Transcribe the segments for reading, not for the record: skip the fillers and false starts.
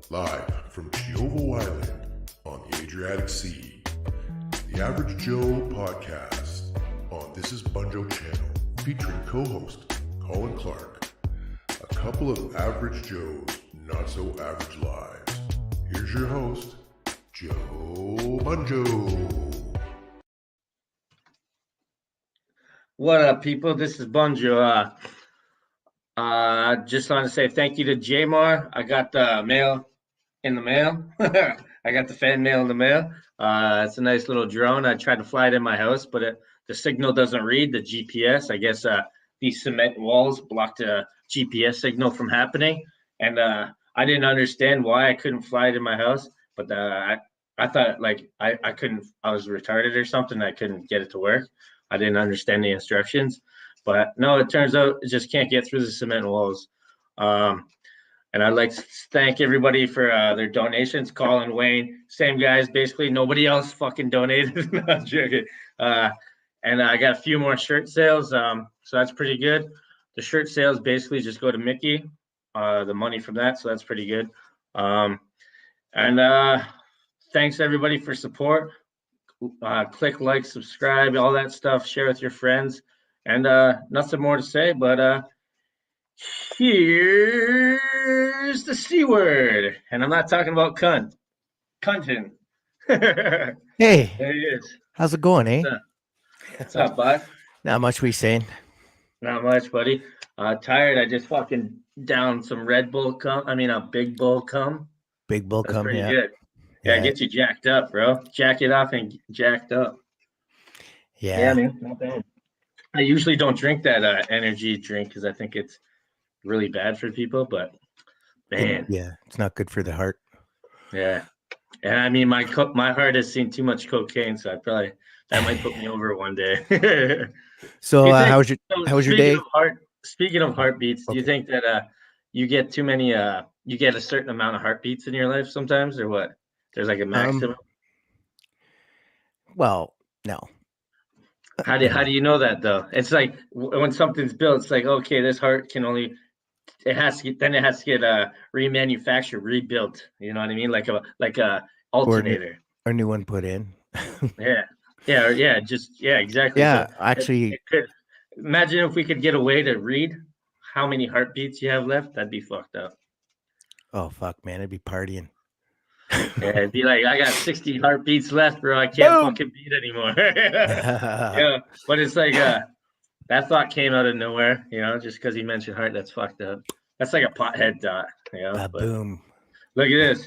Live from Giovo Island on the Adriatic Sea, the Average Joe podcast on Thisisbunjo channel, featuring co-host Colin Clark. A couple of average Joes, not so average lives. Here's your host, Joe Bunjo. What up, people? This is Bunjo. Just want to say thank you to Jamar. I got the mail in the mail. I got the fan mail in the mail. It's a nice little drone. I tried to fly it in my house, but the signal doesn't read the GPS. I guess these cement walls blocked the GPS signal from happening. And I didn't understand why I couldn't fly it in my house. But I thought like I couldn't, I was retarded or something. I couldn't get it to work. I didn't understand the instructions. But no, it turns out it just can't get through the cement walls. And I'd like to thank everybody for their donations. Colin, Wayne, same guys, basically. Nobody else fucking donated. No, I'm joking. And I got a few more shirt sales. So that's pretty good. The shirt sales basically just go to Mickey, the money from that. So that's pretty good. And thanks everybody for support. Click, like, subscribe, all that stuff. Share with your friends. And nothing more to say, but here's the C word. And I'm not talking about cunt. Cuntin. Hey, There he is. how's it going, eh? What's up, bud? Not much we saying. Not much, buddy. Tired. I just fucking downed some Red Bull cum. I mean, a Big Bull cum. Big bull That's come, pretty yeah. good. Yeah, get you jacked up, bro. Jack it up and jacked up. Yeah. Man, not bad. I usually don't drink that energy drink because I think it's really bad for people, but man, Yeah, it's not good for the heart. yeah. And I mean, my heart has seen too much cocaine, so that might put me over one day. So, You think- how was your day? Speaking of heartbeats, do you think that you get too many you get a certain amount of heartbeats in your life sometimes, or what? There's like a maximum. Well, no. How do you know that though? It's like when something's built, it's like, okay, this heart can only it has to get remanufactured, rebuilt. You know what I mean? Like a alternator. Or new one put in. Yeah, exactly. Yeah, So actually, it could imagine if we could get a way to read how many heartbeats you have left. That'd be fucked up. oh fuck, man, I'd be partying. Yeah, it'd be like I got 60 heartbeats left, bro. I can't Boom! fucking beat anymore. Yeah, but it's like that thought came out of nowhere, just because he mentioned heart. That's fucked up. That's like a pothead thought, but Boom. look at this.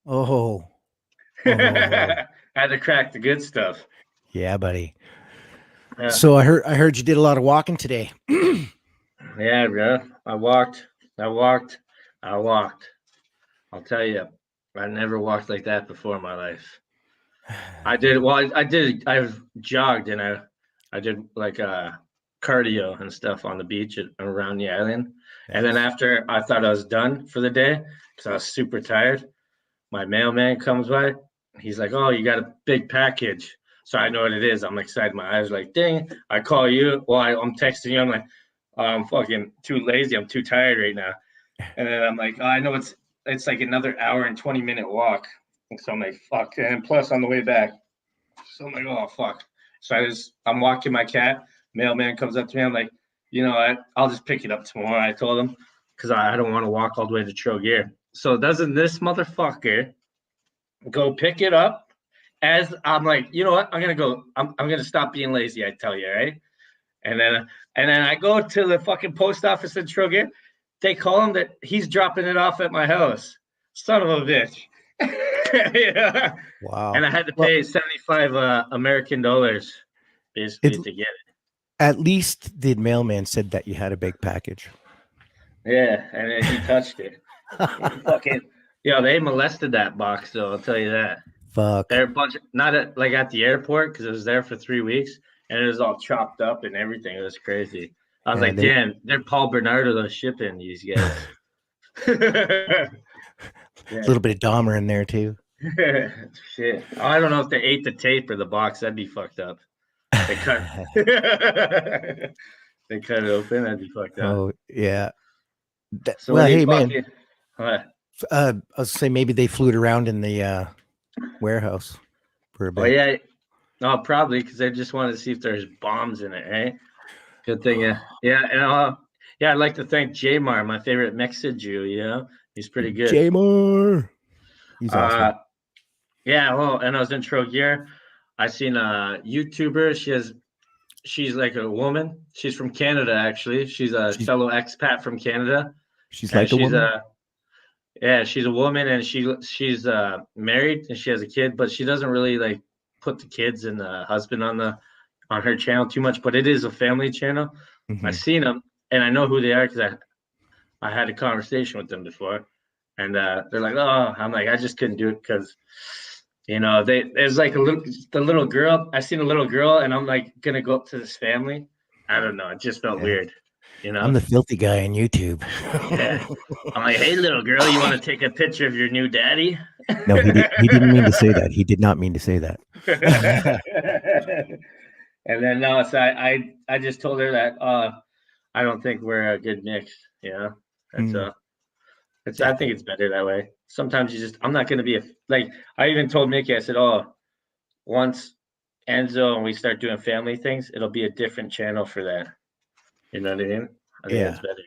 Oh. I had to crack the good stuff. Yeah, buddy. Yeah. So I heard you did a lot of walking today. Yeah, bro. I walked. I'll tell you, I never walked like that before in my life. I did. Well, I did. I jogged and I did like cardio and stuff on the beach around the island. And then after I thought I was done for the day because I was super tired, my mailman comes by. He's like, "Oh, you got a big package." So I know what it is. I'm excited. My eyes are like, ding. I call you. Well, I'm texting you. I'm like, I'm fucking too lazy. I'm too tired right now. And then I'm like, oh, I know it's like another hour and 20-minute walk. And so I'm like, fuck. And plus on the way back. So I'm like, oh, fuck. So I'm walking my cat. Mailman comes up to me. I'm like, I'll just pick it up tomorrow. I told him because I don't want to walk all the way to Trogear. So doesn't this motherfucker go pick it up? As I'm like, you know what? I'm gonna stop being lazy. I tell you, right? And then I go to the fucking post office in Trogear. They call him that he's dropping it off at my house. Son of a bitch. Yeah. Wow. And I had to pay 75 American dollars basically to get it. At least the mailman said that you had a big package. Yeah, and then he touched it. Fucking, they molested that box, though. I'll tell you that. Fuck. They're a bunch of, not at the airport because it was there for 3 weeks and it was all chopped up and everything. It was crazy. I was damn, they're Paul Bernardo shipping these guys. A little bit of Dahmer in there too. Shit. I don't know if they ate the tape or the box. That'd be fucked up. They cut they cut it open. That'd be fucked up. Oh yeah. So well, hey man. What? I was say maybe they flew it around in the warehouse for a bit. Oh yeah, no, probably because they just wanted to see if there's bombs in it, right? Good thing, yeah, and yeah, I'd like to thank Jamar, my favorite Mexican Jew. You know, he's pretty good. Jamar, he's awesome. Yeah, well, and I was in Trogear. I seen a YouTuber. She's like a woman. She's from Canada, actually. She's a fellow expat from Canada. She's And like a woman. She's a woman, and she's married and she has a kid, but she doesn't really like put the kids and the husband on her channel too much. But it is a family channel. Mhm. I've seen them, and I know who they are because I had a conversation with them before, and they're like, oh, I'm like, I just couldn't do it because there's like the little girl. I seen a little girl, and I'm like gonna go up to this family. I don't know. It just felt weird. I'm the filthy guy on YouTube. Yeah. I'm like, hey, little girl, you want to take a picture of your new daddy? No, he didn't mean to say that. He did not mean to say that. And then no, so I just told her that I don't think we're a good mix. Yeah, that's I think it's better that way. Sometimes I'm not gonna be I even told Mickey, I said, oh, once Enzo and we start doing family things, it'll be a different channel for that. You know what I mean? I think that's better.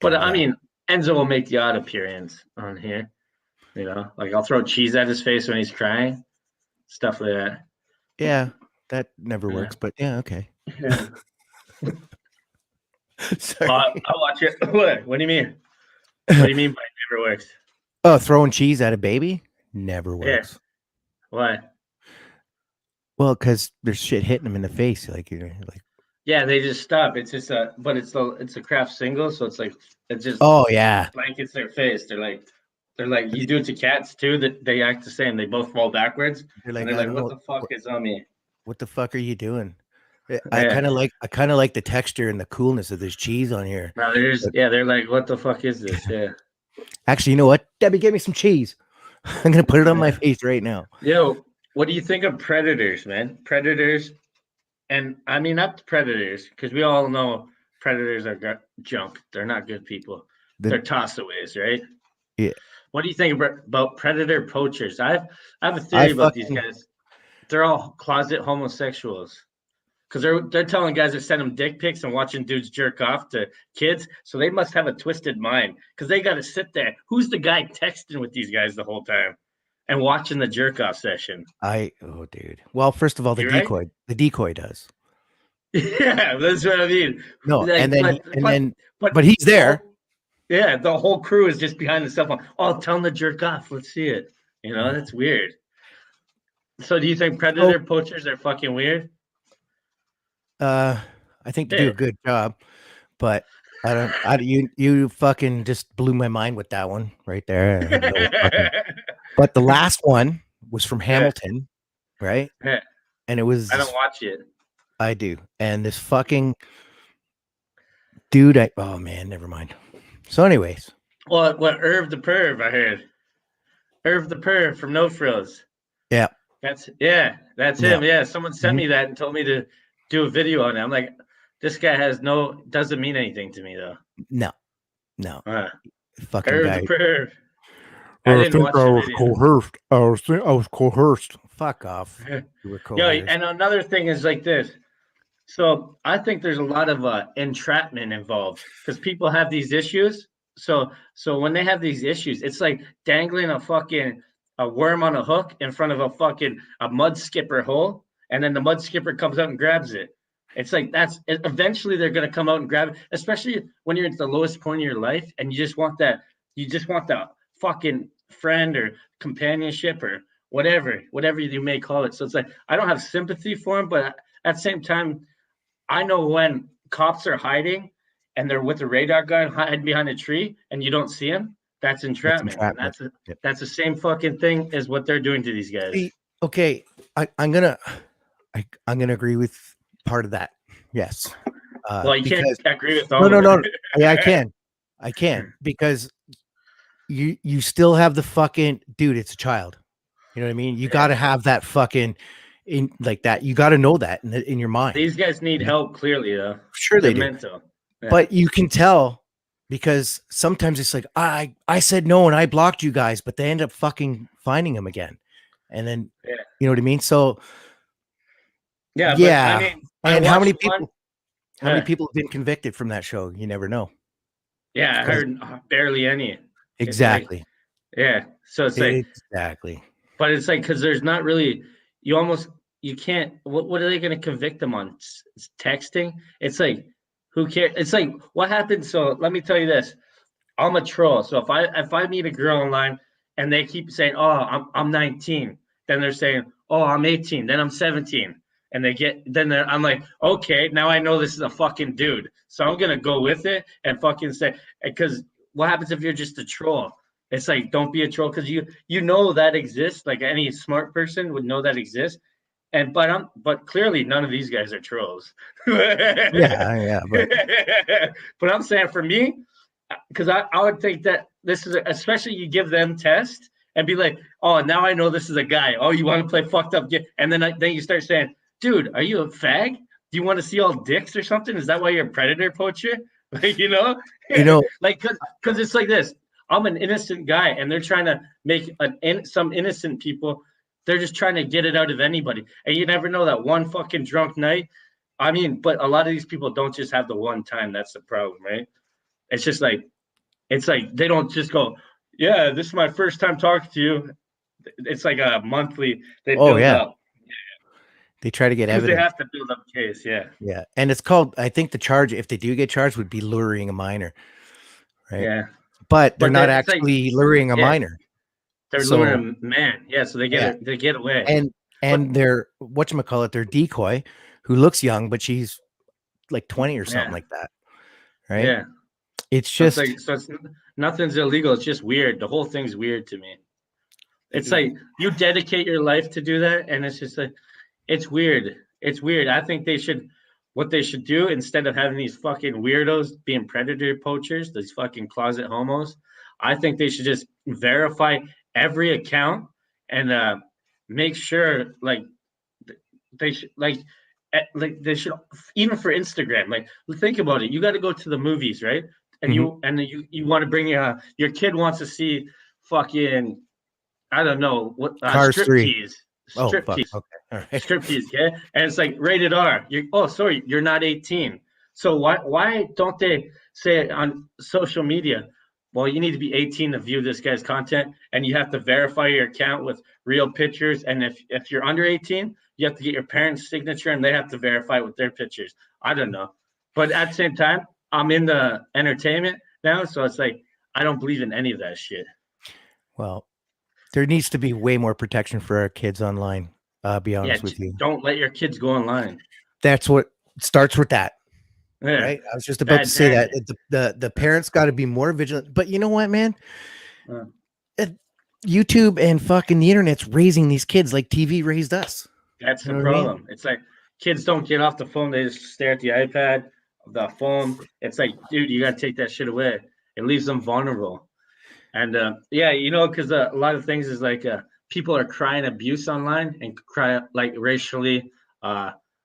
But I mean, Enzo will make the odd appearance on here. You know, like I'll throw cheese at his face when he's crying, stuff like that. Yeah, that never works, but yeah, okay. Yeah. Sorry. I'll watch it. What do you mean? What do you mean by it never works? Oh, throwing cheese at a baby never works. Yeah. Why? Well, because there's shit hitting them in the face, like you're like. Yeah, they just stop. It's just it's a craft single, so it's like it just blankets their face. They're like you do it to cats too. That they act the same. They both fall backwards. They're like what the fuck is on me? What the fuck are you doing? I kind of like the texture and the coolness of this cheese on here. No, they're like, what the fuck is this? Yeah. Actually, you know what? Debbie, give me some cheese. I'm gonna put it on my face right now. Yo, what do you think of predators, man? Predators, and I mean not predators, because we all know predators are junk. They're not good people. They're tossaways, right? Yeah. What do you think about predator poachers? I have a theory about these guys. They're all closet homosexuals. Because they're telling guys to send them dick pics and watching dudes jerk off to kids. So they must have a twisted mind because they got to sit there. Who's the guy texting with these guys the whole time and watching the jerk off session? Dude. Well, first of all, the decoy does. Yeah, that's what I mean. No, but he's there. Yeah, the whole crew is just behind the cell phone. Oh, tell them to jerk off. Let's see it. You know, that's weird. So do you think predator poachers are fucking weird? I think they do a good job, but you fucking just blew my mind with that one right there. But the last one was from Hamilton, right? Yeah. And it was I don't watch it. I do. And this fucking dude, oh man, never mind. So anyways. Well, Irv the Perv, I heard. Irv the Perv from No Frills. Yeah. That's him. Yeah. Someone sent me that and told me to do a video on it. I'm like, this guy doesn't mean anything to me though. No. Fucking Irv guy. the Perv. I was coerced. I was coerced. Fuck off. You were coerced. Yo, and another thing is like this. So I think there's a lot of entrapment involved because people have these issues. So when they have these issues, it's like dangling a worm on a hook in front of a mud skipper hole, and then the mud skipper comes out and grabs it. It's like eventually they're gonna come out and grab it, especially when you're at the lowest point of your life and you just want that fucking friend or companionship or whatever you may call it. So it's like I don't have sympathy for him, but at the same time, I know when cops are hiding and they're with a radar gun hiding behind a tree and you don't see him, that's entrapment. That's the same fucking thing as what they're doing to these guys. Okay, I'm gonna agree with part of that. Yes. Well, you can't agree with all. No. Yeah, I can because you still have the fucking dude. It's a child. You know what I mean? You got to have that fucking in like that. You got to know that in your mind. These guys need help clearly, though. Sure they do. Mental. Yeah. But you can tell because sometimes it's like I said no and I blocked you guys, but they end up fucking finding him again, and then you know what I mean. So but I mean, and how many one. people? How many people have been convicted from that show? You never know. Yeah, I heard barely any. Exactly. So it's like exactly. But it's like because there's not really you can't. What are they going to convict them on? It's texting. It's like who cares? It's like what happened. So let me tell you this. I'm a troll. So if I meet a girl online and they keep saying, "Oh, I'm 19," then they're saying, "Oh, I'm 18," then I'm 17, and I'm like, okay, now I know this is a fucking dude, so I'm gonna go with it and fucking say because what happens if you're just a troll? It's like don't be a troll because you know that exists. Like any smart person would know that exists. But clearly none of these guys are trolls. yeah. But I'm saying for me, because I would think that this is especially you give them test and be like, oh, now I know this is a guy. Oh, you want to play fucked up? And then you start saying, dude, are you a fag? Do you want to see all dicks or something? Is that why you're a predator poacher? Like, like because it's like this. I'm an innocent guy, and they're trying to make some innocent people. They're just trying to get it out of anybody, and you never know that one fucking drunk night. I mean, but a lot of these people don't just have the one time. That's the problem, right? It's just like they don't just go, yeah, this is my first time talking to you. It's like a monthly. They build up. They try to get evidence. They have to build up a case. Yeah, and it's called. I think the charge, if they do get charged, would be luring a minor, right? Yeah, but they're not actually luring a minor. They're luring a man. Yeah, so they get away. And they're whatchamacallit, their decoy, who looks young, but she's like 20 or something like that, right? Yeah, it's just it's nothing's illegal. It's just weird. The whole thing's weird to me. It's like you dedicate your life to do that, and it's just like it's weird. It's weird. I think what they should do instead of having these fucking weirdos being predator poachers, these fucking closet homos, I think they should just verify every account and make sure they should they should, even for Instagram, like think about it. You got to go to the movies, right? And you want to bring your kid wants to see fucking, I don't know what, Cars 3. Striptease. Okay. All right. Striptease, yeah. And it's like rated R. You're not 18. So why don't they say on social media, well, you need to be 18 to view this guy's content, and you have to verify your account with real pictures. And if you're under 18, you have to get your parents' signature, and they have to verify it with their pictures. I don't know. But at the same time, I'm in the entertainment now, so it's like I don't believe in any of that shit. Well, there needs to be way more protection for our kids online. I'll be honest with you. Don't let your kids go online. That's what starts with that. Yeah. Right? I was just about to say that the parents got to be more vigilant. But you know what, man? YouTube and fucking the internet's raising these kids like TV raised us. That's the problem. It's like kids don't get off the phone. They just stare at the iPad, the phone. It's like, dude, you got to take that shit away. It leaves them vulnerable. And because a lot of things is like people are crying abuse online and cry like racially,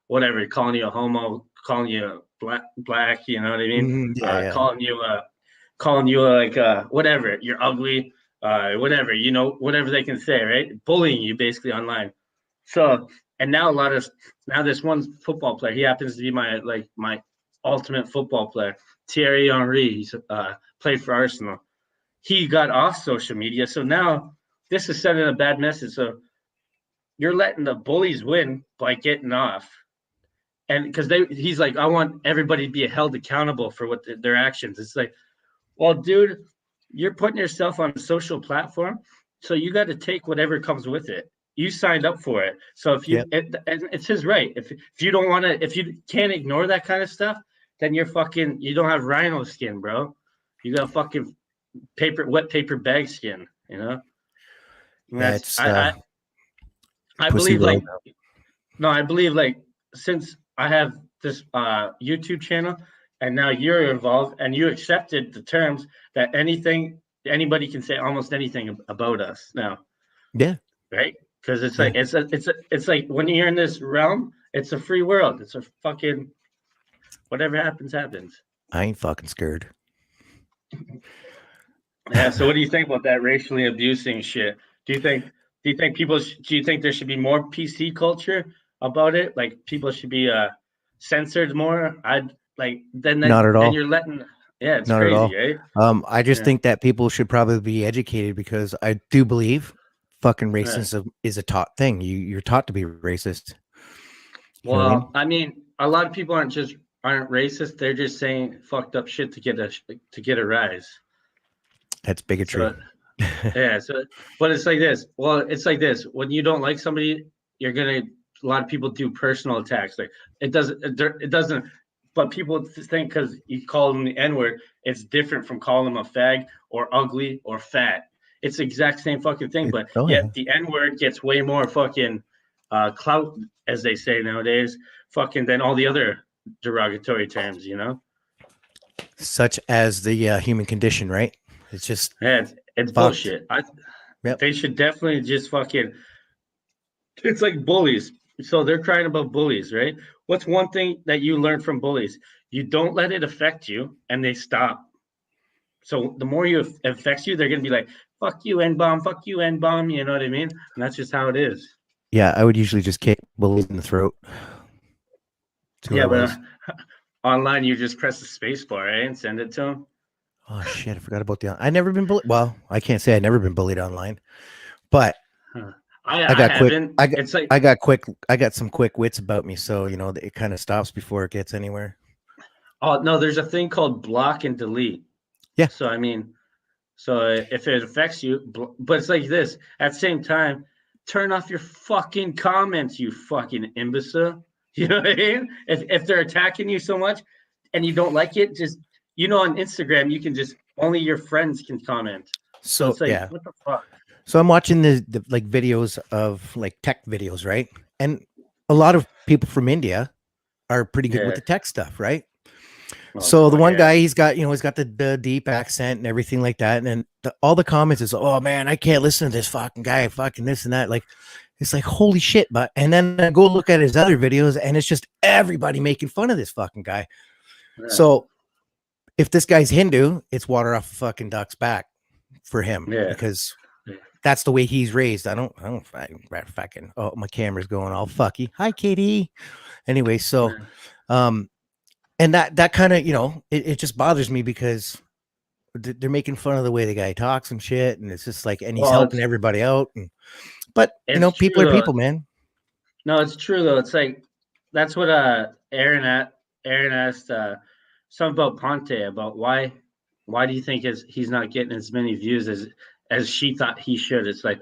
whatever, calling you a homo, calling you black, you know what I mean? Calling you like whatever, you're ugly, whatever, whatever they can say, right? Bullying you basically online. So, and now this one football player, he happens to be my ultimate football player, Thierry Henry. He's played for Arsenal. He got off social media. So now this is sending a bad message. So you're letting the bullies win by getting off. And because he's like, I want everybody to be held accountable for what their actions. It's like, well, dude, you're putting yourself on a social platform. So you got to take whatever comes with it. You signed up for it. So if it's his right. If you don't want to, if you can't ignore that kind of stuff, then you don't have rhino skin, bro. You got fucking wet paper bag skin, I believe I believe since I have this YouTube channel and now you're involved and you accepted the terms that anybody can say almost anything about us now. Yeah. Right? Because it's like it's like when you're in this realm, it's a free world. It's a fucking whatever happens. I ain't fucking scared. Yeah. So what do you think about that racially abusing shit? Do you think do you think there should be more PC culture about it? Like people should be censored more? I'd like Not at then all. you're letting yeah, it's Not at crazy, all. right? I just Yeah. think that people should probably be educated because I do believe fucking Yeah. racism is a taught thing. You're taught to be racist. You know what I mean? Well, I mean, a lot of people aren't racist. They're just saying fucked up shit to get a rise. That's bigotry. So yeah, so but it's like this. Well, it's like this. When you don't like somebody, you're gonna. A lot of people do personal attacks. Like it doesn't. But people think because you call them the N word, it's different from calling them a fag or ugly or fat. It's the exact same fucking thing. But Oh yeah. yet the N word gets way more fucking clout, as they say nowadays, fucking than all the other derogatory terms. You know? Such as the human condition, right? It's just Yeah, it's fucked. bullshit. Yep. They should definitely just fucking. It's like bullies. So they're crying about bullies, right? What's one thing that you learn from bullies? You don't let it affect you, and they stop. So the more it affects you, they're gonna be like, "Fuck you, N bomb. Fuck you, N bomb." You know what I mean? And that's just how it is. Yeah, I would usually just kick bullies in the throat. That's who I Yeah, but was. online you just press the space bar, eh, and send it to them. Oh shit, I forgot about the. I never been bullied. Well, I can't say I've never been bullied online, but Huh. I I got quick. haven't. I got. It's like I got quick. I got some quick wits about me, so you know it kind of stops before it gets anywhere. oh no, there's a thing called block and delete. Yeah. So I mean, so if it affects you, but it's like this. At the same time, turn off your fucking comments, you fucking imbecile. You know what I mean? If they're attacking you so much and you don't like it, just on Instagram you can just only your friends can comment. So So it's like yeah. what the fuck? So I'm watching the like videos of like tech videos, right? And a lot of people from India are pretty good with Yeah. the tech stuff, right? Oh So the fuck one yeah. guy, he's got the deep accent and everything like that, and then all the comments is, "Oh man, I can't listen to this fucking guy, fucking this and that." Like, it's like holy shit, but and then I go look at his other videos, and it's just everybody making fun of this fucking guy. Yeah. So if this guy's Hindu, it's water off a fucking duck's back for him Yeah. because Yeah. that's the way he's raised. I don't fucking. Oh, my camera's going all fucky. Hi, Katie. Anyway, so, and that kind of it just bothers me because they're making fun of the way the guy talks and shit, and it's just like, and he's Well, helping everybody out, but it's people true are though. people, man. No, it's true though. It's like that's what Aaron asked something about Ponte about why do you think he's not getting as many views as she thought he should? It's like,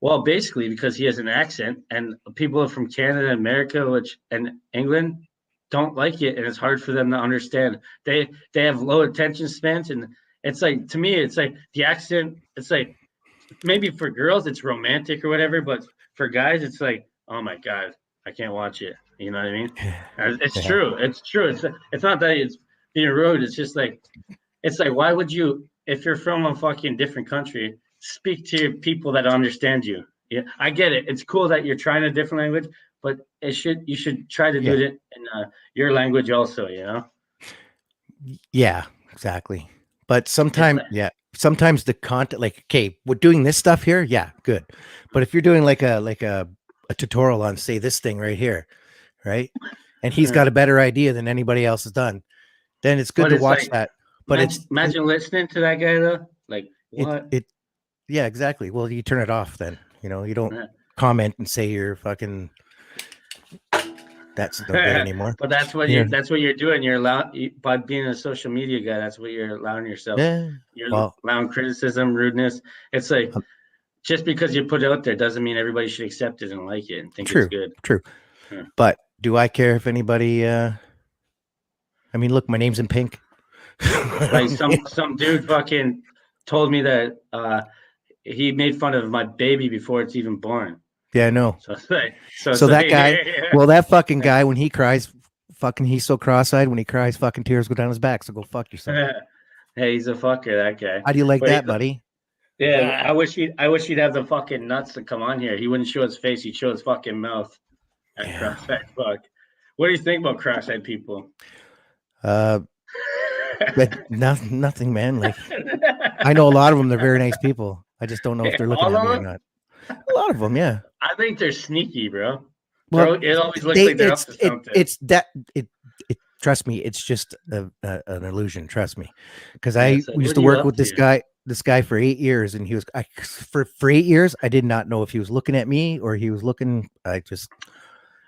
well, basically because he has an accent and people from Canada and America and England don't like it and it's hard for them to understand. They have low attention spans and it's like to me it's like the accent it's like maybe for girls it's romantic or whatever, but for guys it's like, oh my god, I can't watch it. You know what I mean? It's Yeah. true. It's true. It's not that it's being rude. It's just like why would you if you're from a fucking different country speak to people that understand you? Yeah, I get it. It's cool that you're trying a different language, but you should try to do Yeah. it in your language also. You know? Yeah, exactly. But It's sometimes the content, like, okay, we're doing this stuff here. Yeah, good. But if you're doing like a tutorial on, say, this thing right here, right? And he's got a better idea than anybody else has done, then it's good but to it's watch like that. But imagine listening to that guy though. Like what? yeah, exactly. Well, you turn it off then. You don't Yeah. comment and say you're fucking that's no good anymore. But that's what you're doing. You're allowed by being a social media guy. That's what you're allowing yourself. Yeah. You're Well, allowing criticism, rudeness. It's like just because you put it out there doesn't mean everybody should accept it and like it and think it's good. True. Yeah. But do I care if anybody I mean, look, my name's in pink. Like some dude fucking told me that he made fun of my baby before it's even born. Yeah, I know. So it's like, So that guy, yeah. well, that fucking guy, when he cries, fucking, he's so cross-eyed. When he cries, fucking tears go down his back. So go fuck yourself. Hey, he's a fucker, that guy. How do you like But that, buddy? yeah, I wish he'd have the fucking nuts to come on here. He wouldn't show his face. He'd show his fucking mouth. That cross-eyed fuck. What do you think about cross-eyed people? But nothing, man. Like I know a lot of them. They're very nice people. I just don't know if they're looking All at of me or them. not. A lot of them, yeah. I think they're sneaky, bro. Well, It always looks like they're up to something. it's that it. Trust me, it's just an illusion. Trust me, because Yeah, I it's like, used what to are you work up with this to? guy. This guy for 8 years, and he was for 8 years. I did not know if he was looking at me or he was looking. But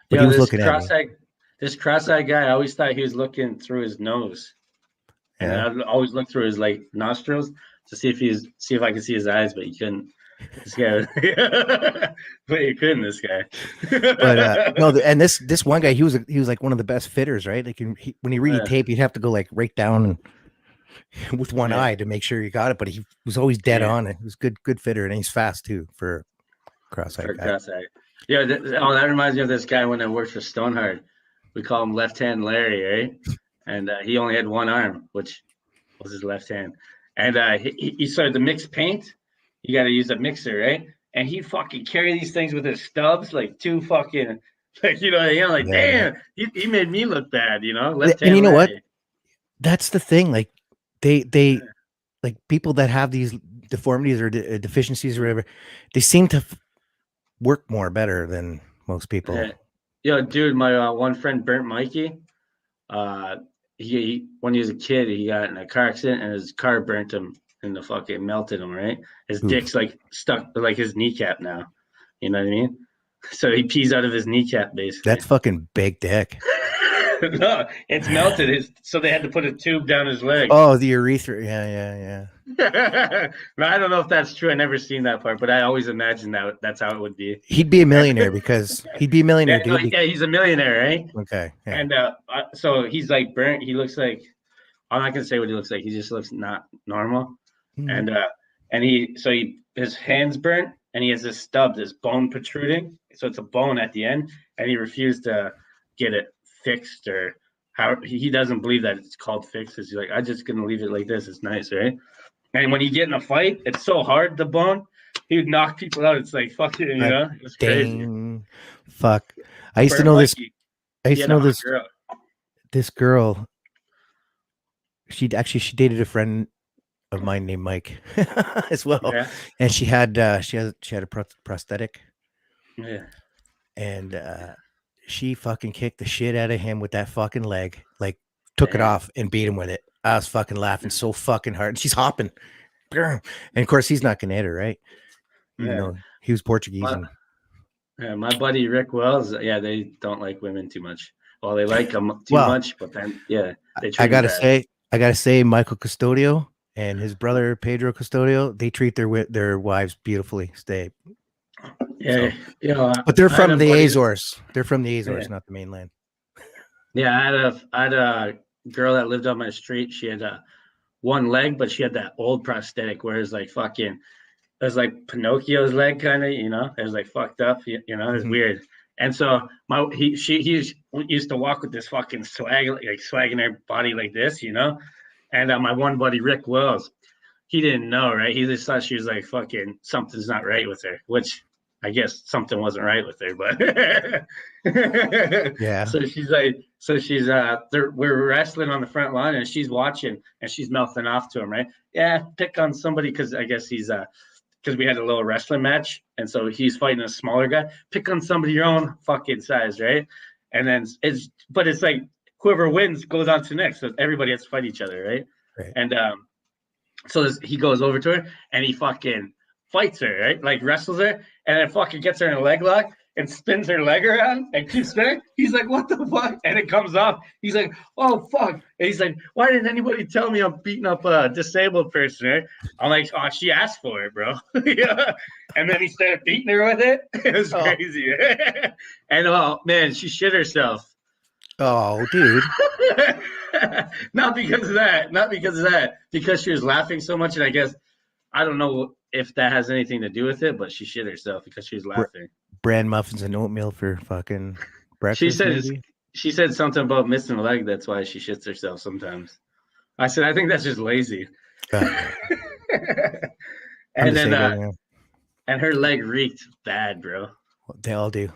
he Yo, was looking at me. this cross-eyed guy, I always thought he was looking through his nose, and Yeah. I'd always look through his like nostrils to see if I could see his eyes, but you couldn't. This guy, but you couldn't. This guy. But no, and this one guy, he was like one of the best fitters, right? Like when he read Yeah. tape, you'd have to go like right down and with one Yeah. eye to make sure you got it. But he was always dead Yeah. on. It was good fitter, and he's fast too for cross-eyed guy. Cross-eyed. Yeah. That reminds me of this guy when I worked for Stonehard. We call him Left Hand Larry, right? And he only had one arm, which was his left hand. And he started to mix paint. You got to use a mixer, right? And he fucking carry these things with his stubs, like two fucking, like like Yeah. damn, he made me look bad, And left hand you know what? Larry. That's the thing. Like they like people that have these deformities or deficiencies or whatever, they seem to work better than most people. Yeah. Yo, dude, my one friend Burnt Mikey, he when he was a kid, he got in a car accident and his car burnt him and the fucking melted him, right? His dick's like stuck like his kneecap now. You know what I mean? So he pees out of his kneecap basically. That's fucking big dick. No, it's melted. So they had to put a tube down his leg. Oh, the urethra. Yeah. No, I don't know if that's true. I never seen that part, but I always imagined that's how it would be. He'd be a millionaire because he'd be a millionaire, Yeah, dude. yeah, he's a millionaire, right? Okay. Yeah. And so he's like burnt. He looks like, I'm not gonna say what he looks like. He just looks not normal. Mhm. And his hands burnt, and he has this stub, this bone protruding. So it's a bone at the end, and he refused to get it fixed or how he doesn't believe that it's called fixed. He's like, I'm just gonna leave it like this. It's nice, right? And when you get in a fight, it's so hard, the bone, he would knock people out. It's like fucking, it's crazy. Dang. Fuck. I used to know this. I used to know this girl. This girl. She dated a friend of mine named Mike as well. Yeah. And she had a prosthetic. Yeah. And she fucking kicked the shit out of him with that fucking leg. Like took it off and beat him with it. I was fucking laughing so fucking hard. And she's hopping. And of course he's not gonna hit her, right? Even though he was Portuguese. My buddy Rick Wells, they don't like women too much. Well, they like them too much, but then they treat I gotta say, Michael Custodio and his brother Pedro Custodio, they treat their wives beautifully. But they're from the Azores. They're from the Azores, not the mainland. Yeah, I had a girl that lived on my street. She had one leg, but she had that old prosthetic, whereas like fucking, it was like Pinocchio's leg, kind of, it was like fucked up, it was weird. And so she used to walk with this fucking swag, like swagging her body like this, And my one buddy Rick Wells, he didn't know, right? He just thought she was like fucking something's not right with her, which I guess something wasn't right with her, but yeah. So we're wrestling on the front line and she's watching and she's mouthing off to him, right? Yeah, pick on somebody because I guess he's because we had a little wrestling match and so he's fighting a smaller guy. Pick on somebody your own fucking size, right? And then it's like whoever wins goes on to next. So everybody has to fight each other, right? And so he goes over to her and he fucking fights her, right? Like wrestles her and then fucking gets her in a leg lock and spins her leg around and keeps spinning. He's like, what the fuck? And it comes off. He's like, oh, fuck. And he's like, why didn't anybody tell me I'm beating up a disabled person, right? I'm like, oh, she asked for it, bro. Yeah. And then he started beating her with it. It was crazy. And oh, man, she shit herself. Oh, dude. Not because of that. Because she was laughing so much. And I guess, I don't know if that has anything to do with it, but she shit herself because she was laughing. Bran muffins and oatmeal for fucking breakfast. She said something about missing a leg. That's why she shits herself sometimes. I said, I think that's just lazy. And then, and her leg reeked bad, bro. They all do.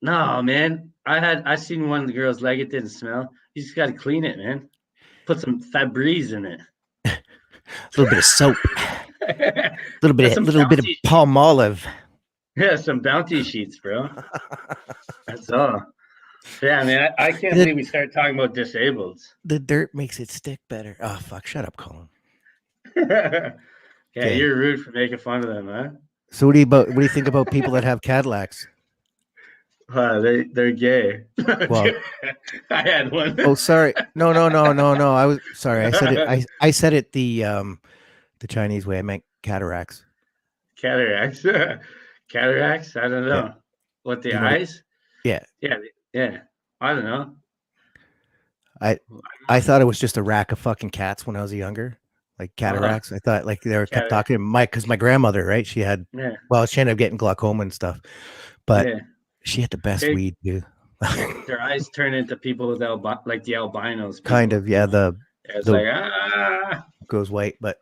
No, man. I seen one of the girl's leg. It didn't smell. You just got to clean it, man. put some Febreze in it. A little bit of soap. A little bit of Bounty palm olive. Yeah, some bounty sheets, bro. That's all. Yeah, man, I can't The- believe we started talking about disabled. The dirt makes it stick better. Oh fuck! Shut up, Colin. Yeah, Okay. you're rude for making fun of them, huh? So what do you think about people that have Cadillacs? They're gay. Well, I had one. oh sorry. No. I was sorry. I said it. I said it the Chinese way. I meant cataracts. Cataracts. Cataracts? I don't know. Yeah. What, the You know what eyes? Yeah. Yeah. I don't know. I thought it was just a rack of fucking cats when I was younger, like cataracts. I thought like they were kept talking to because my grandmother, right? She had she ended up getting glaucoma and stuff, but she had the best weed, dude. Their eyes turn into people with like the albinos. People, kind of, yeah. It's like goes white, but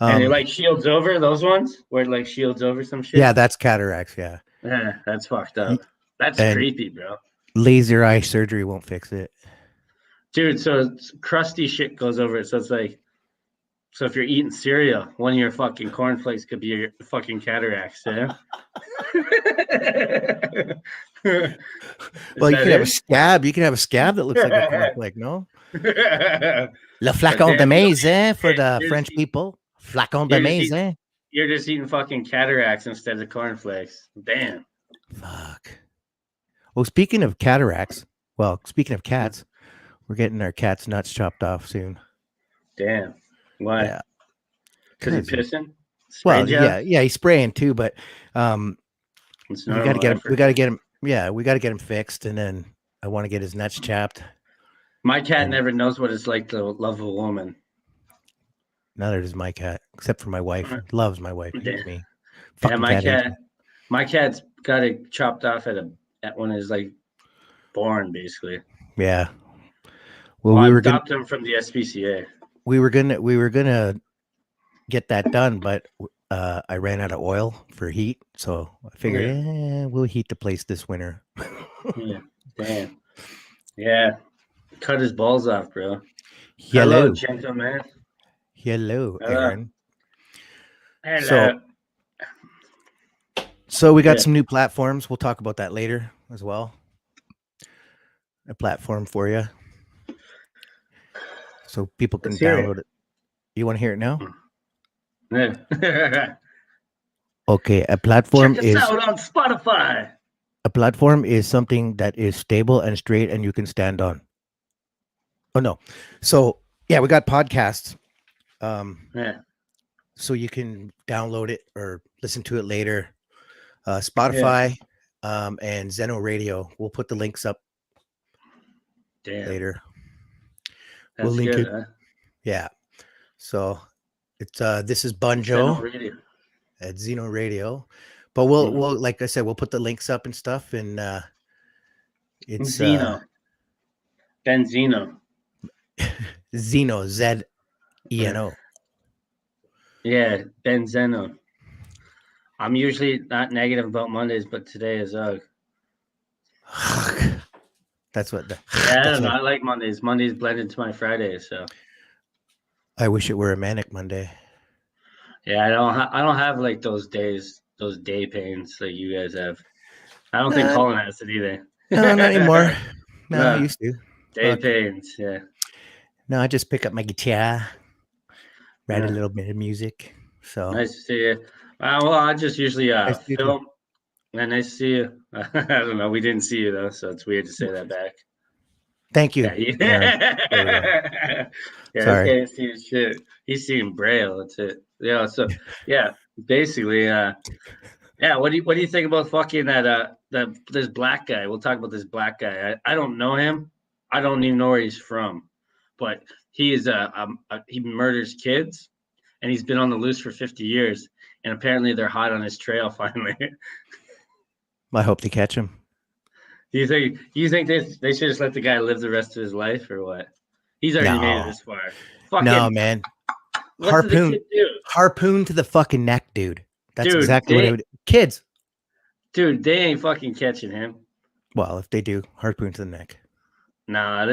and it like shields over those ones where it like shields over some shit. Yeah, that's cataracts. Yeah, that's fucked up. That's creepy, bro. Laser eye surgery won't fix it, dude. So crusty shit goes over it. So it's like, so if you're eating cereal, one of your fucking cornflakes could be your fucking cataracts. Yeah. Well, you can have a scab. You can have a scab that looks like a cornflake. No. Le flacon de maize, for the French people. Flacon de maize, You're just eating fucking cataracts instead of cornflakes. Damn. Fuck. Well, speaking of cataracts, speaking of cats, we're getting our cat's nuts chopped off soon. Damn. Why? Yeah. Because he's pissing? He's spraying too, but we got to get him. Yeah, we got to get him fixed, and then I want to get his nuts chapped. My cat never knows what it's like to love a woman. Neither does my cat, except for my wife. Loves my wife. Hates me. Yeah, my cat's got it chopped off at when it's like born, basically. Yeah. Well, we were adopted him from the SPCA. We were gonna get that done, but I ran out of oil for heat, so I figured we'll heat the place this winter. Yeah. Damn. Yeah. Cut his balls off, bro. Hello, gentleman. Hello, Aaron. Hello. So we got some new platforms. We'll talk about that later as well. A platform for you, so people can download it. You want to hear it now? Yeah. Okay, a platform Check us out on Spotify. A platform is something that is stable and straight and you can stand on. Oh no. So yeah, we got podcasts. So you can download it or listen to it later. Spotify and Zeno Radio. We'll put the links up later. We'll link it. Huh? Yeah. So it's Thisisbunjo at Zeno Radio. But we'll like I said, we'll put the links up and stuff, and it's Zeno. Benzino. Zeno, Z-E-N-O. Yeah, Benzeno. I'm usually not negative about Mondays, but today is That's what. I don't know. I like Mondays. Mondays blend into my Fridays, so. I wish it were a manic Monday. Yeah, I don't have like those days, those day pains that you guys have. I don't think Colin has it either. No, not anymore. No, I used to. Day pains, yeah. No, I just pick up my guitar, write a little bit of music. So nice to see you. Well, I just usually film. Nice to see you. I don't know. We didn't see you though, so it's weird to say that back. Thank you. Sorry. Can't see his shit. He's seeing Braille. That's it. Yeah. So basically, What do you think about fucking this black guy? We'll talk about this black guy. I don't know him. I don't even know where he's from, but he is he murders kids, and he's been on the loose for 50 years. And apparently, they're hot on his trail finally. I hope they catch him. Do you think they should just let the guy live the rest of his life, or what? He's already made it this far. No, man. Harpoon to the fucking neck, dude. That's exactly what I would. Kids. Dude, they ain't fucking catching him. Well, if they do, harpoon to the neck. Nah,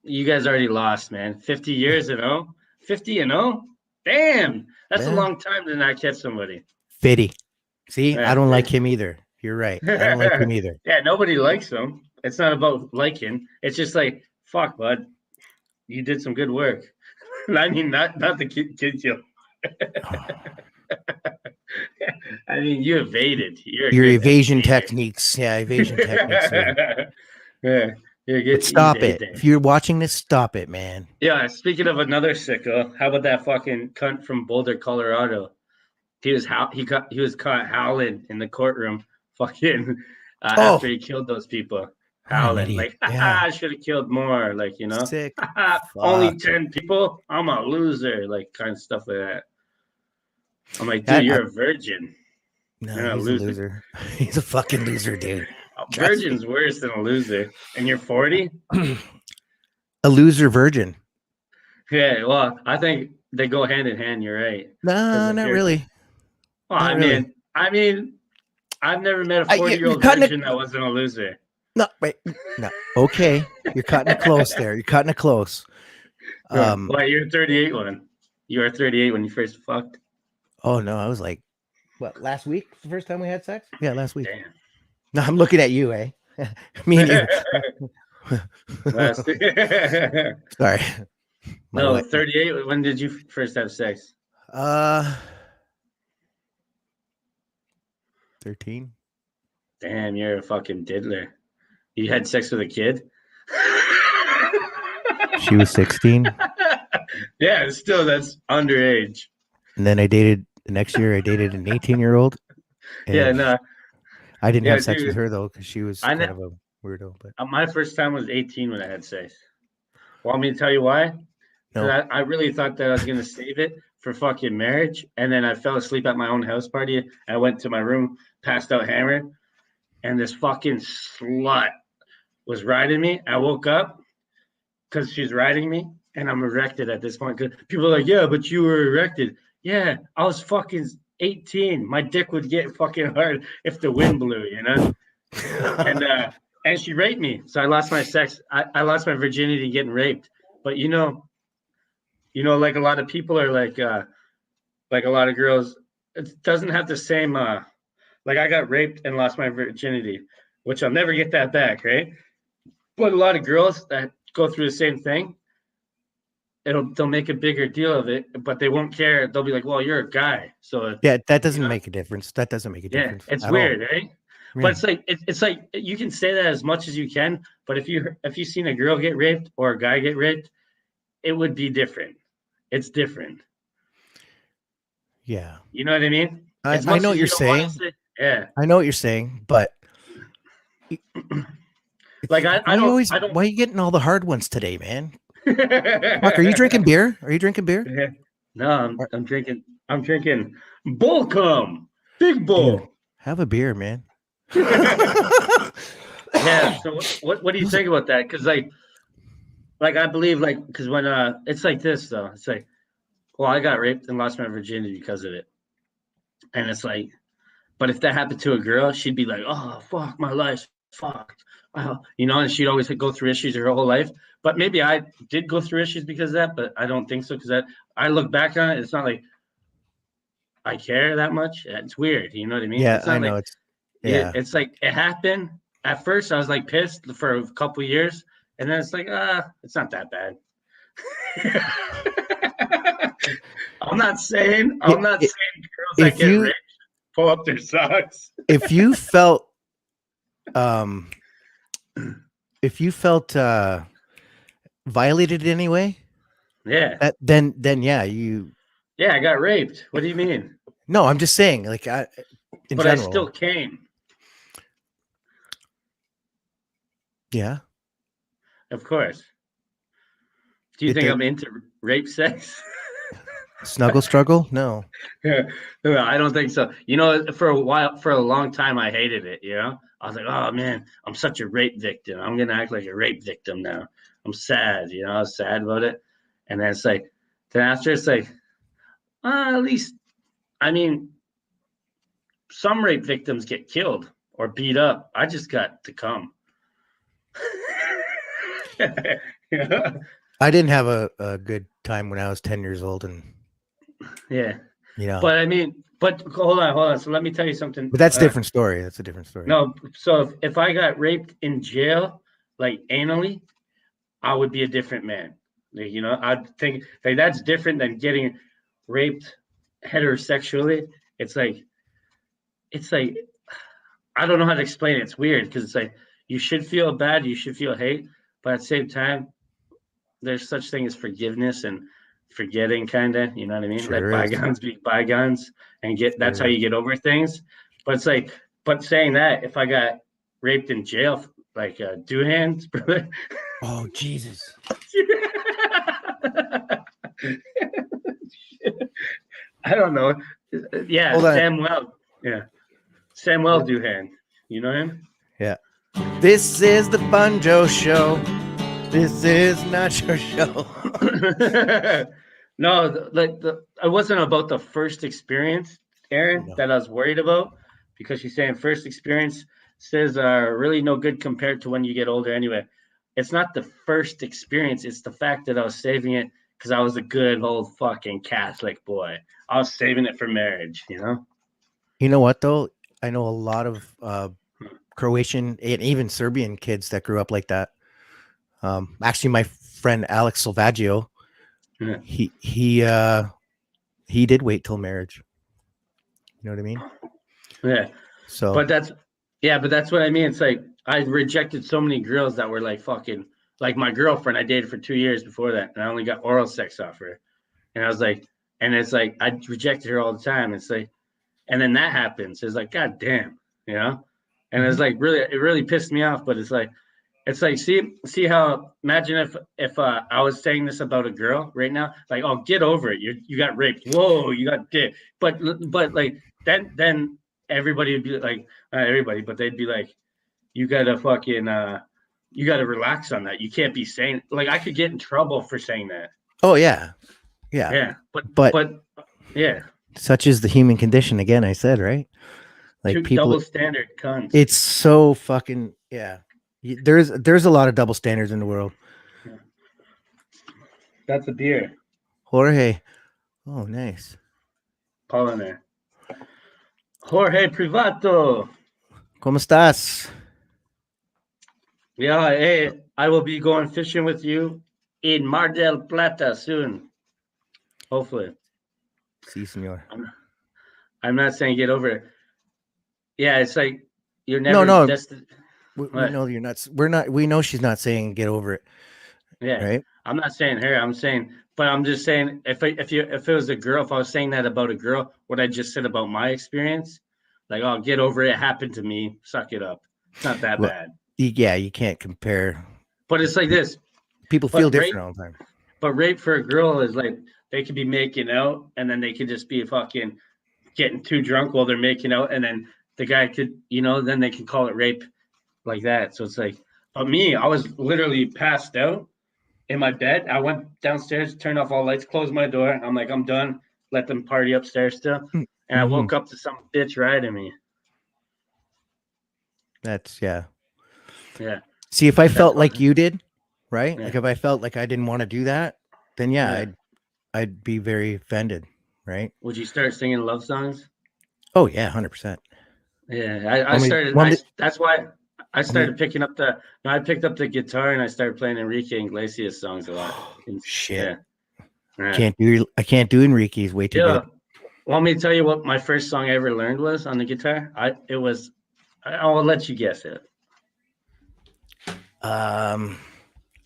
You guys already lost, man. 50 years and 0? 50 and 0? Damn. That's a long time to not catch somebody. 50. See, Yeah, I don't like him either. You're right. I don't like him either. Yeah, nobody likes him. It's not about liking. It's just like, fuck, bud. You did some good work. I mean, not the kid kill. I mean, you evaded. Your evasion techniques. Yeah, evasion techniques. Yeah, you're good. But stop it. If you're watching this, stop it, man. Yeah, speaking of another sicko, how about that fucking cunt from Boulder, Colorado? He was caught howling in the courtroom, fucking after he killed those people. Howling like, I should have killed more. Like, you know, sick. Only 10 people. I'm a loser. Like, kind of stuff like that. I'm like, dude, you're a virgin. No, he's a loser. He's a fucking loser, dude. A virgin's worse than a loser. And you're 40? A loser virgin. Yeah, well, I think they go hand in hand. You're right. No, not really. Well, I mean, I've never met a 40-year-old virgin that wasn't a loser. No, wait, no. Okay, you're cutting it close there. You're cutting it close. Well, you're 38 when you were 38 when you first fucked. Oh no, I was like, what? Last week, the first time we had sex? Yeah, last week. Damn. No, I'm looking at you, eh? Me and you. Last week. Sorry. No, 38. When did you first have sex? 13. Damn, you're a fucking diddler. You had sex with a kid? She was 16. Yeah, still that's underage. And then the next year I dated an 18-year-old. Yeah, no. I didn't have sex with her though, because she was kind of a weirdo. But my first time was 18 when I had sex. Want me to tell you why? No. I really thought that I was gonna save it for fucking marriage, and then I fell asleep at my own house party. I went to my room, passed out hammered, and this fucking slut was riding me. I woke up because she's riding me, and I'm erected at this point. Because people are like, yeah, but you were erected. Yeah, I was fucking 18. My dick would get fucking hard if the wind blew, you know? And she raped me. So I lost my sex. I lost my virginity getting raped. But you know, like a lot of people are like a lot of girls, it doesn't have the same, like I got raped and lost my virginity, which I'll never get that back, right? But a lot of girls that go through the same thing, they'll make a bigger deal of it, but they won't care. They'll be like, well, you're a guy. So yeah, that doesn't make a difference. That doesn't make a difference. Yeah, it's weird, right? Yeah. But it's like you can say that as much as you can, but if you've seen a girl get raped or a guy get raped, it would be different. It's different. Yeah. You know what I mean? I know what you're saying. Yeah. I know what you're saying, but like I don't. Why are you getting all the hard ones today, man? Mark, are you drinking beer? Are you drinking beer? Yeah. No, I'm drinking. I'm drinking Bull Cum, Big Bull. Dude, have a beer, man. Yeah. So what do you think about that? Because like I believe because when it's like this though, it's like, well, I got raped and lost my virginity because of it, and it's like, but if that happened to a girl, she'd be like, oh fuck, my life, fuck, and she'd always go through issues her whole life. But maybe I did go through issues because of that, but I don't think so because I look back on it, it's not like I care that much. It's weird, you know what I mean? Yeah, it's not I know. It's like it happened. At first, I was like pissed for a couple of years, and then it's like, it's not that bad. I'm not saying girls that get rich pull up their socks. If you felt violated in any way, yeah, then yeah, I got raped. What do you mean? No, I'm just saying, like, but general. I still came. Yeah, of course. Do you think I'm into rape sex? Snuggle struggle? No. No, I don't think so. For a long time, I hated it. I was like, oh man, I'm such a rape victim. I'm gonna act like a rape victim now. I'm sad. I was sad about it, and then it's like, then after it's like, at least, I mean, some rape victims get killed or beat up. I just got to come. Yeah. I didn't have a good time when I was 10 years old, and Yeah. you know, But I mean, but hold on. So let me tell you something. but that's a different story. That's a different story. No, so if I got raped in jail, like anally, I would be a different man. Like, you know, I'd think like that's different than getting raped heterosexually. It's like I don't know how to explain it. It's weird because it's like you should feel bad, you should feel hate, but at the same time, there's such thing as forgiveness and forgetting, kind of. You know what I mean? Let Sure is. bygones be bygones, and get that's how Sure is. you get over things. But it's like, but saying that, if I got raped in jail, like do hands, brother. Oh Jesus! I don't know. Yeah, Hold on. Samuel. Yeah, Samuel Duhan. You know him? Yeah. This is the Bunjo Show. This is not your show. No, it wasn't about the first experience, Aaron, No. that I was worried about, because she's saying first experience says are really no good compared to when you get older. Anyway, it's not the first experience; it's the fact that I was saving it because I was a good old fucking Catholic boy. I was saving it for marriage, you know. You know what though? I know a lot of Croatian and even Serbian kids that grew up like that. Actually, my friend Alex Silvaggio, Yeah. he did wait till marriage. You know what I mean? Yeah. So, But that's what I mean. It's like I rejected so many girls that were like fucking like my girlfriend I dated for 2 years before that, and I only got oral sex off her. And I was like, and it's like I rejected her all the time. It's like, and then that happens. It's like, God damn, you know? And it's like it really pissed me off. But it's like, see how, imagine if I was saying this about a girl right now, like, oh, get over it. You got raped. Whoa, you got dick. But like then everybody would be like, not everybody, but they'd be like, you gotta fucking you gotta relax on that. You can't be saying, like, I could get in trouble for saying that. oh yeah, yeah, Yeah, but yeah, such is the human condition. Again, I said right. Like two people, double standard cunts. it's so fucking yeah. There's a lot of double standards in the world. That's a beer. Jorge, oh nice. Paul in there. Jorge Privato. ¿Cómo estás? Yeah, hey, I will be going fishing with you in Mar del Plata soon. Hopefully. Sí, señor. I'm not saying get over it. Yeah, it's like you're never No. destined. We know you're not. We're not. We know she's not saying get over it. Yeah, right. I'm not saying her. I'm saying, but I'm just saying if it was a girl, if I was saying that about a girl, what I just said about my experience, like, oh, get over it. It happened to me. Suck it up. It's not that bad. Yeah, you can't compare. But it's like this. People feel different all the time. But rape for a girl is like they could be making out and then they could just be fucking getting too drunk while they're making out, and then the guy could, then they can call it rape like that. So it's like, but me, I was literally passed out in my bed. I went downstairs, turned off all lights, closed my door. I'm like, I'm done. Let them party upstairs still. And I woke up to some bitch riding me. That's yeah. See, if I felt like you did, right? Yeah. Like if I felt like I didn't want to do that, then I'd be very offended, right? Would you start singing love songs? Oh yeah, 100%. Yeah, I started. That's why I started picking up I picked up the guitar and I started playing Enrique Iglesias songs a lot. Shit. Yeah. I can't do Enrique's way too good. Want me to tell you what my first song I ever learned was on the guitar? I'll let you guess it. I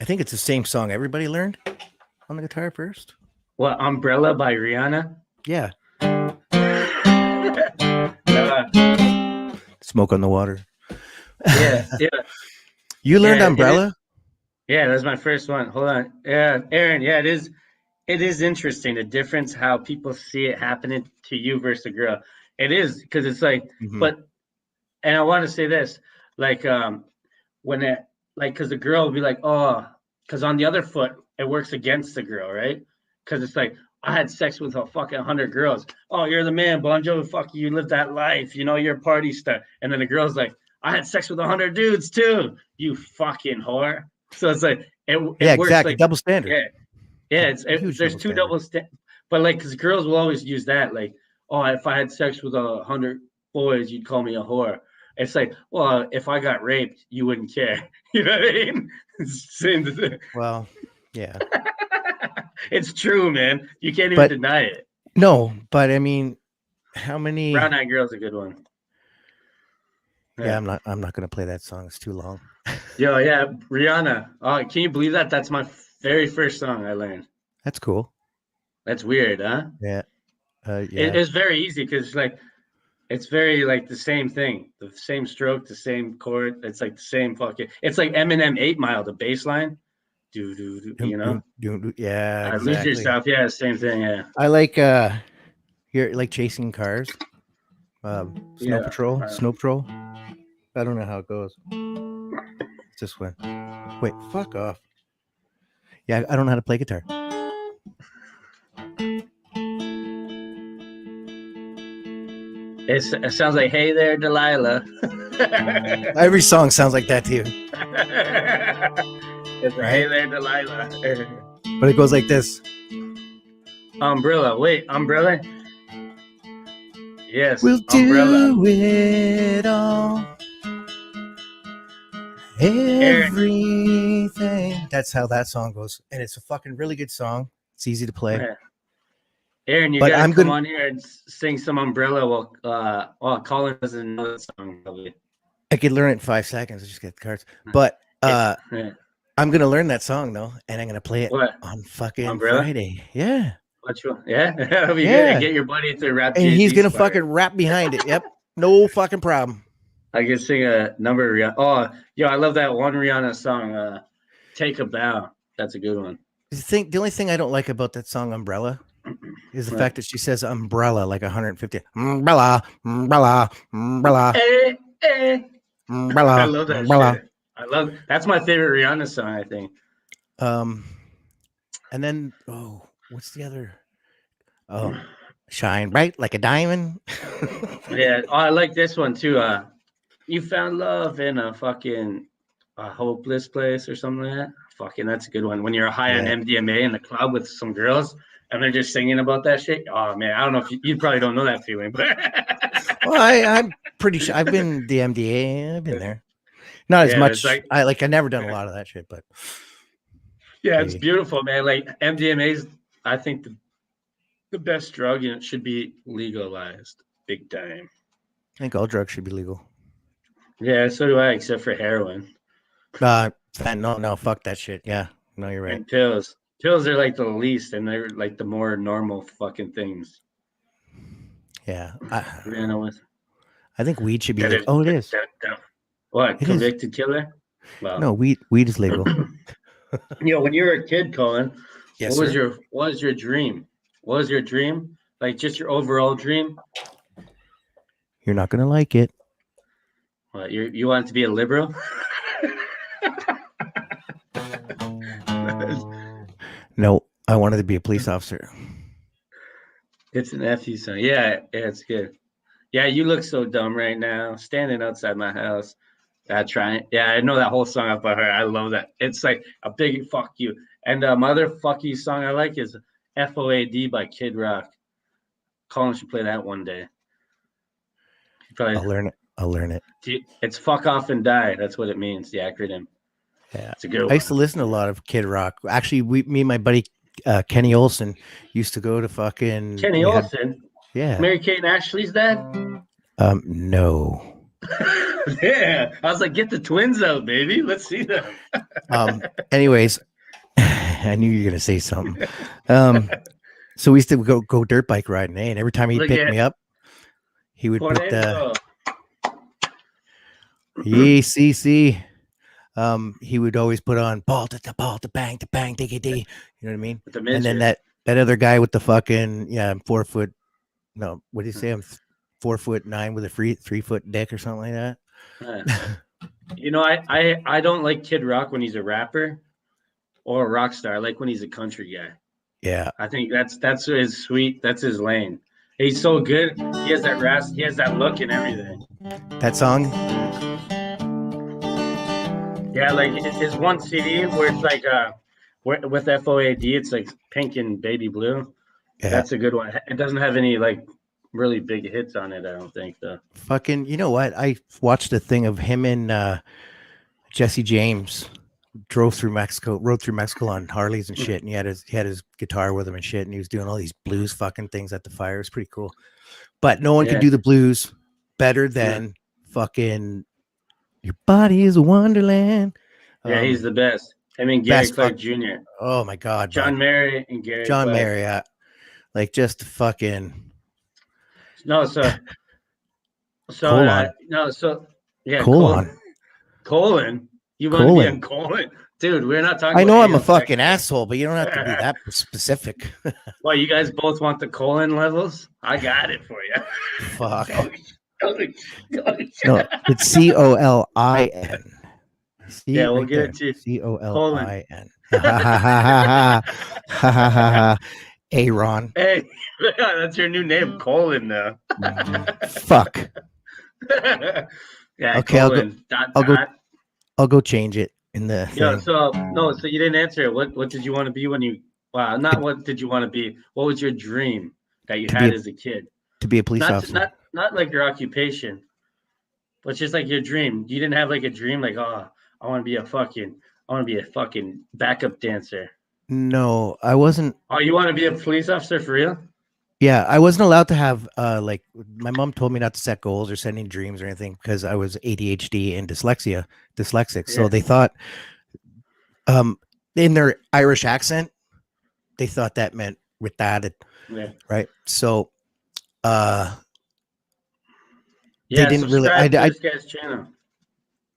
think it's the same song everybody learned on the guitar first. What, Umbrella by Rihanna? Yeah. Smoke on the Water. Yeah. You learned Umbrella? Yeah, that's my first one. Hold on. Yeah, Aaron, yeah, it is interesting, the difference how people see it happening to you versus a girl. It is, because it's like, and I want to say this, like, when it, like, because the girl will be like, oh, because on the other foot, it works against the girl, right? Because it's like, I had sex with a fucking 100 girls. Oh, you're the man, Bonjo. Fuck you, live that life. You're a party star. And then the girl's like, I had sex with 100 dudes too. You fucking whore. So it's like, Yeah, works exactly. like Double standard. yeah. Huge There's double two standard. but like because girls will always use that like, oh, if I had sex with 100 boys, you'd call me a whore. It's like, well, if I got raped, you wouldn't care. You know what I mean? Same thing. Well, yeah. It's true, man. You can't even But deny it. no, but I mean, how many? Brown Eyed Girl's a good one. Yeah, I'm not gonna play that song. It's too long. Yo, yeah, Rihanna. Oh, can you believe that? That's my very first song I learned. That's cool. That's weird, huh? Yeah. Yeah. It's very easy because like it's very like the same thing, the same stroke, the same chord. It's like the same fucking. It's like Eminem 8 Mile, the bass line. Do do do. You know. Yeah, Lose exactly. yourself. Yeah, same thing. Yeah. I like you're like chasing cars. Snow Patrol. Snow Patrol. I don't know how it goes. It's this one. Wait, fuck off. Yeah, I don't know how to play guitar. It sounds like "Hey There, Delilah." Every song sounds like that to you. It's like, "Hey There, Delilah." But it goes like this. Umbrella. Wait, Umbrella. Yes. We'll Umbrella. do it all. Everything. That's how that song goes. And it's a fucking really good song. It's easy to play. Yeah. Aaron, you But gotta I'm come gonna- on here and sing some Umbrella while Colin doesn't know that song probably. I could learn it in 5 seconds. I just get the cards. But Yeah. I'm gonna learn that song though, and I'm gonna play it What? on fucking Umbrella? Friday. Yeah. Which one? Yeah, that'll be good. Yeah. And get your buddy to rap. And he's Jay-Z's gonna part. fucking rap behind it. Yep. No fucking problem. I can sing a number of Rihanna. Oh, yo, I love that one Rihanna song. Take a Bow. That's a good one. The only thing I don't like about that song Umbrella is the fact that she says umbrella like 150. Umbrella, umbrella, umbrella, Hey, hey. umbrella. I love that umbrella. shit. That's my favorite Rihanna song, I think. And then what's the other? Oh, shine bright like a diamond. Yeah, I like this one too. You found love in a fucking hopeless place or something like that. Fucking, that's a good one. When you're high on MDMA in the club with some girls and they're just singing about that shit. Oh man, I don't know if you probably don't know that feeling, but Well, I'm pretty sure I've been the MDA. I've been there. Not as much. I never done a lot of that shit, but yeah, it's beautiful, man. Like MDMA is, I think the best drug, and it should be legalized big time. I think all drugs should be legal. Yeah, so do I, except for heroin. No, fuck that shit. Yeah, no, you're right. And pills are like the least, and they're like the more normal fucking things. Yeah, I think weed should be legal. Oh, it is. What, convicted killer? Well, no, weed is legal. When you were a kid, Colin, yes, what was your dream? What was your dream? Like just your overall dream? You're not gonna like it. What, you wanted to be a liberal? No, I wanted to be a police officer. It's an FU song. Yeah, it's good. Yeah, you look so dumb right now, standing outside my house. I know that whole song off by heart. I love that. It's like a big fuck you. And my other fuck you song I like is FOAD by Kid Rock. Colin should play that one day. I'll learn it. It's fuck off and die. That's what it means, the acronym. Yeah, it's a good one. I used to listen to a lot of Kid Rock. Actually, me and my buddy Kenny Olson used to go to fucking Kenny Olson. Yeah, Mary-Kate and Ashley's dad. No. Yeah, I was like, get the twins out, baby. Let's see them. Anyways, I knew you were gonna say something. So we used to go dirt bike riding, and every time he'd pick me up, he would put the ECC. He would always put on ball to bang diggy. You know what I mean? And then that other guy with the fucking 4 foot. No, what did he say? I'm 4'9" with a 3 foot dick or something like that. I don't like Kid Rock when he's a rapper or a rock star. I like when he's a country guy. Yeah, I think that's his sweet. That's his lane. He's so good. He has that he has that look and everything. That song. Yeah, like it's one CD where it's like with FOAD, it's like pink and baby blue. Yeah. That's a good one. It doesn't have any like really big hits on it, I don't think though. Fucking, you know what? I watched a thing of him and Jesse James rode through Mexico on Harleys and shit, and he had his guitar with him and shit, and he was doing all these blues fucking things at the fire. It was pretty cool. But no one can Yeah. do the blues better than fucking Your Body is a Wonderland. Yeah, he's the best. I mean, Gary Clark Jr., Oh my god, John man. Mayer, and Gary John Clark. Mayer, yeah. Like just fucking No, so colon. no, so yeah, Colon. Colon. You want to be on colon, dude? We're not talking. I know about I'm a anal fucking sex. asshole, but you don't have to be that specific. Well, you guys both want the colon levels. I got it for you. Fuck. Go. No, it's COLIN. See, Yeah, we'll right get there. it to you. COLIN. Aaron. Hey, that's your new name, Colon. Now. Fuck. Yeah. Okay, colon, I'll go change it in the Yeah. thing. So you didn't answer it. What did you want to be when you? Wow, not what did you want to be? What was your dream that you had as a kid? To be a police officer. Not like your occupation, but just like your dream. You didn't have like a dream, like, oh, I want to be a fucking backup dancer. No, I wasn't. Oh, you want to be a police officer for real? Yeah, I wasn't allowed to have like my mom told me not to set goals or set any dreams or anything because I was ADHD and dyslexic. Yeah. So they thought in their Irish accent, they thought that meant retarded. Yeah. Right. So yeah, they didn't really to this guy's channel.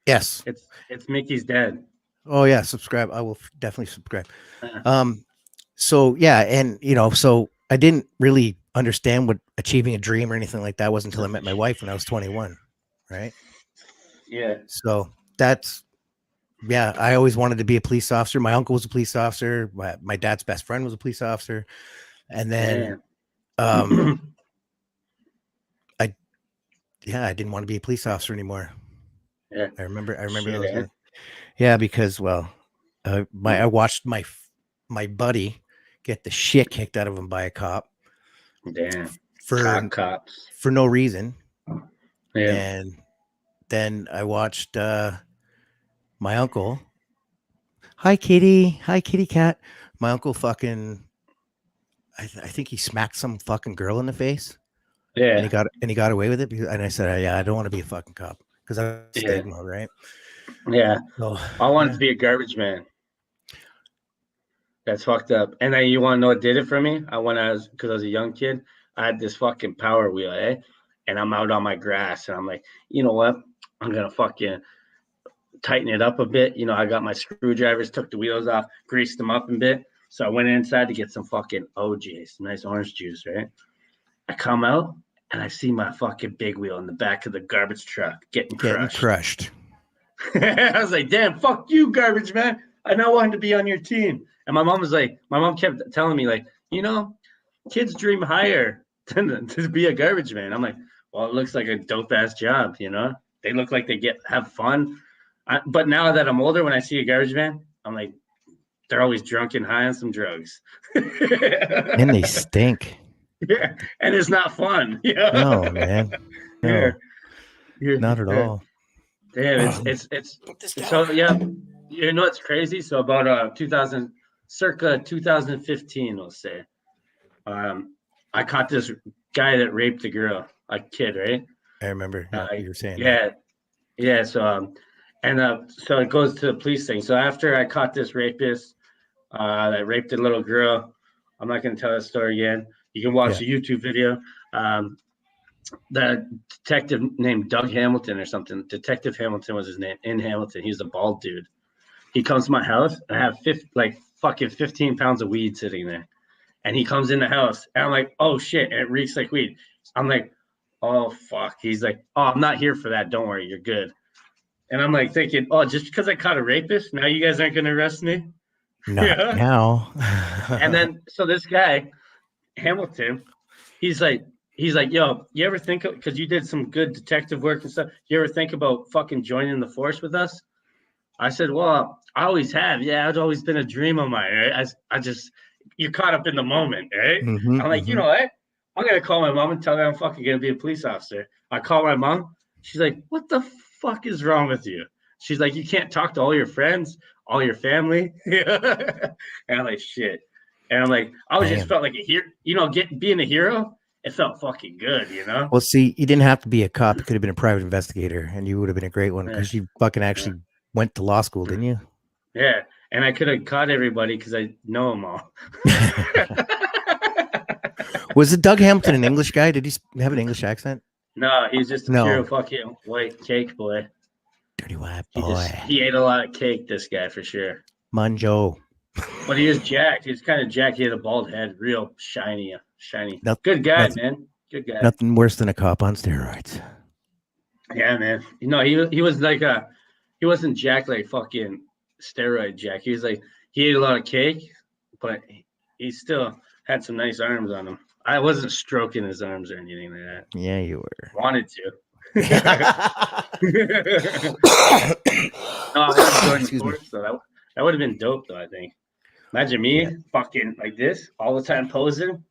Yes. It's Mickey's dad. Oh yeah, subscribe. I will definitely subscribe. So yeah, and so I didn't really understand what achieving a dream or anything like that was until I met my wife when I was 21, right? Yeah. So that's I always wanted to be a police officer. My uncle was a police officer. My dad's best friend was a police officer, and then I didn't want to be a police officer anymore. Yeah, I remember those. Yeah, because I watched my buddy get the shit kicked out of him by a cop. Damn. Cops for no reason. Yeah. And then I watched my uncle. Hi kitty cat. My uncle fucking I think he smacked some fucking girl in the face. Yeah. And he got away with it and I said, yeah, I don't want to be a fucking cop because I stigma, right? Yeah. So, I wanted to be a garbage man. That's fucked up. And then you want to know what did it for me? Because I was a young kid, I had this fucking Power Wheel, and I'm out on my grass, and I'm like, you know what? I'm gonna fucking tighten it up a bit. I got my screwdrivers, took the wheels off, greased them up a bit. So I went inside to get some fucking OJ, some nice orange juice, right? I come out and I see my fucking big wheel in the back of the garbage truck getting crushed. I was like, damn, fuck you, garbage man. I now wanted to be on your team. And my mom kept telling me, like, kids dream higher than to be a garbage man. I'm like, well, it looks like a dope ass job, They look like they have fun. But now that I'm older, when I see a garbage man, I'm like, they're always drunk and high on some drugs. And they stink. Yeah, and it's not fun. No, man. No, not at all. Damn, it's so yeah. It's crazy. So about circa 2015, we'll say. I caught this guy that raped a girl, a kid, right? I remember you were saying. Yeah. So so it goes to the police thing. So after I caught this rapist that raped a little girl, I'm not going to tell that story again. You can watch the YouTube video. The detective named Doug Hamilton or something. Detective Hamilton was his name in Hamilton. He's a bald dude. He comes to my house and I have 15 pounds of weed sitting there. And he comes in the house and I'm like, oh shit, and it reeks like weed. I'm like, oh fuck. He's like, oh, I'm not here for that. Don't worry, you're good. And I'm like thinking, oh, just because I caught a rapist, now you guys aren't going to arrest me? Not now. And then, so this guy, Hamilton, he's like, yo, you ever think because you did some good detective work and stuff, you ever think about fucking joining the force with us? I said, well, I always have. Yeah, it's always been a dream of mine. Right? I just, you're caught up in the moment, right? I'm like, you know what? I'm going to call my mom and tell her I'm fucking going to be a police officer. I call my mom. She's like, what the fuck is wrong with you? She's like, you can't talk to all your friends, all your family. And I'm like, shit. And I'm like, I was just felt like a hero, you know, being a hero. It felt fucking good, you know? Well, see, you didn't have to be a cop. You could have been a private investigator, and you would have been a great one because you fucking actually went to law school, didn't you? Yeah. And I could have caught everybody because I know them all. Was it Doug Hamilton an English guy? Did he have an English accent? No, he's just a pure fucking white cake boy. Dirty white boy. He ate a lot of cake, this guy, for sure. Munjo. But he was jacked. He was kind of jacked. He had a bald head, real shiny. Good guy, man. Good guy. Nothing worse than a cop on steroids. Yeah, man. You know, he was like he wasn't jacked like fucking steroid jack. He was like, he ate a lot of cake, but he still had some nice arms on him. I wasn't stroking his arms or anything like that. Yeah, you were. Wanted to. No, I was going so that would have been dope, though. I think. Imagine me fucking like this all the time posing.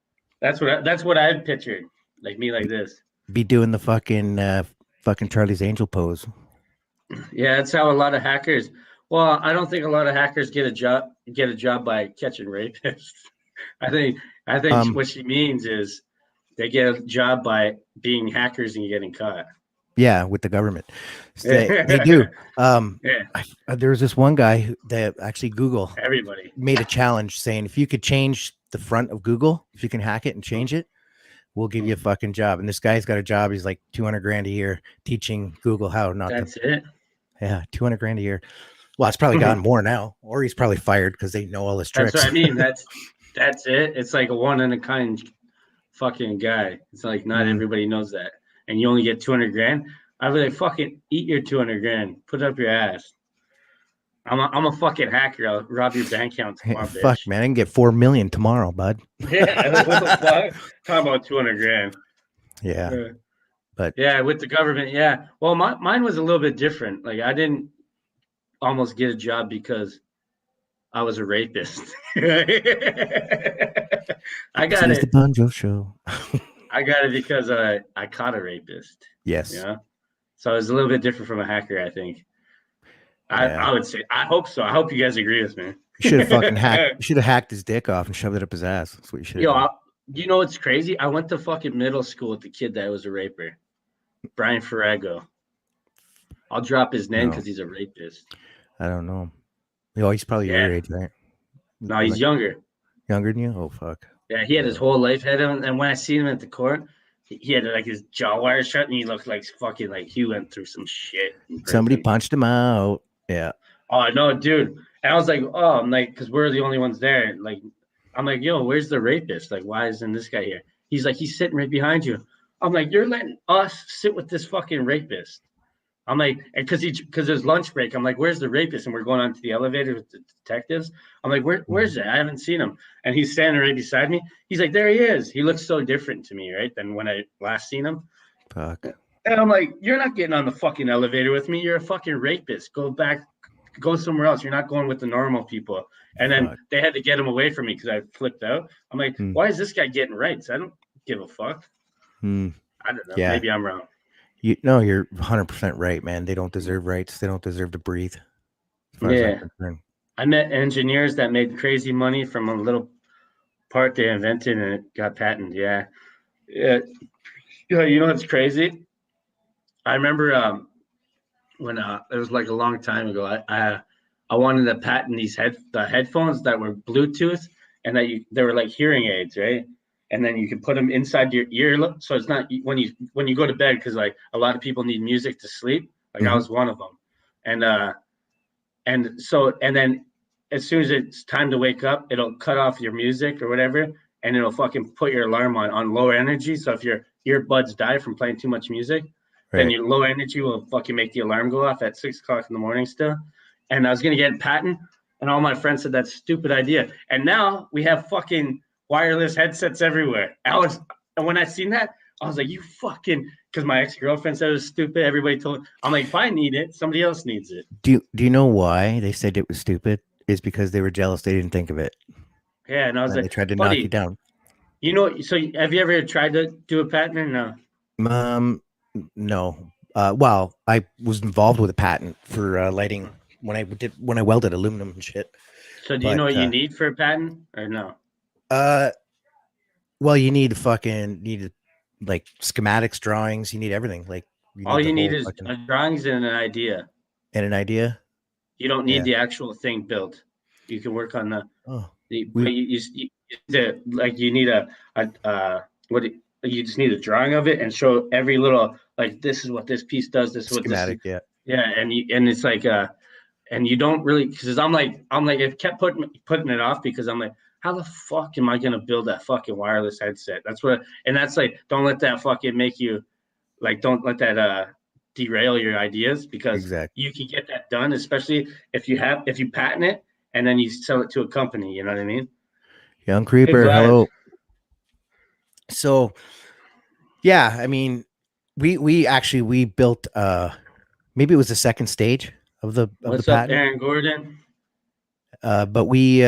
That's what I've pictured, like me like this. Be doing the fucking Charlie's Angel pose. Yeah, that's how a lot of hackers. Well, I don't think a lot of hackers get a job by catching rapists. I think what she means is they get a job by being hackers and getting caught. Yeah, with the government. So they do. There's this one guy that actually Google made a challenge saying if you could change the front of Google, if you can hack it and change it, we'll give you a fucking job. And this guy's got a job. He's like $200,000 a year teaching Google how not That's to. it. Yeah, $200,000 a year. Well, it's probably gotten more now, or he's probably fired because they know all his tricks. That's what I mean. That's it. It's like a one in a kind fucking guy. It's like not everybody knows that, and you only get $200,000. I'd be like, fucking eat your $200,000. Put it up your ass. I'm a fucking hacker. I'll rob your bank account tomorrow, bitch. Fuck, man, I can get $4 million tomorrow, bud. Yeah, what the fuck? Talking about $200,000. Yeah, but yeah, with the government, yeah. Well, mine was a little bit different. Like I didn't almost get a job because I was a rapist. I got it. Thisisbunjo show. I got it because I caught a rapist. Yes. Yeah. So it was a little bit different from a hacker, I think. I would say. I hope so. I hope you guys agree with me. You should have fucking hacked. You should have hacked his dick off and shoved it up his ass. That's what you should have done. You know what's crazy? I went to fucking middle school with the kid that was a raper, Brian Farrago. I'll drop his name because he's a rapist. I don't know. Oh, he's probably your age, right? No, he's younger. Younger than you? Oh, fuck. Yeah, he had his whole life ahead of him. And when I seen him at the court, he had like his jaw wire shut and he looked like fucking like he went through some shit. Somebody punched him out. Yeah. Oh, no, dude. And I was like, oh, I'm like, because we're the only ones there. Like, I'm like, yo, where's the rapist? Like, why isn't this guy here? He's like, he's sitting right behind you. I'm like, you're letting us sit with this fucking rapist. I'm like, and because there's lunch break. I'm like, where's the rapist? And we're going on to the elevator with the detectives. I'm like, where's it? I haven't seen him. And he's standing right beside me. He's like, there he is. He looks so different to me, right, than when I last seen him. Fuck. And I'm like, you're not getting on the fucking elevator with me. You're a fucking rapist. Go back. Go somewhere else. You're not going with the normal people. And then they had to get him away from me because I flipped out. I'm like, why is this guy getting rights? I don't give a fuck. I don't know. Yeah. Maybe I'm wrong. You're 100% right, man. They don't deserve rights. They don't deserve to breathe. Yeah. I met engineers that made crazy money from a little part they invented and it got patented. Yeah. Yeah. You know what's crazy? I remember when it was like a long time ago, I wanted to patent the headphones that were Bluetooth and that they were like hearing aids, right? And then you can put them inside your ear, so it's not when you go to bed, because like a lot of people need music to sleep. Like I was one of them, and then as soon as it's time to wake up, it'll cut off your music or whatever, and it'll fucking put your alarm on low energy. So if your earbuds die from playing too much music, then your low energy will fucking make the alarm go off at 6 o'clock in the morning still. And I was gonna get a patent, and all my friends said that's a stupid idea. And now we have fucking wireless headsets everywhere. And when I seen that, I was like, you fucking, because my ex-girlfriend said it was stupid. Everybody told, I'm like, if I need it, somebody else needs it. Do you know why they said it was stupid? Is because they were jealous they didn't think of it. Yeah, and I was And they like, tried to knock you buddy, down. you know, so have you ever tried to do a patent or no? No. Well, I was involved with a patent for lighting when I welded aluminum and shit. So do you know what you need for a patent or no? Well, you need like schematics, drawings. You need everything. Like All you need whole is fucking, a drawings and an idea. and an idea. You don't need Yeah. the actual thing built. You can work on Oh, but you need a what you just need a drawing of it and show every little, like, this is what this piece does. This is what this is. schematic. Yeah. Yeah, and it's like and you don't really, because I'm like it kept putting it off because I'm like, how the fuck am I gonna build that fucking wireless headset? That's like, don't let that fucking make you, like, don't let that derail your ideas, because Exactly. you can get that done, especially if you patent it and then you sell it to a company. You know what I mean? Young Hey, Creeper, Vlad. hello. So, yeah, I mean, we built maybe it was the second stage of the What's up, patent. Aaron Gordon? But we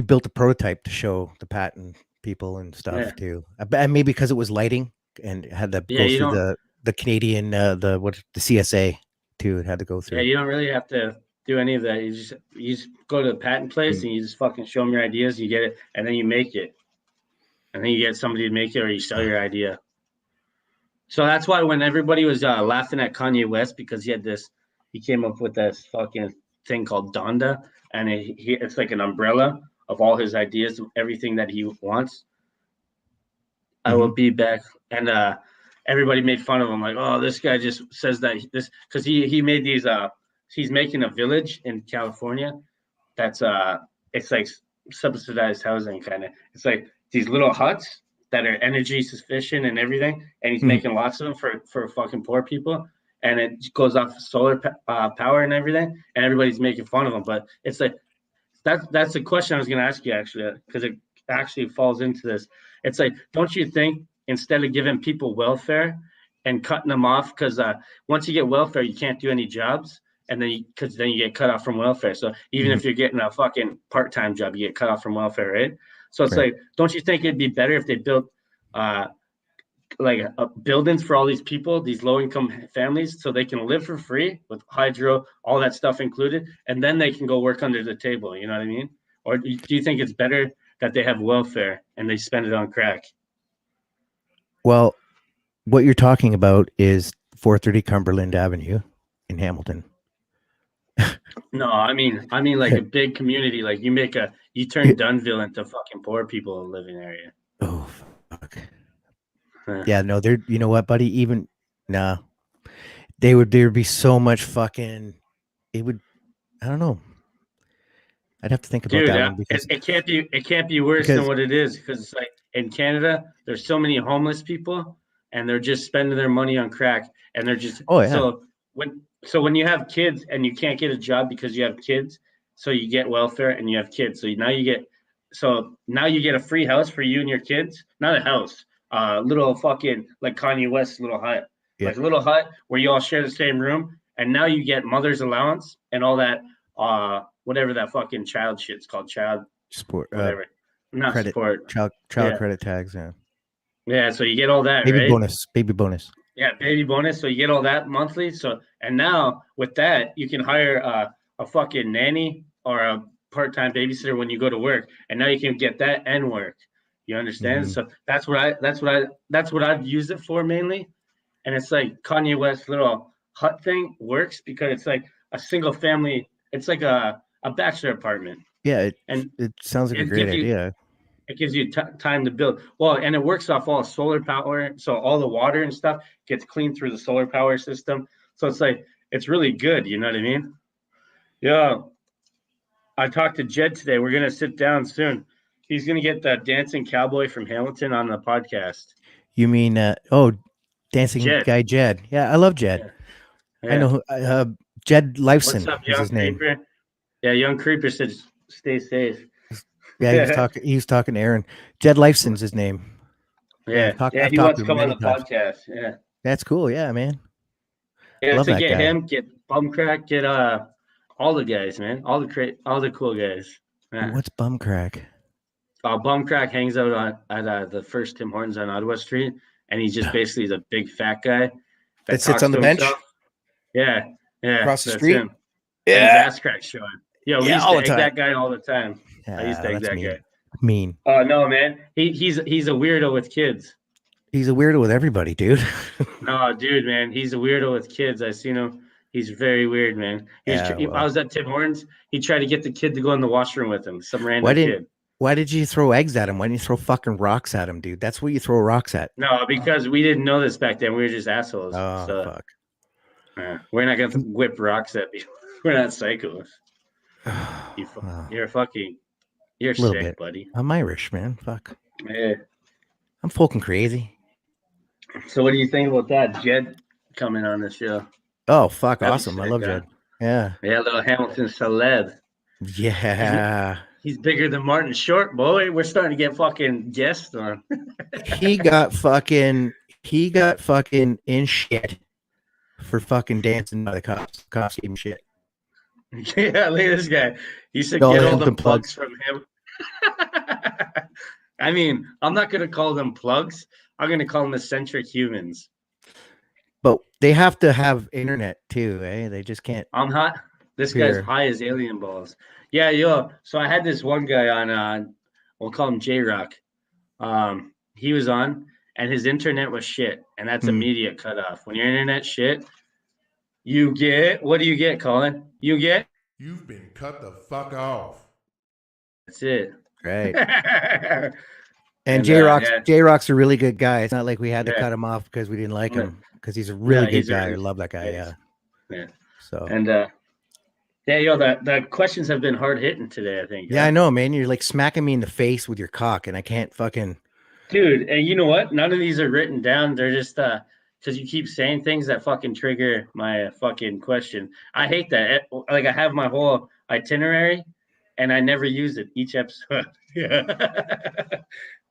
built a prototype to show the patent people and stuff too. And maybe because it was lighting and it had to go through the Canadian the CSA too. It had to go through. Yeah, you don't really have to do any of that. You just go to the patent place and you just fucking show them your ideas. You get it, and then you make it, and then you get somebody to make it, or you sell your idea. So that's why when everybody was laughing at Kanye West because he came up with this fucking thing called Donda, and it's like an umbrella of all his ideas, everything that he wants. I will be back, and everybody made fun of him, like, oh, this guy just says that this, because he made these he's making a village in California that's it's like subsidized housing kind of. It's like these little huts that are energy sufficient and everything, and he's making lots of them for fucking poor people, and it goes off solar power and everything, and everybody's making fun of him. But it's like that's the question I was going to ask you, actually, because it actually falls into this. It's like, don't you think instead of giving people welfare and cutting them off, because once you get welfare, you can't do any jobs, and then because then you get cut off from welfare. So even if you're getting a fucking part-time job, you get cut off from welfare, right? So it's like, don't you think it'd be better if they built like buildings for all these people, these low-income families, so they can live for free with hydro, all that stuff included, and then they can go work under the table? You know what I mean? Or do you think it's better that they have welfare and they spend it on crack? Well, what you're talking about is 430 Cumberland Avenue in Hamilton. No, I mean like a big community. Like you turn Dunville into fucking poor people living area. Oh fuck. Yeah, no, they're, you know what, buddy? Even nah, there'd be so much fucking. It would, I don't know. I'd have to think about that one because it can't be worse than what it is, because it's like in Canada, there's so many homeless people, and they're just spending their money on crack, and they're just so when you have kids and you can't get a job because you have kids, so you get welfare and you have kids, so now you get a free house for you and your kids, not a house, little fucking like Kanye West's little hut, like a little hut where you all share the same room, and now you get mother's allowance and all that, whatever that fucking child shit's called, child support, whatever, not credit, support, child credit tags, yeah. So you get all that, baby right? bonus. Yeah, baby bonus. So you get all that monthly. So, and now with that, you can hire a fucking nanny or a part-time babysitter when you go to work, and now you can get that and work. You understand? So that's what I've used it for mainly. And it's like Kanye West's little hut thing works because it's like a single family. It's like a bachelor apartment. Yeah, it sounds like a great idea. It gives you time to build. Well, and it works off all solar power. So all the water and stuff gets cleaned through the solar power system. So it's like, it's really good. You know what I mean? Yeah. I talked to Jed today. We're going to sit down soon. He's going to get the dancing cowboy from Hamilton on the podcast. You mean, dancing guy Jed. Yeah, I love Jed. Yeah. I know who, Jed Lifeson is his name. Creeper? Yeah, Young Creeper said, stay safe. Yeah, he was talking to Aaron. Jed Lifeson's his name. Yeah, I've he talked wants to to him come on many the times. podcast. Yeah, That's cool. Yeah, man. yeah. Love To that get guy. him, get Bumcrack, get all the guys, man, all the cool guys. Yeah. What's bum crack? Bumcrack hangs out at the first Tim Hortons on Ottawa Street, and he's just basically the big fat guy That that sits talks on the to bench himself. Yeah, across the that's street. him. And his Yeah. ass crack showing. Yo, we Yeah, used all to the egg time. that guy all the time. I used to egg That's that mean. guy. Mean. Oh no, man. He's a weirdo with kids. He's a weirdo with everybody, dude. No, dude, man. He's a weirdo with kids. I seen him. He's very weird, man. Yeah, I was at Tim Hortons. He tried to get the kid to go in the washroom with him. Some Why random didn't kid. why did you throw eggs at him? Why didn't you throw fucking rocks at him, dude? That's what you throw rocks at. No, because we didn't know this back then. We were just assholes. Oh, So fuck. we're not gonna whip rocks at people. We're not psychos. You're A little sick, bit. buddy. I'm Irish, man. Fuck. Yeah. I'm fucking crazy. So what do you think about that? Jed coming on the show. Oh, fuck. That'd be Awesome. I sick, love huh? Jed. Yeah. Yeah, little Hamilton celeb. Yeah. He's bigger than Martin Short, boy. We're starting to get fucking guests on. he got fucking in shit for fucking dancing by the cops. Cops gave him shit. Yeah, look at this guy. He said All get the all the Hampton plugs from him. I mean, I'm not gonna call them plugs. I'm gonna call them eccentric humans. But they have to have internet too, eh? They just can't. I'm hot. This Here. guy's high as alien balls. Yeah, yo. So I had this one guy on. We'll call him J Rock. He was on, and his internet was shit, and that's immediate cutoff. When your internet shit, you get what do you get, Colin? You've been cut the fuck off. That's it. Right. And J-Rock's a really good guy. It's not like we had to cut him off because we didn't like him, because he's a really good guy. I love that guy. Yeah. So the questions have been hard hitting today, I think. Yeah, I know, man. You're like smacking me in the face with your cock, and I can't fucking. Dude, and you know what? None of these are written down. They're just because you keep saying things that fucking trigger my fucking question. I hate that. Like I have my whole itinerary, and I never use it each episode. Yeah.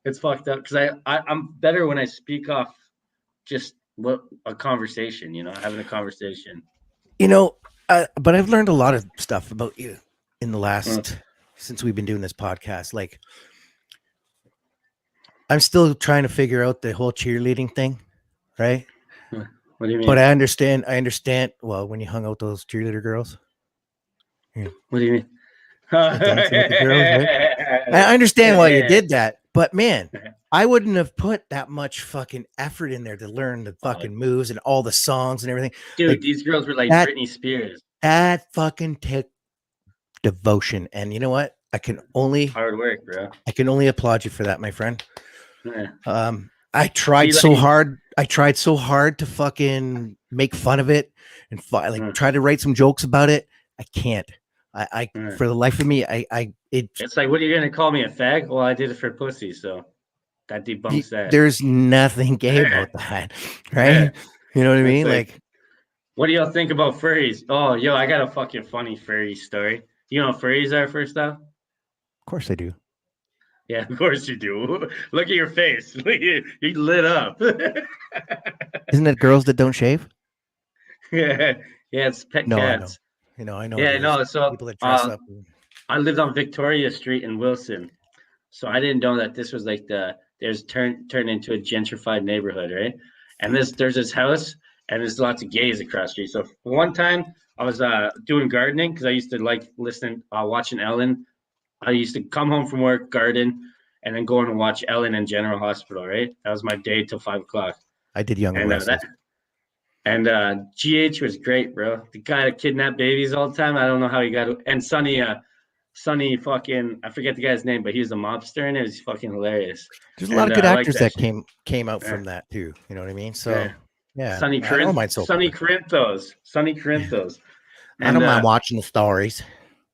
It's fucked up because I'm better when I speak off just a conversation, having a conversation. But I've learned a lot of stuff about you in the last since we've been doing this podcast. Like, I'm still trying to figure out the whole cheerleading thing, right? What do you mean? But I understand. Well, when you hung out those cheerleader girls. Yeah. What do you mean? Dancing with the girls, right? I understand why you did that, but man, I wouldn't have put that much fucking effort in there to learn the fucking moves and all the songs and everything. Dude, like, these girls were like Britney Spears. That fucking took devotion, and you know what? Hard work, bro. I can only applaud you for that, my friend. Yeah. I tried so hard. I tried so hard to fucking make fun of it and try to write some jokes about it. I can't. For the life of me, it's like, what are you gonna call me, a fag? Well, I did it for pussy, so that debunks that. There's nothing gay about that, right? Yeah. You know what I mean? Like, what do y'all think about furries? Oh, yo, I got a fucking funny furry story. You know what furries are, first off? Of course I do. Yeah, of course you do. Look at your face. You lit up. Isn't it girls that don't shave? Yeah, it's pet cats. I know. Yeah, no. So people that dress up. I lived on Victoria Street in Wilson, so I didn't know that this was like there's turned into a gentrified neighborhood, right? And there's this house, and there's lots of gays across the street. So one time I was doing gardening because I used to like watching Ellen. I used to come home from work, garden, and then go and watch Ellen in General Hospital, right? That was my day till 5 o'clock. I did Young and Restless. And GH was great, bro. The guy that kidnapped babies all the time. I don't know how he got it. And Sonny fucking, I forget the guy's name, but he was a mobster and it was fucking hilarious. There's a lot of good actors that came out from that too. You know what I mean? So yeah. Sonny Corinthos. I don't mind watching the stories.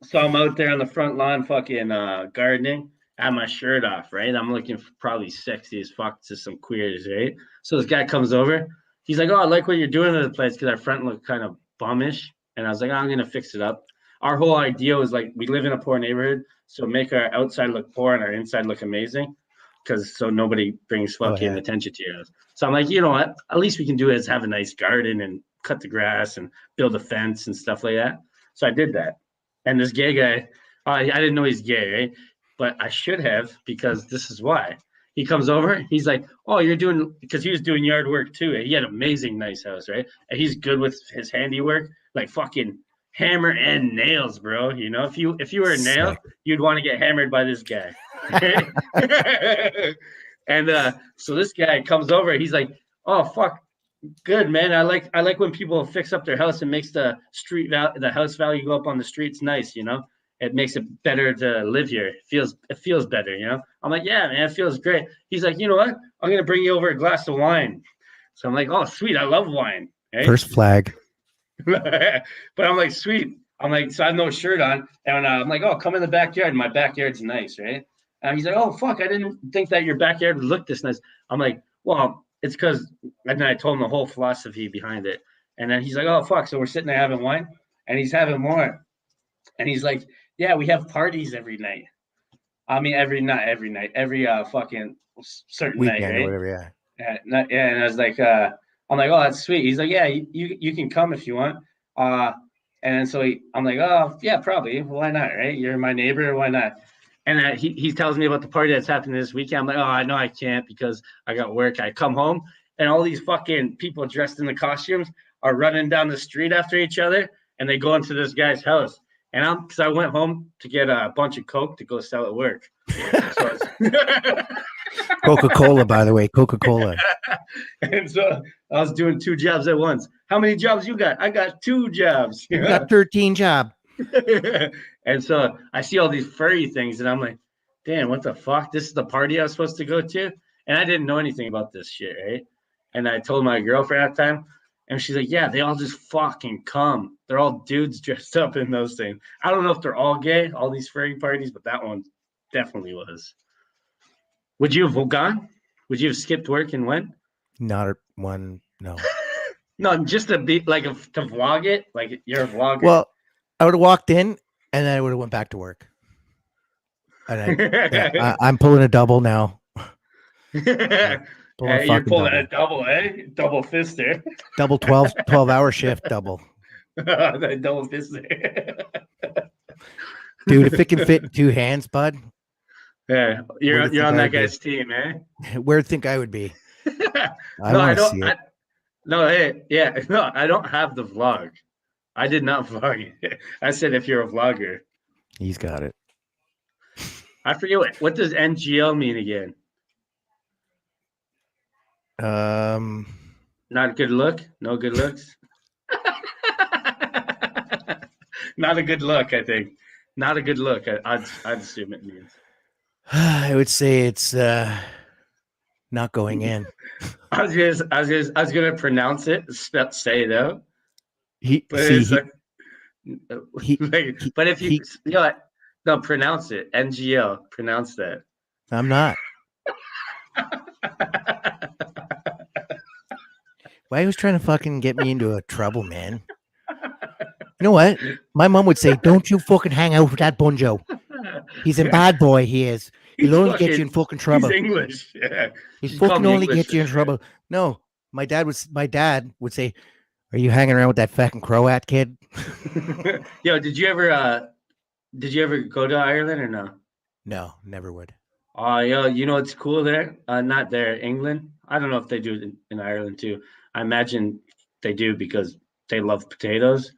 So I'm out there on the front lawn fucking gardening. I have my shirt off, right? I'm looking for probably sexy as fuck to some queers, right? So this guy comes over. He's like, oh, I like what you're doing to the place because our front looked kind of bummish. And I was like, I'm going to fix it up. Our whole idea was like, we live in a poor neighborhood, so make our outside look poor and our inside look amazing. because so nobody brings Oh, fucking yeah. attention to your house. So I'm like, you know what? At least we can do is have a nice garden and cut the grass and build a fence and stuff like that. So I did that. And this gay guy, I didn't know he's gay, right? But I should have, because this is why. He comes over, he's like, oh, you're doing, because he was doing yard work too. He had an amazing, nice house, right? And he's good with his handiwork, like fucking hammer and nails, bro. You know, if you were a nail, Sick. you'd want to get hammered by this guy. And so this guy comes over, he's like, oh, fuck. Good, man. I like when people fix up their house and makes the the house value go up on the streets. Nice, you know. It makes it better to live here. It feels better, you know. I'm like, yeah, man, it feels great. He's like, you know what? I'm gonna bring you over a glass of wine. So I'm like, oh, sweet, I love wine. Right? First flag. But I'm like, sweet. I'm like, so I have no shirt on, and I'm like, oh, come in the backyard. My backyard's nice, right? And he's like, oh, fuck, I didn't think that your backyard would look this nice. I'm like, well, it's because, and then I told him the whole philosophy behind it. And then he's like, oh, fuck. So we're sitting there having wine, and he's having more. And he's like, yeah, we have parties every night. I mean, every fucking certain Weekend night, right? or whatever, yeah. Yeah, and I was like, I'm like, oh, that's sweet. He's like, yeah, you can come if you want. And so I'm like, oh, yeah, probably. Why not, right? You're my neighbor. Why not? And he tells me about the party that's happening this weekend. I'm like, oh, I know I can't because I got work. I come home, and all these fucking people dressed in the costumes are running down the street after each other, and they go into this guy's house. And because I went home to get a bunch of Coke to go sell at work. So Coca-Cola, by the way, Coca-Cola. And so I was doing 2 jobs at once. How many jobs you got? I got 2 jobs. You got 13 job. And so I see all these furry things, and I'm like, damn, what the fuck? This is the party I was supposed to go to? And I didn't know anything about this shit, right? And I told my girlfriend at the time, and she's like, yeah, they all just fucking come. They're all dudes dressed up in those things. I don't know if they're all gay, all these furry parties, but that one definitely was. Would you have gone? Would you have skipped work and went? Not one, no. No, just to be like to vlog it, like you're a vlogger. Well, I would have walked in and then I would have went back to work. And I'm pulling a double now. You're pulling a double, eh? Double fister. Double 12-hour shift double. That double fister. Dude, if it can fit in 2 hands, bud. Yeah, you're on that guy's team, eh? Where do you think I would be? I don't have the vlog. I did not vlog it. I said if you're a vlogger. He's got it. I forget what does NGL mean again? Not a good look? No good looks? Not a good look, I think. Not a good look. I'd assume it means. I would say it's not going in. I was gonna pronounce it, say it out. But if you know, no, pronounce it. NGL. Pronounce that. I'm not. Why he was trying to fucking get me into a trouble, man? You know what? My mom would say, "Don't you fucking hang out with that Bunjo. He's a bad boy. He is. He'll only get you in fucking trouble. He's English. Yeah. He's fucking only get you in trouble." No, my dad would say, "Are you hanging around with that fucking Croat kid?" Yo, did you ever go to Ireland or no? No, never would. Oh, yo, you know what's cool there? Not there, England. I don't know if they do it in Ireland too. I imagine they do because they love potatoes.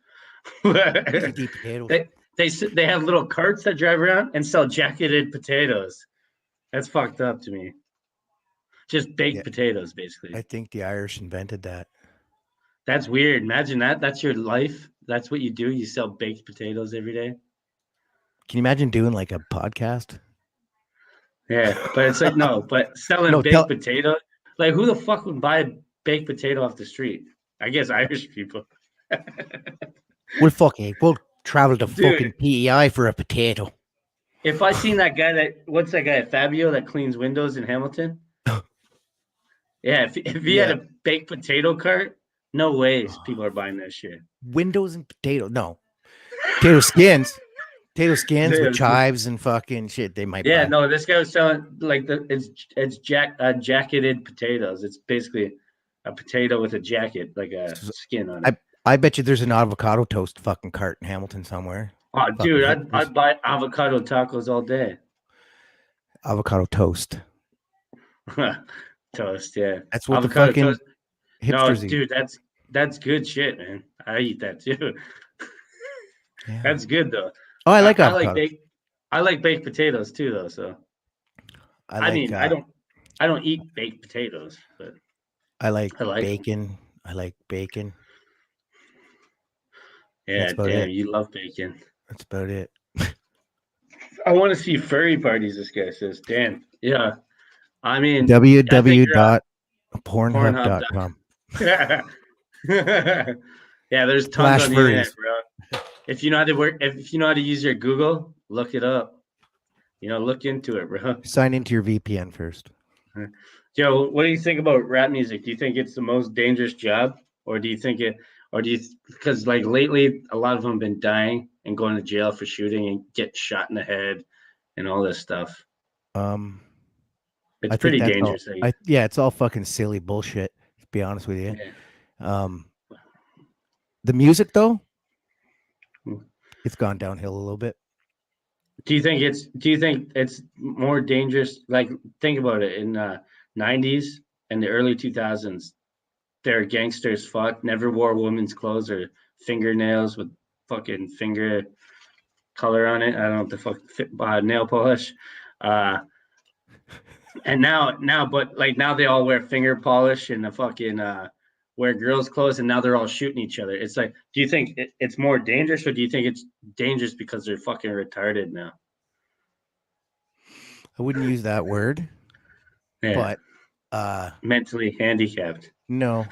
Potatoes. They have little carts that drive around and sell jacketed potatoes. That's fucked up to me. Just baked potatoes, basically. I think the Irish invented that. That's weird. Imagine that. That's your life. That's what you do. You sell baked potatoes every day. Can you imagine doing like a podcast? Yeah, but it's like but selling baked potato. Like who the fuck would buy a baked potato off the street? I guess Irish people. We'll travel to fucking PEI for a potato. If I seen that guy what's that guy, Fabio, that cleans windows in Hamilton? Yeah, if he had a baked potato cart, no ways people are buying that shit. Windows and potato, no. Potato skins. Potato skins with Potatoes. chives and fucking shit. They might Yeah, buy. no, this guy was selling like it's jacketed potatoes. It's basically a potato with a jacket, like a So skin on I it. I bet you there's an avocado toast fucking cart in Hamilton somewhere. Oh, Fucking dude, hipsters. I'd buy avocado tacos all day. Avocado toast. Toast, yeah. That's what the Avocado fucking toast. No, hipsters eat. dude, that's good shit, man. I eat that too. Yeah. That's good though. Oh, I like I like avocado. I like baked potatoes too though. So I I like mean, I don't eat baked potatoes, but I like I like them. bacon. I like bacon. Yeah, That's about damn, it. you love bacon. That's about it. I want to see furry parties. This guy says, "Damn, yeah." I mean, I think you're on Pornhub. www.pornhub.com. Yeah, there's tons Flash on the internet, furries. bro. If you know how to work, if you know how to use your Google, look it up. Look into it, bro. Sign into your VPN first. Joe, what do you think about rap music? Do you think it's the most dangerous job, or do you think because like lately a lot of them have been dying and going to jail for shooting and get shot in the head and all this stuff. It's I think pretty that's all. dangerous. It's all fucking silly bullshit. To be honest with you, Yeah. the music though, Hmm. it's gone downhill a little bit. Do you think it's more dangerous? Like, think about it. In the 90s and the early 2000s, they're gangsters. Fuck, never wore women's clothes or fingernails with fucking finger color on it. I don't know what the fuck nail polish. And but like now they all wear finger polish and the fucking wear girls' clothes, and now they're all shooting each other. It's like, do you think it's more dangerous, or do you think it's dangerous because they're fucking retarded now? I wouldn't use that word, Yeah, but mentally handicapped. no,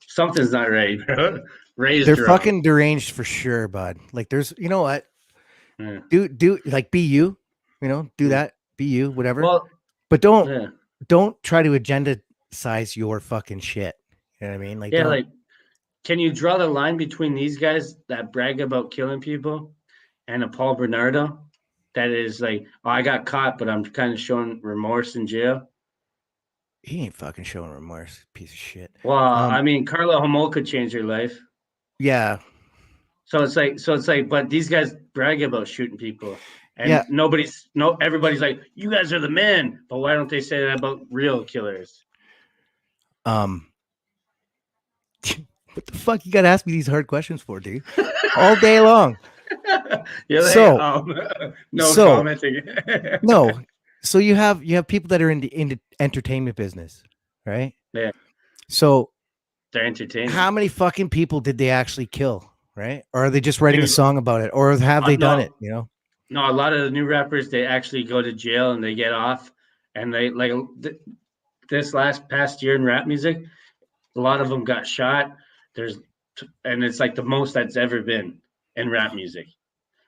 Something's not right, bro. Raised they're wrong. fucking deranged for sure, bud. Like, there's, you know what? Yeah. Do like be you, do that, be you, whatever. Well, but yeah. don't try to agenda size your fucking shit. You know what I mean? Like, Yeah, don't. like, can you draw the line between these guys that brag about killing people and a Paul Bernardo that is like, oh, I got caught, but I'm kind of showing remorse in jail? He ain't fucking showing remorse, piece of shit. Well, I mean, Carla Homolka changed her life. Yeah. So it's like, but these guys brag about shooting people, and Yeah. everybody's like, you guys are the men, but why don't they say that about real killers? What the fuck you gotta ask me these hard questions for, dude? All day long. No commenting. No. So you have people that are in the entertainment business, right? Yeah. So they're entertaining. How many fucking people did they actually kill, right? Or are they just writing a song about it, or have they done it? No, a lot of the new rappers, they actually go to jail and they get off, and they like this past year in rap music, a lot of them got shot. And it's like the most that's ever been in rap music.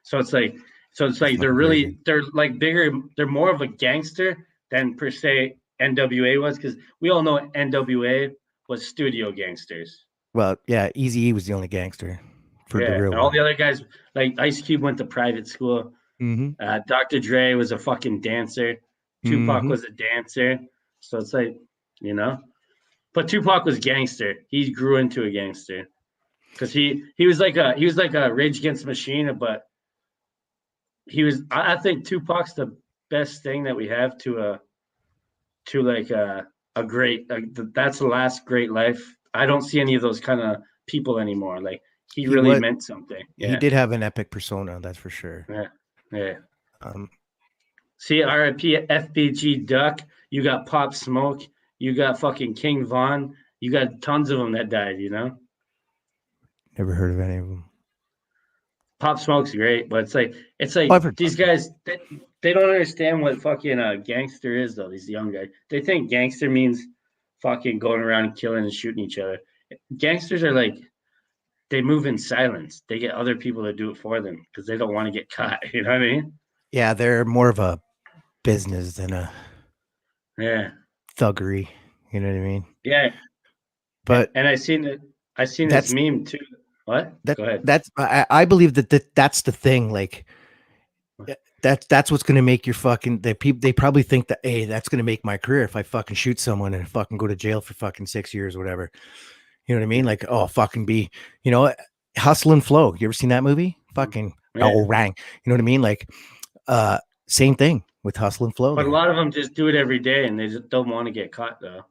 So it's like they're like bigger. They're more of a gangster than per se NWA was, because we all know NWA was studio gangsters. Well, yeah, Eazy-E was the only gangster for the real. All the other guys, like Ice Cube, went to private school. Mm-hmm. Dr. Dre was a fucking dancer. Tupac was a dancer. So it's like, but Tupac was gangster. He grew into a gangster because he was like a Rage Against the Machine, but I think Tupac's the best thing that we have to like a great, that's the last great life. I don't see any of those kind of people anymore. Like, he really meant something. Yeah. He did have an epic persona, that's for sure. Yeah. See, RIP FBG Duck. You got Pop Smoke. You got fucking King Von. You got tons of them that died. Never heard of any of them. Pop Smoke's great, but it's like these guys, they don't understand what fucking gangster is, though. These young guys, they think gangster means fucking going around and killing and shooting each other. Gangsters are like, they move in silence. They get other people to do it for them because they don't want to get caught. You know what I mean? Yeah, they're more of a business than a thuggery. You know what I mean? Yeah. But and I seen this meme too. What? Go ahead. I believe that's the thing. Like that's what's gonna make your fucking they probably think that, hey, that's gonna make my career if I fucking shoot someone and fucking go to jail for fucking 6 years or whatever. You know what I mean? Like, oh, fucking be, Hustle and Flow. You ever seen that movie? Fucking bell rang. You know what I mean? Like, same thing with Hustle and Flow. But a lot of them just do it every day, and they just don't want to get caught, though.